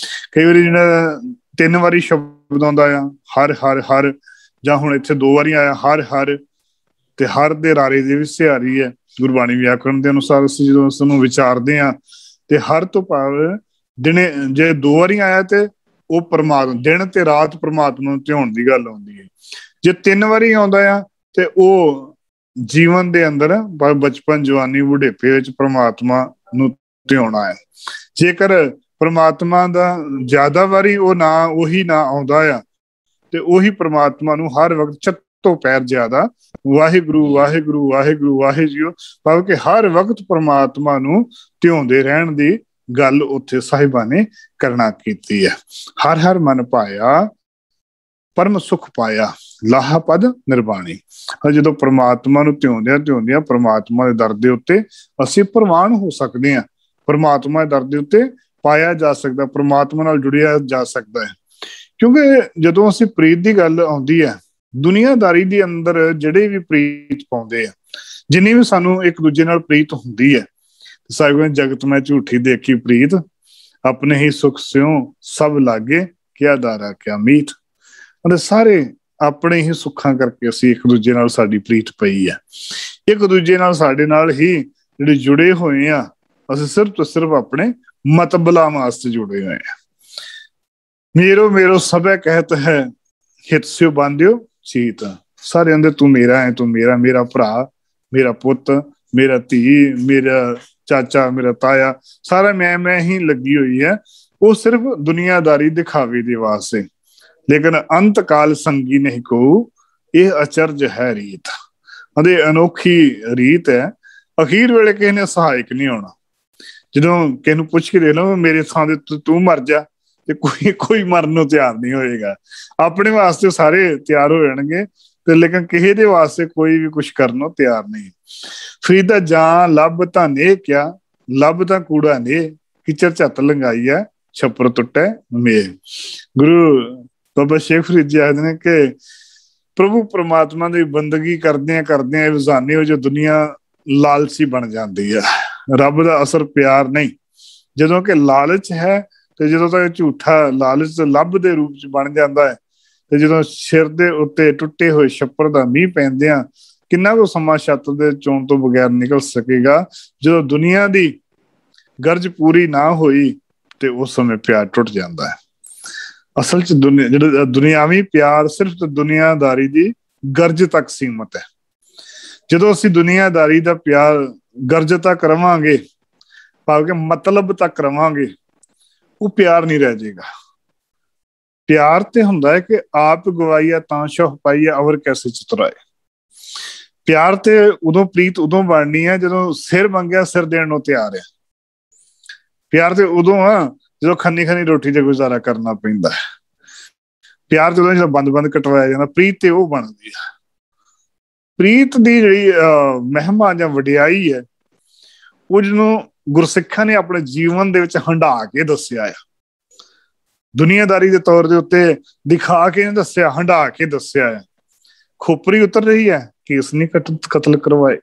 ਕਈ ਵਾਰੀ ਜਿਹੜਾ 3 ਵਾਰੀ ਸ਼ਬਦ ਆਉਂਦਾ ਆ ਹਰ ਹਰ ਹਰ, ਜਾਂ ਹੁਣ ਇੱਥੇ 2 ਵਾਰੀ ਆਇਆ ਹਰ ਹਰ। ਤੇ ਹਰ ਦੇ ਰਾਰੇ ਦੇ ਵੀ ਸਿਹਾਰੀ ਹੈ। ਗੁਰਬਾਣੀ ਵਿਆਕਰਣ ਦੇ ਅਨੁਸਾਰ ਅਸੀਂ ਜਦੋਂ ਉਸ ਨੂੰ ਵਿਚਾਰਦੇ ਹਾਂ ਤੇ ਹਰ ਤੋਂ ਭਾਵ ਦਿਨੇ, ਜੇ 2 ਵਾਰੀ ਆਇਆ ਤੇ ਉਹ ਪਰਮਾਤਮਾ ਦਿਨ ਤੇ ਰਾਤ ਪ੍ਰਮਾਤਮਾ ਨੂੰ ਧਿਆਉਣ ਦੀ ਗੱਲ ਆਉਂਦੀ ਹੈ। ਜੇ 3 ਵਾਰੀ ਆਉਂਦਾ ਆ ਤੇ ਉਹ ਜੀਵਨ ਦੇ ਅੰਦਰ ਬਚਪਨ ਜਵਾਨੀ ਬੁਢੇਪੇ ਵਿੱਚ ਪ੍ਰਮਾਤਮਾ ਨੂੰ ਧਿਆਉਣਾ ਹੈ। ਜੇਕਰ ਪ੍ਰਮਾਤਮਾ ਦਾ ਜ਼ਿਆਦਾ ਵਾਰੀ ਉਹ ਨਾ ਉਹੀ ਨਾ ਆਉਂਦਾ ਆ ਤੇ ਉਹੀ ਪ੍ਰਮਾਤਮਾ ਨੂੰ ਹਰ ਵਕਤ ਚੱਤੋ ਪੈਰ ਜ਼ਿਆਦਾ ਵਾਹਿਗੁਰੂ ਵਾਹਿਗੁਰੂ ਵਾਹਿਗੁਰੂ ਵਾਹਿਗੁਰੂ, ਭਾਵ ਕਿ ਹਰ ਵਕਤ ਪ੍ਰਮਾਤਮਾ ਨੂੰ ਧਿਆਉਂਦੇ ਰਹਿਣ ਦੀ ਗੱਲ ਉੱਥੇ ਸਾਹਿਬਾਂ ਨੇ ਕਰਨਾ ਕੀਤੀ ਹੈ। ਹਰ ਹਰ ਮਨ ਪਾਇਆ ਪਰਮ ਸੁਖ ਪਾਇਆ ਲਾਹਾ ਪਦ ਨਿਰਵਾਣੀ। ਜਦੋਂ ਪ੍ਰਮਾਤਮਾ ਨੂੰ ਧਿਆਉਂਦਿਆਂ ਪ੍ਰਮਾਤਮਾ ਦੇ ਦਰ ਦੇ ਉੱਤੇ ਅਸੀਂ ਪ੍ਰਵਾਨ ਹੋ ਸਕਦੇ ਹਾਂ, ਪ੍ਰਮਾਤਮਾ ਦੇ ਦਰ ਦੇ ਉੱਤੇ ਪਾਇਆ ਜਾ ਸਕਦਾ, ਪ੍ਰਮਾਤਮਾ ਨਾਲ ਜੁੜਿਆ ਜਾ ਸਕਦਾ ਹੈ। ਕਿਉਂਕਿ ਜਦੋਂ ਅਸੀਂ ਪ੍ਰੀਤ ਦੀ ਗੱਲ ਆਉਂਦੀ ਹੈ, ਦੁਨੀਆਦਾਰੀ ਦੇ ਅੰਦਰ ਜਿਹੜੇ ਵੀ ਪ੍ਰੀਤ ਪਾਉਂਦੇ ਆ, ਜਿੰਨੀ ਵੀ ਸਾਨੂੰ ਇੱਕ ਦੂਜੇ ਨਾਲ ਪ੍ਰੀਤ ਹੁੰਦੀ ਹੈ, ਸਾਹਿਬਾਂ ਜਗਤ ਮੈਂ ਝੂਠੀ ਦੇਖੀ ਪ੍ਰੀਤ, ਆਪਣੇ ਹੀ ਸੁਖ ਸਿਉ ਸਭ ਲਾਗੇ ਕਿਆ ਦਾਰਾ ਕਿਆ ਮੀਤ। ਉਹਦੇ ਸਾਰੇ ਆਪਣੇ ਹੀ ਸੁੱਖਾਂ ਕਰਕੇ ਅਸੀਂ ਇੱਕ ਦੂਜੇ ਨਾਲ ਸਾਡੀ ਪ੍ਰੀਤ ਪਈ ਹੈ। ਇੱਕ ਦੂਜੇ ਨਾਲ ਸਾਡੇ ਨਾਲ ਹੀ ਜਿਹੜੇ ਜੁੜੇ ਹੋਏ ਆ, ਅਸੀਂ ਸਿਰਫ ਤੇ ਸਿਰਫ ਆਪਣੇ ਮਤਬਲਾਂ ਵਾਸਤੇ ਜੁੜੇ ਹੋਏ ਆ। ਮੇਰੋ ਮੇਰੋ ਸਭੈ ਕਹਿਤ ਹੈ ਹਿਤ ਸਿਓ ਬਾਂਧਿਓ ਚੀਤ। ਸਾਰੇ ਅੰਦਰ ਤੂੰ ਮੇਰਾ ਹੈ, ਤੂੰ ਮੇਰਾ, ਮੇਰਾ ਭਰਾ, ਮੇਰਾ ਪੁੱਤ, ਮੇਰਾ ਧੀ, ਮੇਰਾ ਚਾਚਾ, ਮੇਰਾ ਤਾਇਆ, ਸਾਰਾ ਮੈਂ ਹੀ ਲੱਗੀ ਹੋਈ ਹੈ। ਉਹ ਸਿਰਫ ਦੁਨੀਆਦਾਰੀ ਦਿਖਾਵੇ ਦੇ ਵਾਸਤੇ। ਲੇਕਿਨ ਅੰਤ ਕਾਲ ਸੰਗੀ ਨਹੀਂ ਕੋ, ਇਹ ਅਚਰਜ ਹੈ ਰੀਤ। ਉਹਦੇ ਅਨੋਖੀ ਰੀਤ ਹੈ। ਅਖੀਰ ਵੇਲੇ ਕਿਸੇ ਨੇ ਸਹਾਇਕ ਨਹੀਂ ਆਉਣਾ। ਜਦੋਂ ਕਿਸੇ ਨੂੰ ਪੁੱਛ ਕੇ ਦੇ ਲਓ ਮੇਰੇ ਥਾਂ ਦੇ ਤੂੰ ਮਰ ਜਾ, ਤੇ ਕੋਈ ਮਰਨ ਨੂੰ ਤਿਆਰ ਨਹੀਂ ਹੋਏਗਾ। ਆਪਣੇ ਵਾਸਤੇ ਸਾਰੇ ਤਿਆਰ ਹੋ ਜਾਣਗੇ, ਤੇ ਲੇਕਿਨ ਕਿਸੇ ਦੇ ਵਾਸਤੇ ਕੋਈ ਵੀ ਕੁਛ ਕਰਨ ਨੂੰ ਤਿਆਰ ਨਹੀਂ। ਫਰੀਦਾ ਜਾਂ ਲੱਭ ਤਾਂ ਨੇ ਕਿਆ, ਲੱਭ ਤਾਂ ਕੂੜਾ ਨੇ, ਕਿਚਰ ਝੱਤ ਲੰਗਾਈ ਹੈ ਛੱਪਰ ਟੁੱਟੇ ਮੇ। ਗੁਰੂ ਬਾਬਾ ਸ਼ੇਖ ਫਰੀਦ ਜੀ ਆਖਦੇ ਨੇ ਕਿ ਪ੍ਰਭੂ ਪ੍ਰਮਾਤਮਾ ਦੀ ਬੰਦਗੀ ਕਰਦਿਆਂ ਇਹ ਵਿਜ਼ਾਨੀ ਹੋ ਜੋ ਦੁਨੀਆ ਲਾਲਚੀ ਬਣ ਜਾਂਦੀ ਹੈ। ਰੱਬ ਦਾ ਅਸਰ ਪਿਆਰ ਨਹੀਂ। ਜਦੋਂ ਕਿ ਲਾਲਚ ਹੈ, ਤੇ ਜਦੋਂ ਤੱਕ ਝੂਠਾ ਲਾਲਚ ਲੱਭ ਦੇ ਰੂਪ ਚ ਬਣ ਜਾਂਦਾ ਹੈ, ਤੇ ਜਦੋਂ ਸਿਰ ਦੇ ਉੱਤੇ ਟੁੱਟੇ ਹੋਏ ਛੱਪਰ ਦਾ ਮੀਂਹ ਪੈਂਦਿਆਂ ਕਿੰਨਾ ਕੁ ਸਮਾਂ ਛੱਤ ਦੇ ਚੋਣ ਤੋਂ ਬਗੈਰ ਨਿਕਲ ਸਕੇਗਾ। ਜਦੋਂ ਦੁਨੀਆ ਦੀ ਗਰਜ ਪੂਰੀ ਨਾ ਹੋਈ, ਤੇ ਉਸ ਸਮੇਂ ਪਿਆਰ ਟੁੱਟ ਜਾਂਦਾ ਹੈ। ਅਸਲ ਚ ਜਿਹੜਾ ਦੁਨਿਆਵੀ ਪਿਆਰ ਸਿਰਫ ਦੁਨੀਆਦਾਰੀ ਦੀ ਗਰਜ ਤੱਕ ਸੀਮਤ ਹੈ। ਜਦੋਂ ਅਸੀਂ ਦੁਨੀਆਦਾਰੀ ਦਾ ਪਿਆਰ ਗਰਜ ਤੱਕ ਰਵਾਂਗੇ, ਭਾਵ ਕਿ ਮਤਲਬ ਤੱਕ ਰਵਾਂਗੇ, ਉਹ ਪਿਆਰ ਨਹੀਂ ਰਹਿ ਜਾਏਗਾ। ਪਿਆਰ ਤੇ ਹੁੰਦਾ ਹੈ ਕਿ ਆਪ ਗਵਾਈਆ ਤਾਂ ਸ਼ੋਹ ਪਾਈਆ ਅਵਰ ਕੈਸੇ ਚਤੁਰਾਏ। ਪਿਆਰ ਤੇ ਉਦੋਂ ਪ੍ਰੀਤ ਉਦੋਂ ਬਣਨੀ ਹੈ ਜਦੋਂ ਸਿਰ ਮੰਗਿਆ ਸਿਰ ਦੇਣ ਨੂੰ ਤਿਆਰ ਹੈ। ਪਿਆਰ ਤੇ ਉਦੋਂ ਆ ਜਦੋਂ ਖੰਨੀ ਰੋਟੀ ਤੇ ਗੁਜ਼ਾਰਾ ਕਰਨਾ ਪੈਂਦਾ ਹੈ। ਪਿਆਰ ਤੇ ਜਦੋਂ ਬੰਦ ਕਟਵਾਇਆ ਜਾਂਦਾ। ਪ੍ਰੀਤ ਤੇ ਉਹ ਬਣਦੀ ਹੈ। ਪ੍ਰੀਤ ਦੀ ਜਿਹੜੀ ਮਹਿਮਾ ਜਾਂ ਵਡਿਆਈ ਹੈ, ਉਹ ਜਿਹਨੂੰ ਗੁਰਸਿੱਖਾਂ ਨੇ ਆਪਣੇ ਜੀਵਨ ਦੇ ਵਿੱਚ ਹੰਢਾ ਕੇ ਦੱਸਿਆ ਆ। ਦੁਨੀਆਦਾਰੀ ਦੇ ਤੌਰ ਦੇ ਉੱਤੇ ਦਿਖਾ ਕੇ ਨਹੀਂ ਦੱਸਿਆ, ਹੰਢਾ ਕੇ ਦੱਸਿਆ ਹੈ। ਖੋਪਰੀ ਉਤਰ ਰਹੀ ਹੈ ਕਿ ਉਸਨੇ ਕਤਲ ਕਰਵਾਏ,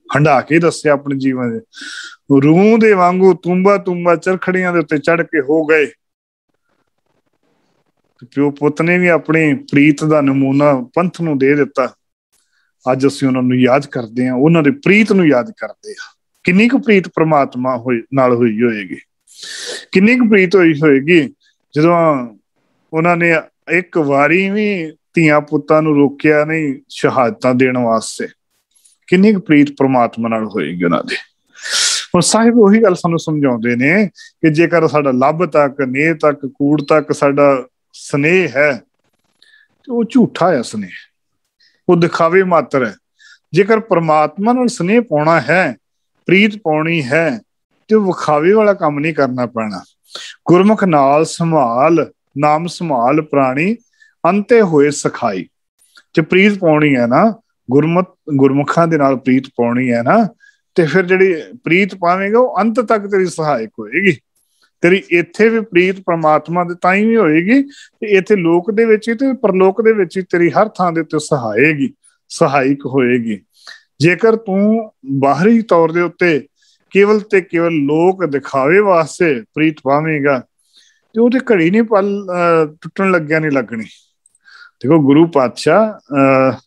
ਹੰਢਾ ਕੇ ਦੱਸਿਆ ਆਪਣੇ ਜੀਵਨ ਦੇ। ਰੂਹ ਦੇ ਵਾਂਗੂ ਤੁੰਬਾ ਚਰਖੜੀਆਂ ਦੇ ਉੱਤੇ ਚੜ ਕੇ ਹੋ ਗਏ। ਪਿਓ ਪੁੱਤ ਨੇ ਵੀ ਆਪਣੀ ਪ੍ਰੀਤ ਦਾ ਨਮੂਨਾ ਪੰਥ ਨੂੰ ਦੇ ਦਿੱਤਾ। ਅੱਜ ਅਸੀਂ ਉਹਨਾਂ ਨੂੰ ਯਾਦ ਕਰਦੇ ਹਾਂ, ਉਹਨਾਂ ਦੀ ਪ੍ਰੀਤ ਨੂੰ ਯਾਦ ਕਰਦੇ ਹਾਂ। ਕਿੰਨੀ ਕੁ ਪ੍ਰੀਤ ਪ੍ਰਮਾਤਮਾ ਨਾਲ ਹੋਈ ਹੋਏਗੀ, ਕਿੰਨੀ ਕੁ ਪ੍ਰੀਤ ਹੋਈ ਹੋਏਗੀ ਜਦੋਂ ਉਹਨਾਂ ਨੇ ਇੱਕ ਵਾਰੀ ਵੀ ਧੀਆਂ ਪੁੱਤਾਂ ਨੂੰ ਰੋਕਿਆ ਨਹੀਂ ਸ਼ਹਾਦਤਾਂ ਦੇਣ ਵਾਸਤੇ। ਕਿੰਨੀ ਕੁ ਪ੍ਰੀਤ ਪ੍ਰਮਾਤਮਾ ਨਾਲ ਹੋਏਗੀ ਉਹਨਾਂ ਦੀ। ਹੁਣ ਸਾਹਿਬ ਉਹੀ ਗੱਲ ਸਾਨੂੰ ਸਮਝਾਉਂਦੇ ਨੇ ਕਿ ਜੇਕਰ ਸਾਡਾ ਲੱਭ ਤੱਕ, ਨੇਹ ਤੱਕ, ਕੂੜ ਤੱਕ ਸਾਡਾ ਸਨੇਹ ਹੈ, ਤੇ ਉਹ ਝੂਠਾ ਹੈ ਸਨੇਹ, ਉਹ ਦਿਖਾਵੇ ਮਾਤਰ ਹੈ। ਜੇਕਰ ਪ੍ਰਮਾਤਮਾ ਨਾਲ ਸਨੇਹ ਪਾਉਣਾ ਹੈ, ਪ੍ਰੀਤ ਪਾਉਣੀ ਹੈ, ਤੇ ਉਹ ਵਿਖਾਵੇ ਵਾਲਾ ਕੰਮ ਨਹੀਂ ਕਰਨਾ ਪੈਣਾ। ਗੁਰਮੁਖ ਨਾਲ ਸੰਭਾਲ, ਨਾਮ ਸੰਭਾਲ ਪ੍ਰਾਣੀ, ਅੰਤੇ ਹੋਏ ਸਖਾਈ। ਜੇ ਪ੍ਰੀਤ ਪਾਉਣੀ ਹੈ ਨਾ, ਗੁਰਮੁਖਾਂ ਦੇ ਨਾਲ ਪ੍ਰੀਤ ਪਾਉਣੀ ਹੈ ਨਾ, ਤੇ ਫਿਰ ਜਿਹੜੀ ਪ੍ਰੀਤ ਪਾਵੇਂਗਾ ਉਹ ਅੰਤ ਤੱਕ ਤੇਰੀ ਸਹਾਇਕ ਹੋਏਗੀ। ਤੇਰੀ ਇੱਥੇ ਵੀ ਪ੍ਰੀਤ ਪ੍ਰਮਾਤਮਾ ਦੇ ਤਾਂ ਹੀ ਵੀ ਹੋਏਗੀ, ਤੇ ਇੱਥੇ ਲੋਕ ਦੇ ਵਿੱਚ ਹੀ ਤੇ ਪਰਲੋਕ ਦੇ ਵਿੱਚ ਹੀ ਤੇਰੀ ਹਰ ਥਾਂ ਦੇ ਉੱਤੇ ਸਹਾਇਕ ਹੋਏਗੀ। ਜੇਕਰ ਤੂੰ ਬਾਹਰੀ ਤੌਰ ਦੇ ਉੱਤੇ ਕੇਵਲ ਤੇ ਕੇਵਲ ਲੋਕ ਦਿਖਾਵੇ ਵਾਸਤੇ ਪ੍ਰੀਤ ਪਾਵੇਂਗਾ, ਤੇ ਉਹਦੇ ਘੜੀ ਨਹੀਂ ਪਲ ਟੁੱਟਣ ਲੱਗਿਆ ਨਹੀਂ ਲੱਗਣੀ। ਦੇਖੋ ਗੁਰੂ ਪਾਤਸ਼ਾਹ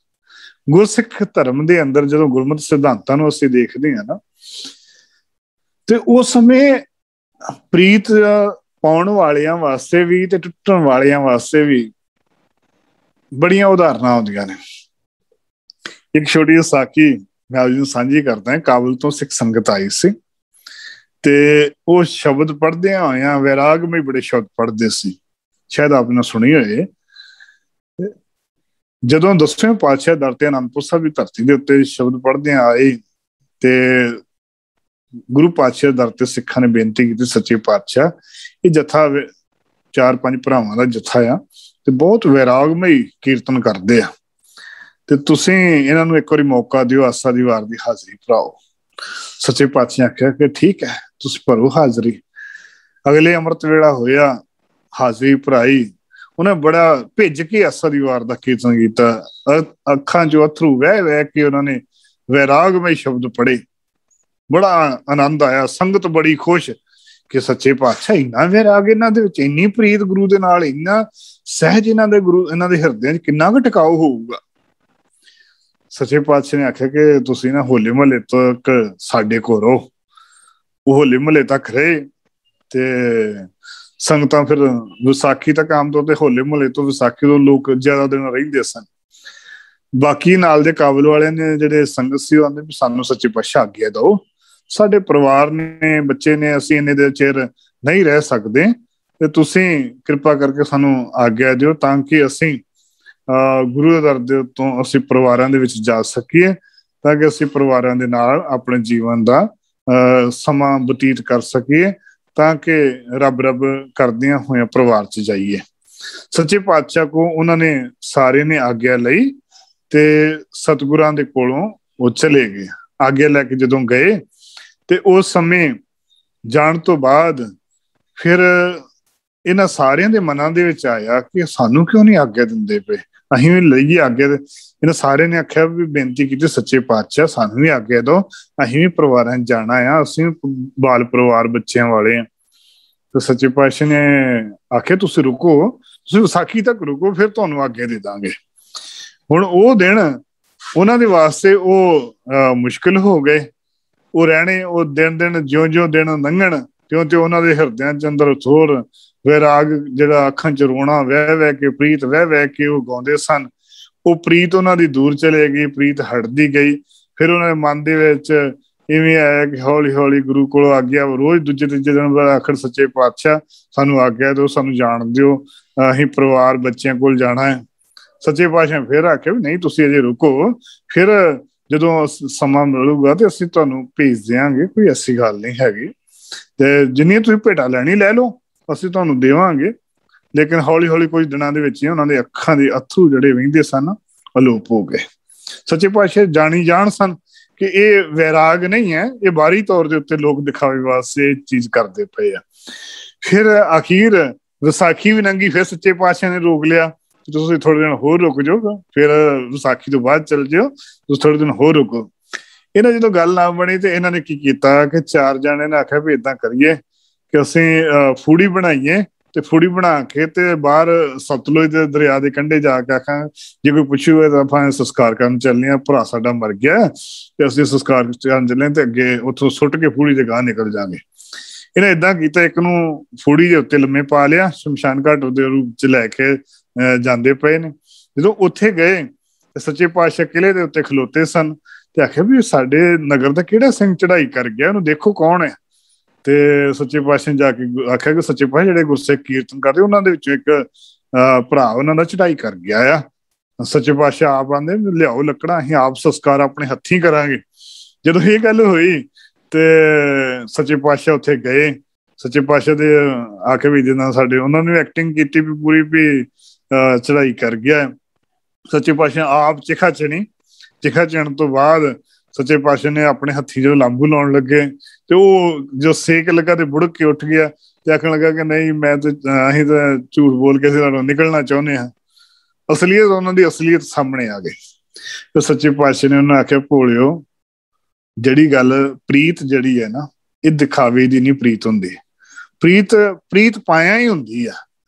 ਗੁਰਸਿੱਖ ਧਰਮ ਦੇ ਅੰਦਰ ਜਦੋਂ ਗੁਰਮਤਿ ਸਿਧਾਂਤਾਂ ਨੂੰ ਅਸੀਂ ਦੇਖਦੇ ਹਾਂ ਨਾ, ਤੇ ਉਸ ਸਮੇਂ ਪ੍ਰੀਤ ਪਾਉਣ ਵਾਲਿਆਂ ਵਾਸਤੇ ਵੀ ਤੇ ਟੁੱਟਣ ਵਾਲਿਆਂ ਵਾਸਤੇ ਵੀ ਬੜੀਆਂ ਉਦਾਹਰਨਾਂ ਆਉਂਦੀਆਂ ਨੇ। ਇੱਕ ਛੋਟੀ ਜਿਹੀ ਸਾਖੀ ਮੈਂ ਆਪ ਜੀ ਨੂੰ ਸਾਂਝੀ ਕਰਦਾ। ਕਾਬਲ ਤੋਂ ਸਿੱਖ ਸੰਗਤ ਆਈ ਸੀ, ਤੇ ਉਹ ਸ਼ਬਦ ਪੜ੍ਹਦਿਆਂ ਹੋਇਆਂ ਵੈਰਾਗਮਈ ਬੜੇ ਸ਼ਬਦ ਪੜ੍ਹਦੇ ਸੀ, ਸ਼ਾਇਦ ਆਪ ਨੇ ਸੁਣੀ ਹੋਏ। ਜਦੋਂ 10ਵੇਂ ਪਾਤਸ਼ਾਹ ਦਰ ਤੇ ਅਨੰਦਪੁਰ ਸਾਹਿਬ ਦੀ ਧਰਤੀ ਦੇ ਉੱਤੇ ਸ਼ਬਦ ਪੜ੍ਹਦੇ ਆਏ ਤੇ ਗੁਰੂ ਪਾਤਸ਼ਾਹ ਦਰ ਤੇ ਸਿੱਖਾਂ ਨੇ ਬੇਨਤੀ ਕੀਤੀ, ਸੱਚੇ ਪਾਤਸ਼ਾਹ ਇਹ ਜਥਾ 4-5 ਭਰਾਵਾਂ ਦਾ ਜਥਾ ਆ ਤੇ ਬਹੁਤ ਵੈਰਾਗਮਈ ਕੀਰਤਨ ਕਰਦੇ ਆ, ਤੇ ਤੁਸੀਂ ਇਹਨਾਂ ਨੂੰ ਇੱਕ ਵਾਰੀ ਮੌਕਾ ਦਿਓ, ਆਸਾ ਦੀ ਵਾਰ ਦੀ ਹਾਜ਼ਰੀ ਭਰਾਓ। ਸੱਚੇ ਪਾਤਸ਼ਾਹ ਨੇ ਆਖਿਆ ਕਿ ਠੀਕ ਹੈ, ਤੁਸੀਂ ਭਰੋ ਹਾਜ਼ਰੀ। ਅਗਲੇ ਅੰਮ੍ਰਿਤ ਵੇਲਾ ਹੋਇਆ, ਹਾਜ਼ਰੀ ਭਰਾਈ, ਉਹਨੇ ਬੜਾ ਭਿੱਜ ਕੇ ਆਸਾ ਦੀ ਵਾਰ ਦਾ ਕੀਰਤਨ ਕੀਤਾ। ਅੱਖਾਂ ਚੋਂ ਅਥਰੂ ਵਹਿ ਵਹਿ ਕੇ ਉਹਨਾਂ ਨੇ ਵੈਰਾਗਮਈ ਸ਼ਬਦ ਪੜ੍ਹੇ। ਬੜਾ ਆਨੰਦ ਆਇਆ, ਸੰਗਤ ਬੜੀ ਖੁਸ਼ ਕਿ ਸੱਚੇ ਪਾਤਸ਼ਾਹ ਇੰਨਾ ਵੈਰਾਗ ਇਹਨਾਂ ਦੇ ਵਿੱਚ, ਇੰਨੀ ਪ੍ਰੀਤ ਗੁਰੂ ਦੇ ਨਾਲ, ਇੰਨਾ ਸਹਿਜ ਇਹਨਾਂ ਦੇ ਗੁਰੂ, ਇਹਨਾਂ ਦੇ ਹਿਰਦਿਆਂ 'ਚ ਕਿੰਨਾ ਕੁ ਟਿਕਾਊ ਹੋਊਗਾ। ਸੱਚੇ ਪਾਤਸ਼ਾਹ ਨੇ ਆਖਿਆ ਕਿ ਤੁਸੀਂ ਨਾ ਹੋਲੇ ਮਹੱਲੇ ਤੱਕ ਸਾਡੇ ਕੋਲ ਰਹੋ। ਉਹ ਹੋਲੇ ਮਹੱਲੇ ਤੱਕ ਰਹੇ ਤੇ ਸੰਗਤਾਂ ਫਿਰ ਵਿਸਾਖੀ ਤੱਕ, ਆਮ ਤੌਰ ਤੇ ਹੋਲੇ ਮਹੱਲੇ ਤੋਂ ਵਿਸਾਖੀ ਤੋਂ ਲੋਕ ਜ਼ਿਆਦਾ ਦਿਨ ਰਹਿੰਦੇ ਸਨ। ਬਾਕੀ ਨਾਲ ਦੇ ਕਾਬਲ ਵਾਲਿਆਂ ਨੇ ਜਿਹੜੇ ਸੰਗਤ ਸੀ, ਉਹ ਆਂਦੇ ਵੀ ਸਾਨੂੰ ਸੱਚੇ ਪਾਤਸ਼ਾਹ ਆਗਿਆ ਦਿਓ, ਸਾਡੇ ਪਰਿਵਾਰ ਨੇ, ਬੱਚੇ ਨੇ, ਅਸੀਂ ਇੰਨੇ ਦੇ ਚਿਰ ਨਹੀਂ ਰਹਿ ਸਕਦੇ ਤੇ ਤੁਸੀਂ ਕਿਰਪਾ ਕਰਕੇ ਸਾਨੂੰ ਆਗਿਆ ਦਿਓ ਤਾਂ ਕਿ ਅਸੀਂ ਗੁਰੂ ਦੇ ਦਰ ਦੇ ਉੱਤੋਂ ਅਸੀਂ ਪਰਿਵਾਰਾਂ ਦੇ ਵਿੱਚ ਜਾ ਸਕੀਏ, ਤਾਂ ਕਿ ਅਸੀਂ ਪਰਿਵਾਰਾਂ ਦੇ ਨਾਲ ਆਪਣੇ ਜੀਵਨ ਦਾ ਸਮਾਂ ਬਤੀਤ ਕਰ ਸਕੀਏ, ਤਾਂ ਕਿ ਰੱਬ ਰੱਬ ਕਰਦਿਆਂ ਹੋਇਆਂ ਪਰਿਵਾਰ 'ਚ ਜਾਈਏ। ਸੱਚੇ ਪਾਤਸ਼ਾਹ ਕੋ ਉਹਨਾਂ ਨੇ ਸਾਰੇ ਨੇ ਆਗਿਆ ਲਈ ਤੇ ਸਤਿਗੁਰਾਂ ਦੇ ਕੋਲੋਂ ਉਹ ਚਲੇ ਗਏ। ਆਗਿਆ ਲੈ ਕੇ ਜਦੋਂ ਗਏ ਤੇ ਉਸ ਸਮੇਂ ਜਾਣ ਤੋਂ ਬਾਅਦ ਫਿਰ ਇਹਨਾਂ ਸਾਰਿਆਂ ਦੇ ਮਨਾਂ ਦੇ ਵਿੱਚ ਆਇਆ ਕਿ ਸਾਨੂੰ ਕਿਉਂ ਨਹੀਂ ਆਗਿਆ ਦਿੰਦੇ ਪਏ, ਅਸੀਂ ਵੀ ਲਈਏ ਆਗਿਆ। ਇਹਨਾਂ ਸਾਰਿਆਂ ਨੇ ਆਖਿਆ ਵੀ ਬੇਨਤੀ ਕੀਤੀ, ਸੱਚੇ ਪਾਤਸ਼ਾਹ ਸਾਨੂੰ ਵੀ ਆਗਿਆ ਦਿਓ, ਅਸੀਂ ਵੀ ਪਰਿਵਾਰਾਂ 'ਚ ਜਾਣਾ ਆ, ਅਸੀਂ ਵੀ ਬਾਲ ਪਰਿਵਾਰ ਬੱਚਿਆਂ ਵਾਲੇ ਆ। ਤੇ ਸੱਚੇ ਪਾਤਸ਼ਾਹ ਨੇ ਆਖਿਆ ਤੁਸੀਂ ਰੁਕੋ, ਤੁਸੀਂ ਵਿਸਾਖੀ ਤੱਕ ਰੁਕੋ, ਫਿਰ ਤੁਹਾਨੂੰ ਆਗਿਆ ਦੇ ਦਾਂਗੇ। ਹੁਣ ਉਹ ਦਿਨ ਉਹਨਾਂ ਦੇ ਵਾਸਤੇ ਉਹ ਮੁਸ਼ਕਿਲ ਹੋ ਗਏ, ਉਹ ਰਹਿਣੇ। ਉਹ ਦਿਨ ਜਿਉਂ ਦਿਨ ਲੰਘਣ ਤਿਉਂ ਉਹਨਾਂ ਦੇ ਹਿਰਦਿਆਂ 'ਚ ਅੰਦਰ ਥੋਰ ਵੈਰਾਗ, ਜਿਹੜਾ ਅੱਖਾਂ 'ਚ ਰੋਣਾ ਵਹਿ ਵਹਿ ਕੇ, ਪ੍ਰੀਤ ਵਹਿ ਵਹਿ ਕੇ ਉਹ ਗਾਉਂਦੇ ਸਨ। ਉਹ ਪ੍ਰੀਤ ਉਹਨਾਂ ਦੀ ਦੂਰ ਚਲੇ ਗਈ, ਪ੍ਰੀਤ ਹਟਦੀ ਗਈ। ਫਿਰ ਉਹਨਾਂ ਦੇ ਮਨ ਦੇ ਵਿੱਚ ਇਵੇਂ ਆਇਆ ਕਿ ਹੌਲੀ ਹੌਲੀ ਗੁਰੂ ਕੋਲੋਂ ਆਗਿਆ, ਰੋਜ਼ ਦੂਜੇ ਤੀਜੇ ਦਿਨ ਆਖਰ ਸੱਚੇ ਪਾਤਸ਼ਾਹ ਸਾਨੂੰ ਆਗਿਆ ਦਿਓ, ਸਾਨੂੰ ਜਾਣ ਦਿਓ, ਅਸੀਂ ਪਰਿਵਾਰ ਬੱਚਿਆਂ ਕੋਲ ਜਾਣਾ ਹੈ। ਸੱਚੇ ਪਾਤਸ਼ਾਹ ਫਿਰ ਆਖਿਆ ਵੀ ਨਹੀਂ, ਤੁਸੀਂ ਅਜੇ ਰੁਕੋ, ਫਿਰ ਜਦੋਂ ਸਮਾਂ ਮਿਲੂਗਾ ਤੇ ਅਸੀਂ ਤੁਹਾਨੂੰ ਭੇਜ ਦਿਆਂਗੇ, ਕੋਈ ਐਸੀ ਗੱਲ ਨਹੀਂ ਹੈਗੀ, ਤੇ ਜਿੰਨੀ ਤੁਸੀਂ ਭੇਟਾ ਲੈਣੀ ਲੈ ਲਓ, ਅਸੀਂ ਤੁਹਾਨੂੰ ਦੇਵਾਂਗੇ। ਲੇਕਿਨ ਹੌਲੀ ਹੌਲੀ ਕੁਝ ਦਿਨਾਂ ਦੇ ਵਿੱਚ ਹੀ ਉਹਨਾਂ ਦੇ ਅੱਖਾਂ ਦੇ ਅਥਰੂ ਜਿਹੜੇ ਵਹਿੰਦੇ ਸਨ ਅਲੋਪ ਹੋ ਗਏ। ਸੱਚੇ ਪਾਤਸ਼ਾਹ ਜਾਣੀ ਜਾਣ ਸਨ ਕਿ ਇਹ ਵੈਰਾਗ ਨਹੀਂ ਹੈ, ਇਹ ਬਾਹਰੀ ਤੌਰ ਦੇ ਉੱਤੇ ਲੋਕ ਦਿਖਾਵੇ ਵਾਸਤੇ ਇਹ ਚੀਜ਼ ਕਰਦੇ ਪਏ ਆ। ਫਿਰ ਅਖੀਰ ਵਿਸਾਖੀ ਵੀ ਲੰਘੀ, ਫਿਰ ਸੱਚੇ ਪਾਤਸ਼ਾਹ ਨੇ ਰੋਕ ਲਿਆ, ਤੁਸੀਂ ਥੋੜੇ ਦਿਨ ਹੋਰ ਰੁਕ ਜਾਓ, ਫਿਰ ਵਿਸਾਖੀ ਤੋਂ ਬਾਅਦ ਚੱਲ ਜਾਓ, ਤੁਸੀਂ ਥੋੜੇ ਦਿਨ ਹੋਰ ਰੁਕੋ। ਇਹਨਾਂ ਜਦੋਂ ਗੱਲ ਨਾ ਬਣੀ ਤੇ ਇਹਨਾਂ ਨੇ ਕੀ ਕੀਤਾ ਕਿ 4 ਜਣੇ ਨੇ ਆਖਿਆ ਵੀ ਏਦਾਂ ਕਰੀਏ ਕਿ ਅਸੀਂ ਫੂੜੀ ਬਣਾਈਏ, ਤੇ ਫੂੜੀ ਬਣਾ ਕੇ ਤੇ ਬਾਹਰ ਸਤਲੁਜ ਦੇ ਦਰਿਆ ਦੇ ਕੰਢੇ ਜਾ ਕੇ ਆਖਾਂ ਜੇ ਕੋਈ ਪੁੱਛੂਗਾ ਤਾਂ ਆਪਾਂ ਸੰਸਕਾਰ ਕਰਨ ਚੱਲਦੇ ਆ, ਭਰਾ ਸਾਡਾ ਮਰ ਗਿਆ ਤੇ ਅਸੀਂ ਸੰਸਕਾਰ ਕਰਨ ਚੱਲੇ ਤੇ ਅੱਗੇ ਉੱਥੋਂ ਸੁੱਟ ਕੇ ਫੂੜੀ ਦੇ ਗਾਹ ਨਿਕਲ ਜਾਵਾਂਗੇ। ਇਹਨੇ ਏਦਾਂ ਕੀਤਾ, ਇੱਕ ਨੂੰ ਫੂੜੀ ਦੇ ਉੱਤੇ ਲੰਮੇ ਪਾ ਲਿਆ, ਸ਼ਮਸ਼ਾਨ ਘਾਟ ਦੇ ਰੂਪ ਚ ਲੈ ਕੇ ਜਾਂਦੇ ਪਏ ਨੇ। ਜਦੋਂ ਉੱਥੇ ਗਏ ਤੇ ਸੱਚੇ ਪਾਤਸ਼ਾਹ ਕਿਲੇ ਦੇ ਉੱਤੇ ਖਲੋਤੇ ਸਨ ਤੇ ਆਖਿਆ ਵੀ ਸਾਡੇ ਨਗਰ ਦਾ ਕਿਹੜਾ ਸਿੰਘ ਚੜਾਈ ਕਰ ਗਿਆ, ਉਹਨੂੰ ਦੇਖੋ ਕੌਣ ਹੈ। ਤੇ ਸੱਚੇ ਪਾਤਸ਼ਾਹ ਨੇ ਜਾ ਕੇ ਆਖਿਆ ਕਿ ਸੱਚੇ ਪਾਤਸ਼ਾਹ ਜਿਹੜੇ ਗੁਰਸਿੱਖ ਕੀਰਤਨ ਕਰਦੇ ਉਹਨਾਂ ਦੇ ਵਿੱਚੋਂ ਇੱਕ ਭਰਾ ਉਹਨਾਂ ਦਾ ਚੜਾਈ ਕਰ ਗਿਆ ਆ। ਸੱਚੇ ਪਾਤਸ਼ਾਹ ਆਪ ਆਂਦੇ ਲਿਆਓ ਲੱਕੜਾਂ, ਅਸੀਂ ਆਪ ਸੰਸਕਾਰ ਆਪਣੇ ਹੱਥੀਂ ਕਰਾਂਗੇ। ਜਦੋਂ ਇਹ ਗੱਲ ਹੋਈ ਤੇ ਸੱਚੇ ਪਾਤਸ਼ਾਹ ਉੱਥੇ ਗਏ। ਸੱਚੇ ਪਾਤਸ਼ਾਹ ਦੇ ਆਖੇ ਵੀ ਜਿੱਦਾਂ ਸਾਡੇ ਉਹਨਾਂ ਨੇ ਐਕਟਿੰਗ ਕੀਤੀ ਵੀ ਪੂਰੀ ਵੀ ਚੜਾਈ ਕਰ ਗਿਆ। ਸੱਚੇ ਪਾਤਸ਼ਾਹ ਆਪ ਚਿਖਾ ਚਣੀ, ਚਿਖਾ ਚਣ ਤੋਂ ਬਾਅਦ ਸੱਚੇ ਪਾਤਸ਼ਾਹ ਨੇ ਆਪਣੇ ਹੱਥੀ ਜਦੋਂ ਲਾਂਬੂ ਲਾਉਣ ਲੱਗੇ ਤੇ ਉਹ ਜੋ ਸੇਕ ਲੱਗਾ ਤੇ ਬੁੜਕ ਕੇ ਉੱਠ ਗਿਆ ਤੇ ਆਖਣ ਲੱਗਾ ਕਿ ਨਹੀਂ, ਮੈਂ ਤੇ ਅਸੀਂ ਤਾਂ ਝੂਠ ਬੋਲ ਕੇ ਨਾਲੋਂ ਨਿਕਲਣਾ ਚਾਹੁੰਦੇ ਹਾਂ। ਅਸਲੀਅਤ, ਉਹਨਾਂ ਦੀ ਅਸਲੀਅਤ ਸਾਹਮਣੇ ਆ ਗਈ। ਤੇ ਸੱਚੇ ਪਾਤਸ਼ਾਹ ਨੇ ਉਹਨਾਂ ਆਖਿਆ ਭੋਲਿਓ, ਜਿਹੜੀ ਗੱਲ ਪ੍ਰੀਤ ਜਿਹੜੀ ਹੈ ਨਾ, ਇਹ ਦਿਖਾਵੇ ਦੀ ਨਹੀਂ ਪ੍ਰੀਤ ਹੁੰਦੀ। ਪ੍ਰੀਤ ਪਾਇਆ ਹੀ ਹੁੰਦੀ ਆ।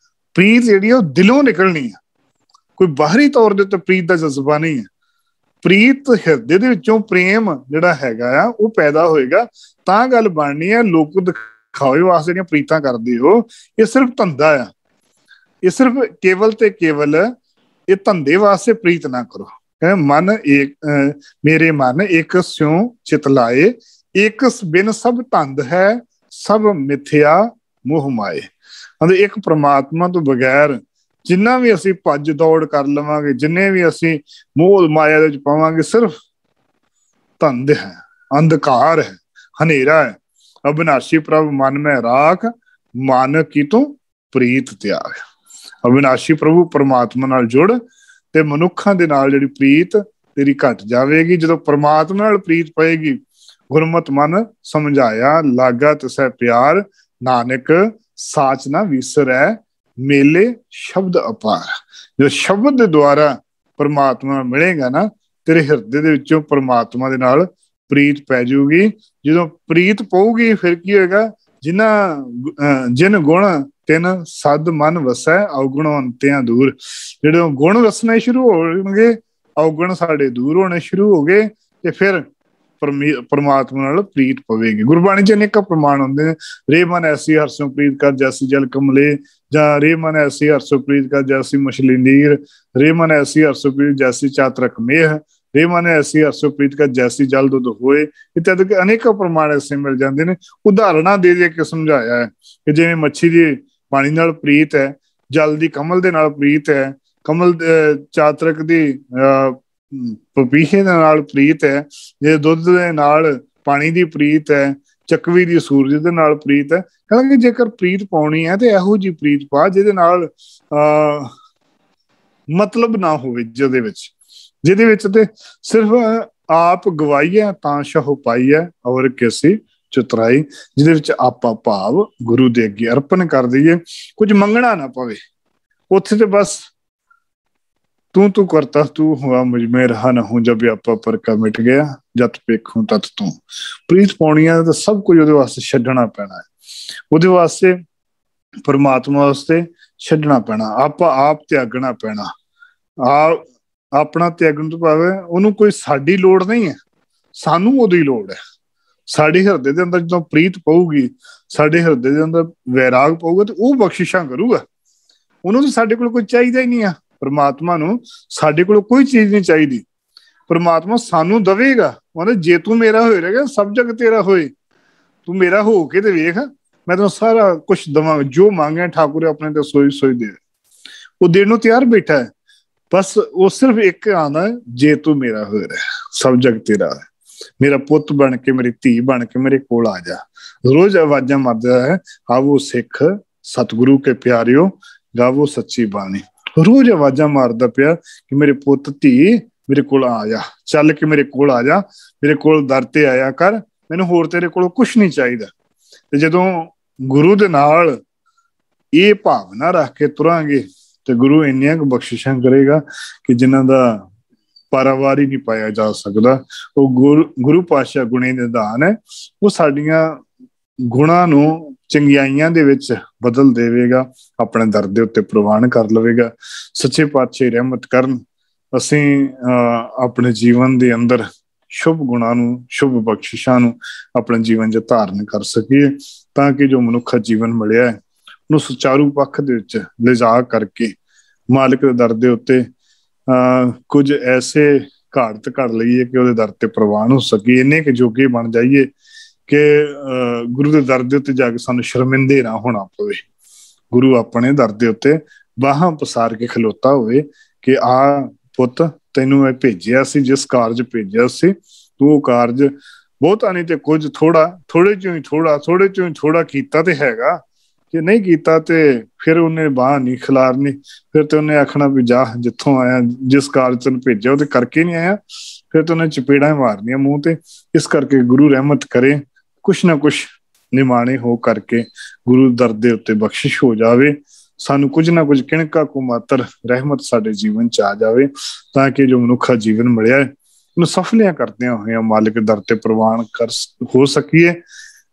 ਪ੍ਰੀਤ ਜਿਹੜੀ ਉਹ ਦਿਲੋਂ ਨਿਕਲਣੀ ਆ, ਕੋਈ ਬਾਹਰੀ ਤੌਰ ਦੇ ਉੱਤੇ ਪ੍ਰੀਤ ਦਾ ਜਜ਼ਬਾ ਨਹੀਂ ਹੈ। ਪ੍ਰੀਤ ਹਿਰਦੇ ਦੇ ਵਿੱਚੋਂ ਪ੍ਰੇਮ ਜਿਹੜਾ ਹੈਗਾ ਆ ਉਹ ਪੈਦਾ ਹੋਏਗਾ ਤਾਂ ਗੱਲ ਬਣਨੀ ਹੈ। ਲੋਕ ਦਿਖਾਵੇ ਵਾਸਤੇ ਜਿਹੜੀਆਂ ਪ੍ਰੀਤਾਂ ਕਰਦੇ ਹੋ, ਇਹ ਸਿਰਫ ਧੰਦਾ ਆ। ਇਹ ਸਿਰਫ ਕੇਵਲ ਤੇ ਕੇਵਲ ਇਹ ਧੰਦੇ ਵਾਸਤੇ ਪ੍ਰੀਤ ਨਾ ਕਰੋ। ਮਨ ਏਕ ਮੇਰੇ ਮਨ ਇੱਕ ਸਿਉ ਚਿਤ ਲਾਏ, ਇੱਕ ਬਿਨ ਸਭ ਧੰਦ ਹੈ ਸਭ ਮਿਥਿਆ ਮੋਹ ਮਾਏ। ਇੱਕ ਪ੍ਰਮਾਤਮਾ ਤੋਂ ਬਗੈਰ जिन्ना भी असी भज दौड़ कर लवांगे, जिन्ने भी असी मोह माया दे विच पावांगे, सिर्फ धंध है, अंधकार है, हनेरा है। अविनाशी प्रभु मन में राख, मान की तो प्रीत त्याग। अविनाशी प्रभु परमात्मा नाल जुड़ ते मनुखां दे नाल जिहड़ी प्रीत तेरी घट जावेगी। जदों परमात्मा नाल प्रीत पएगी, गुरमत मन समझाया लागा तिसै प्यार, नानक साच ना विसरै मेले शब्द अपार। जो शब्द दे द्वारा परमात्मा मिलेगा ना, तेरे हृदय दे विचों परमात्मा दे नाल प्रीत पै जाऊगी। जो प्रीत पऊगी फिर की होएगा, जिन गुण तिन सद मन वसै, अवगुण अंतियां दूर। जो गुण वसने शुरू होणगे, अवगुण साडे दूर होने शुरू हो गए, ते फिर परमात्मा नाल प्रीत पवेगी। गुरबाणी च अनेक प्रमाण होंदे ने। रे मन ऐसी हरसों प्रीत कर जैसी जल कमले, जां रे मन ऐसी हरसों प्रीत कर जैसी मछली नीर, रे मन ऐसी हरसों प्रीत जैसी चातरक मेह, रे मन ऐसी हरसों प्रीत कर जैसी जल दुध होए। इत्यादि के अनेक प्रमाण ऐसे मिल जाते हैं। उदाहरणा दे दे के समझाया है कि जिवें मच्छी दी पानी नाल प्रीत है, जल दी कमल दे नाल प्रीत है, कमल चातरक दी पपीहे दे नाल प्रीत है, जे दुध दे नाल पानी दी प्रीत है, चकवी दी सूरज दे नाल प्रीत है। कहंगे जेकर प्रीत पाउणी है ते इहो जी प्रीत पा जिहदे नाल मतलब ना होवे, जिहदे विच ते सिर्फ आप गवाई है तां शहो पाई है और किसी चुतराई, जिहदे विच आपा भाव गुरु दे अगे अर्पण कर दईए, कुछ मंगना ना पवे। उत्थे ते बस तू करता तू हुआ मुझ में रहा न हूं, जब आपा पर का मिट गया जत पेखूं तत तू। प्रीत पाउणी है तो सब कुछ उहदे वास्ते छड्डना पैना है, उहदे वास्ते परमात्मा वास्ते छड्डना पैना, आपा आप त्यागना पैना। अपना त्यागण तो भावे उहनूं कोई साडी लोड़ नहीं है, सानू उहदी लोड़ है। साडे हिरदे दे अंदर जदों प्रीत पऊगी, साडे हिरदे दे अंदर वैराग पऊगा तो वह बख्शिशां करूगा। उहनूं तो साडे कोल कोई चाहीदा ही नहीं है। परमात्मा नूं साडे कोल कोई चीज नहीं चाहिदी, परमात्मा सानू दवेगा। मतलब जे तू मेरा होए रहेगा सब जग तेरा होए, तू मेरा हो के ते वेख, मैं तेनों सारा कुछ दवांगा, जो मांगे ठाकुर अपने ते सोई सोई दे। वो देण नूं तैयार बैठा है, बस वो सिर्फ एक आना है, जे तू मेरा होए रहे सब जग तेरा है। मेरा पुत बन के, मेरी धी बन के मेरे कोल आ जा। रोज आवाजा मारदा है, आवो सिख सतगुरु के प्यारियो, गावो सच्ची बाणी। रोज आवाजा मारदा पिया कि मेरे पुत धी मेरे कोल आ जा, चल के मेरे कोल आ जा, मेरे कोल दर ते आया कर, मैनूं होर तेरे कोल कुछ नहीं चाहिदा। ते जदों गुरु दे नाल ये भावना रख के तुरांगे ते गुरु इन्नियां क बख्शिशां करेगा कि जिन्हां दा पारावार ही नहीं पाया जा सकदा। वो गुरु पातशाह गुणे निधान है, वो साडियां गुणां नूं चंगियाइयां दे विच बदल देवेगा, अपने दर दे उत्ते प्रवान कर लवेगा। सच्चे पातशाह रहमत करन, असीं अपने जीवन दे अंदर शुभ गुणां नूं, शुभ बख्शिशां नूं अपने जीवन च धारण कर सकीए, ताकि जो मनुखा जीवन मिलिया है उहनूं सुचारू पक्ष दे विच लिजा करके मालिक दे दर दे उत्ते कुछ ऐसे घाट घड़ लईए कि उहदे दर ते प्रवान हो सकीए, इन्ने के जोगे बन जाइए कि गुरु दे दर दे उत्ते जाके सानू शर्मिंदे ना होना पवे। गुरु अपने दर दे उत्ते बाहां पसार के खलोता होवे कि आ पुत तैनू मैं भेजिया सी, जिस कारज भेजिया सी तू कारज बहुता नहीं ते कुछ थोड़ा, थोड़े चों ही थोड़ा, थोड़े चों ही थोड़ा कीता ते हैगा, कि नहीं कीता ते फिर उन्हें बाह नहीं खिलारनी, फिर तो उन्हें आखना भी जा जिथों आया, जिस कारज तैनूं भेजिया वो करके नहीं आया, फिर तो उन्हें चपेड़ा मारनिया मुंह ते। इस करके गुरु रहमत करे, कुछ ना कुछ निमाणे हो करके गुरु दर दे उत्ते बख्शिश हो जावे, सानू कुछ ना कुछ किणका को मात्र रहमत साडे जीवन च आ जावे, ताकि जो मनुखा जीवन मिलिया है उन्हें सफलियां करदियां होइयां मालिक दर ते प्रवान कर हो सकीए।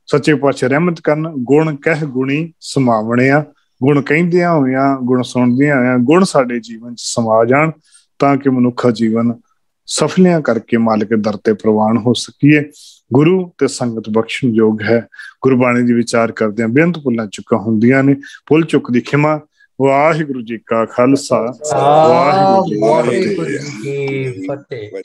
सच्चे पातशाह रहमत करन, गुण कह गुणी समावणिया, गुण कहिंदियां होइयां, गुण सुणदियां होइयां, गुण साडे जीवन च समा जाण, ताकि मनुखा जीवन सफलियां करके मालिक दर ते प्रवान हो सकीए। गुरु ते संगत बख्शण योग है। गुरबाणी दी विचार करदे बेअंत भुल्लां चुकां हुंदियां ने, भुल चुक दी खिमा। वाहिगुरु जी का खालसा, वाहिगुरु जी की फतेह।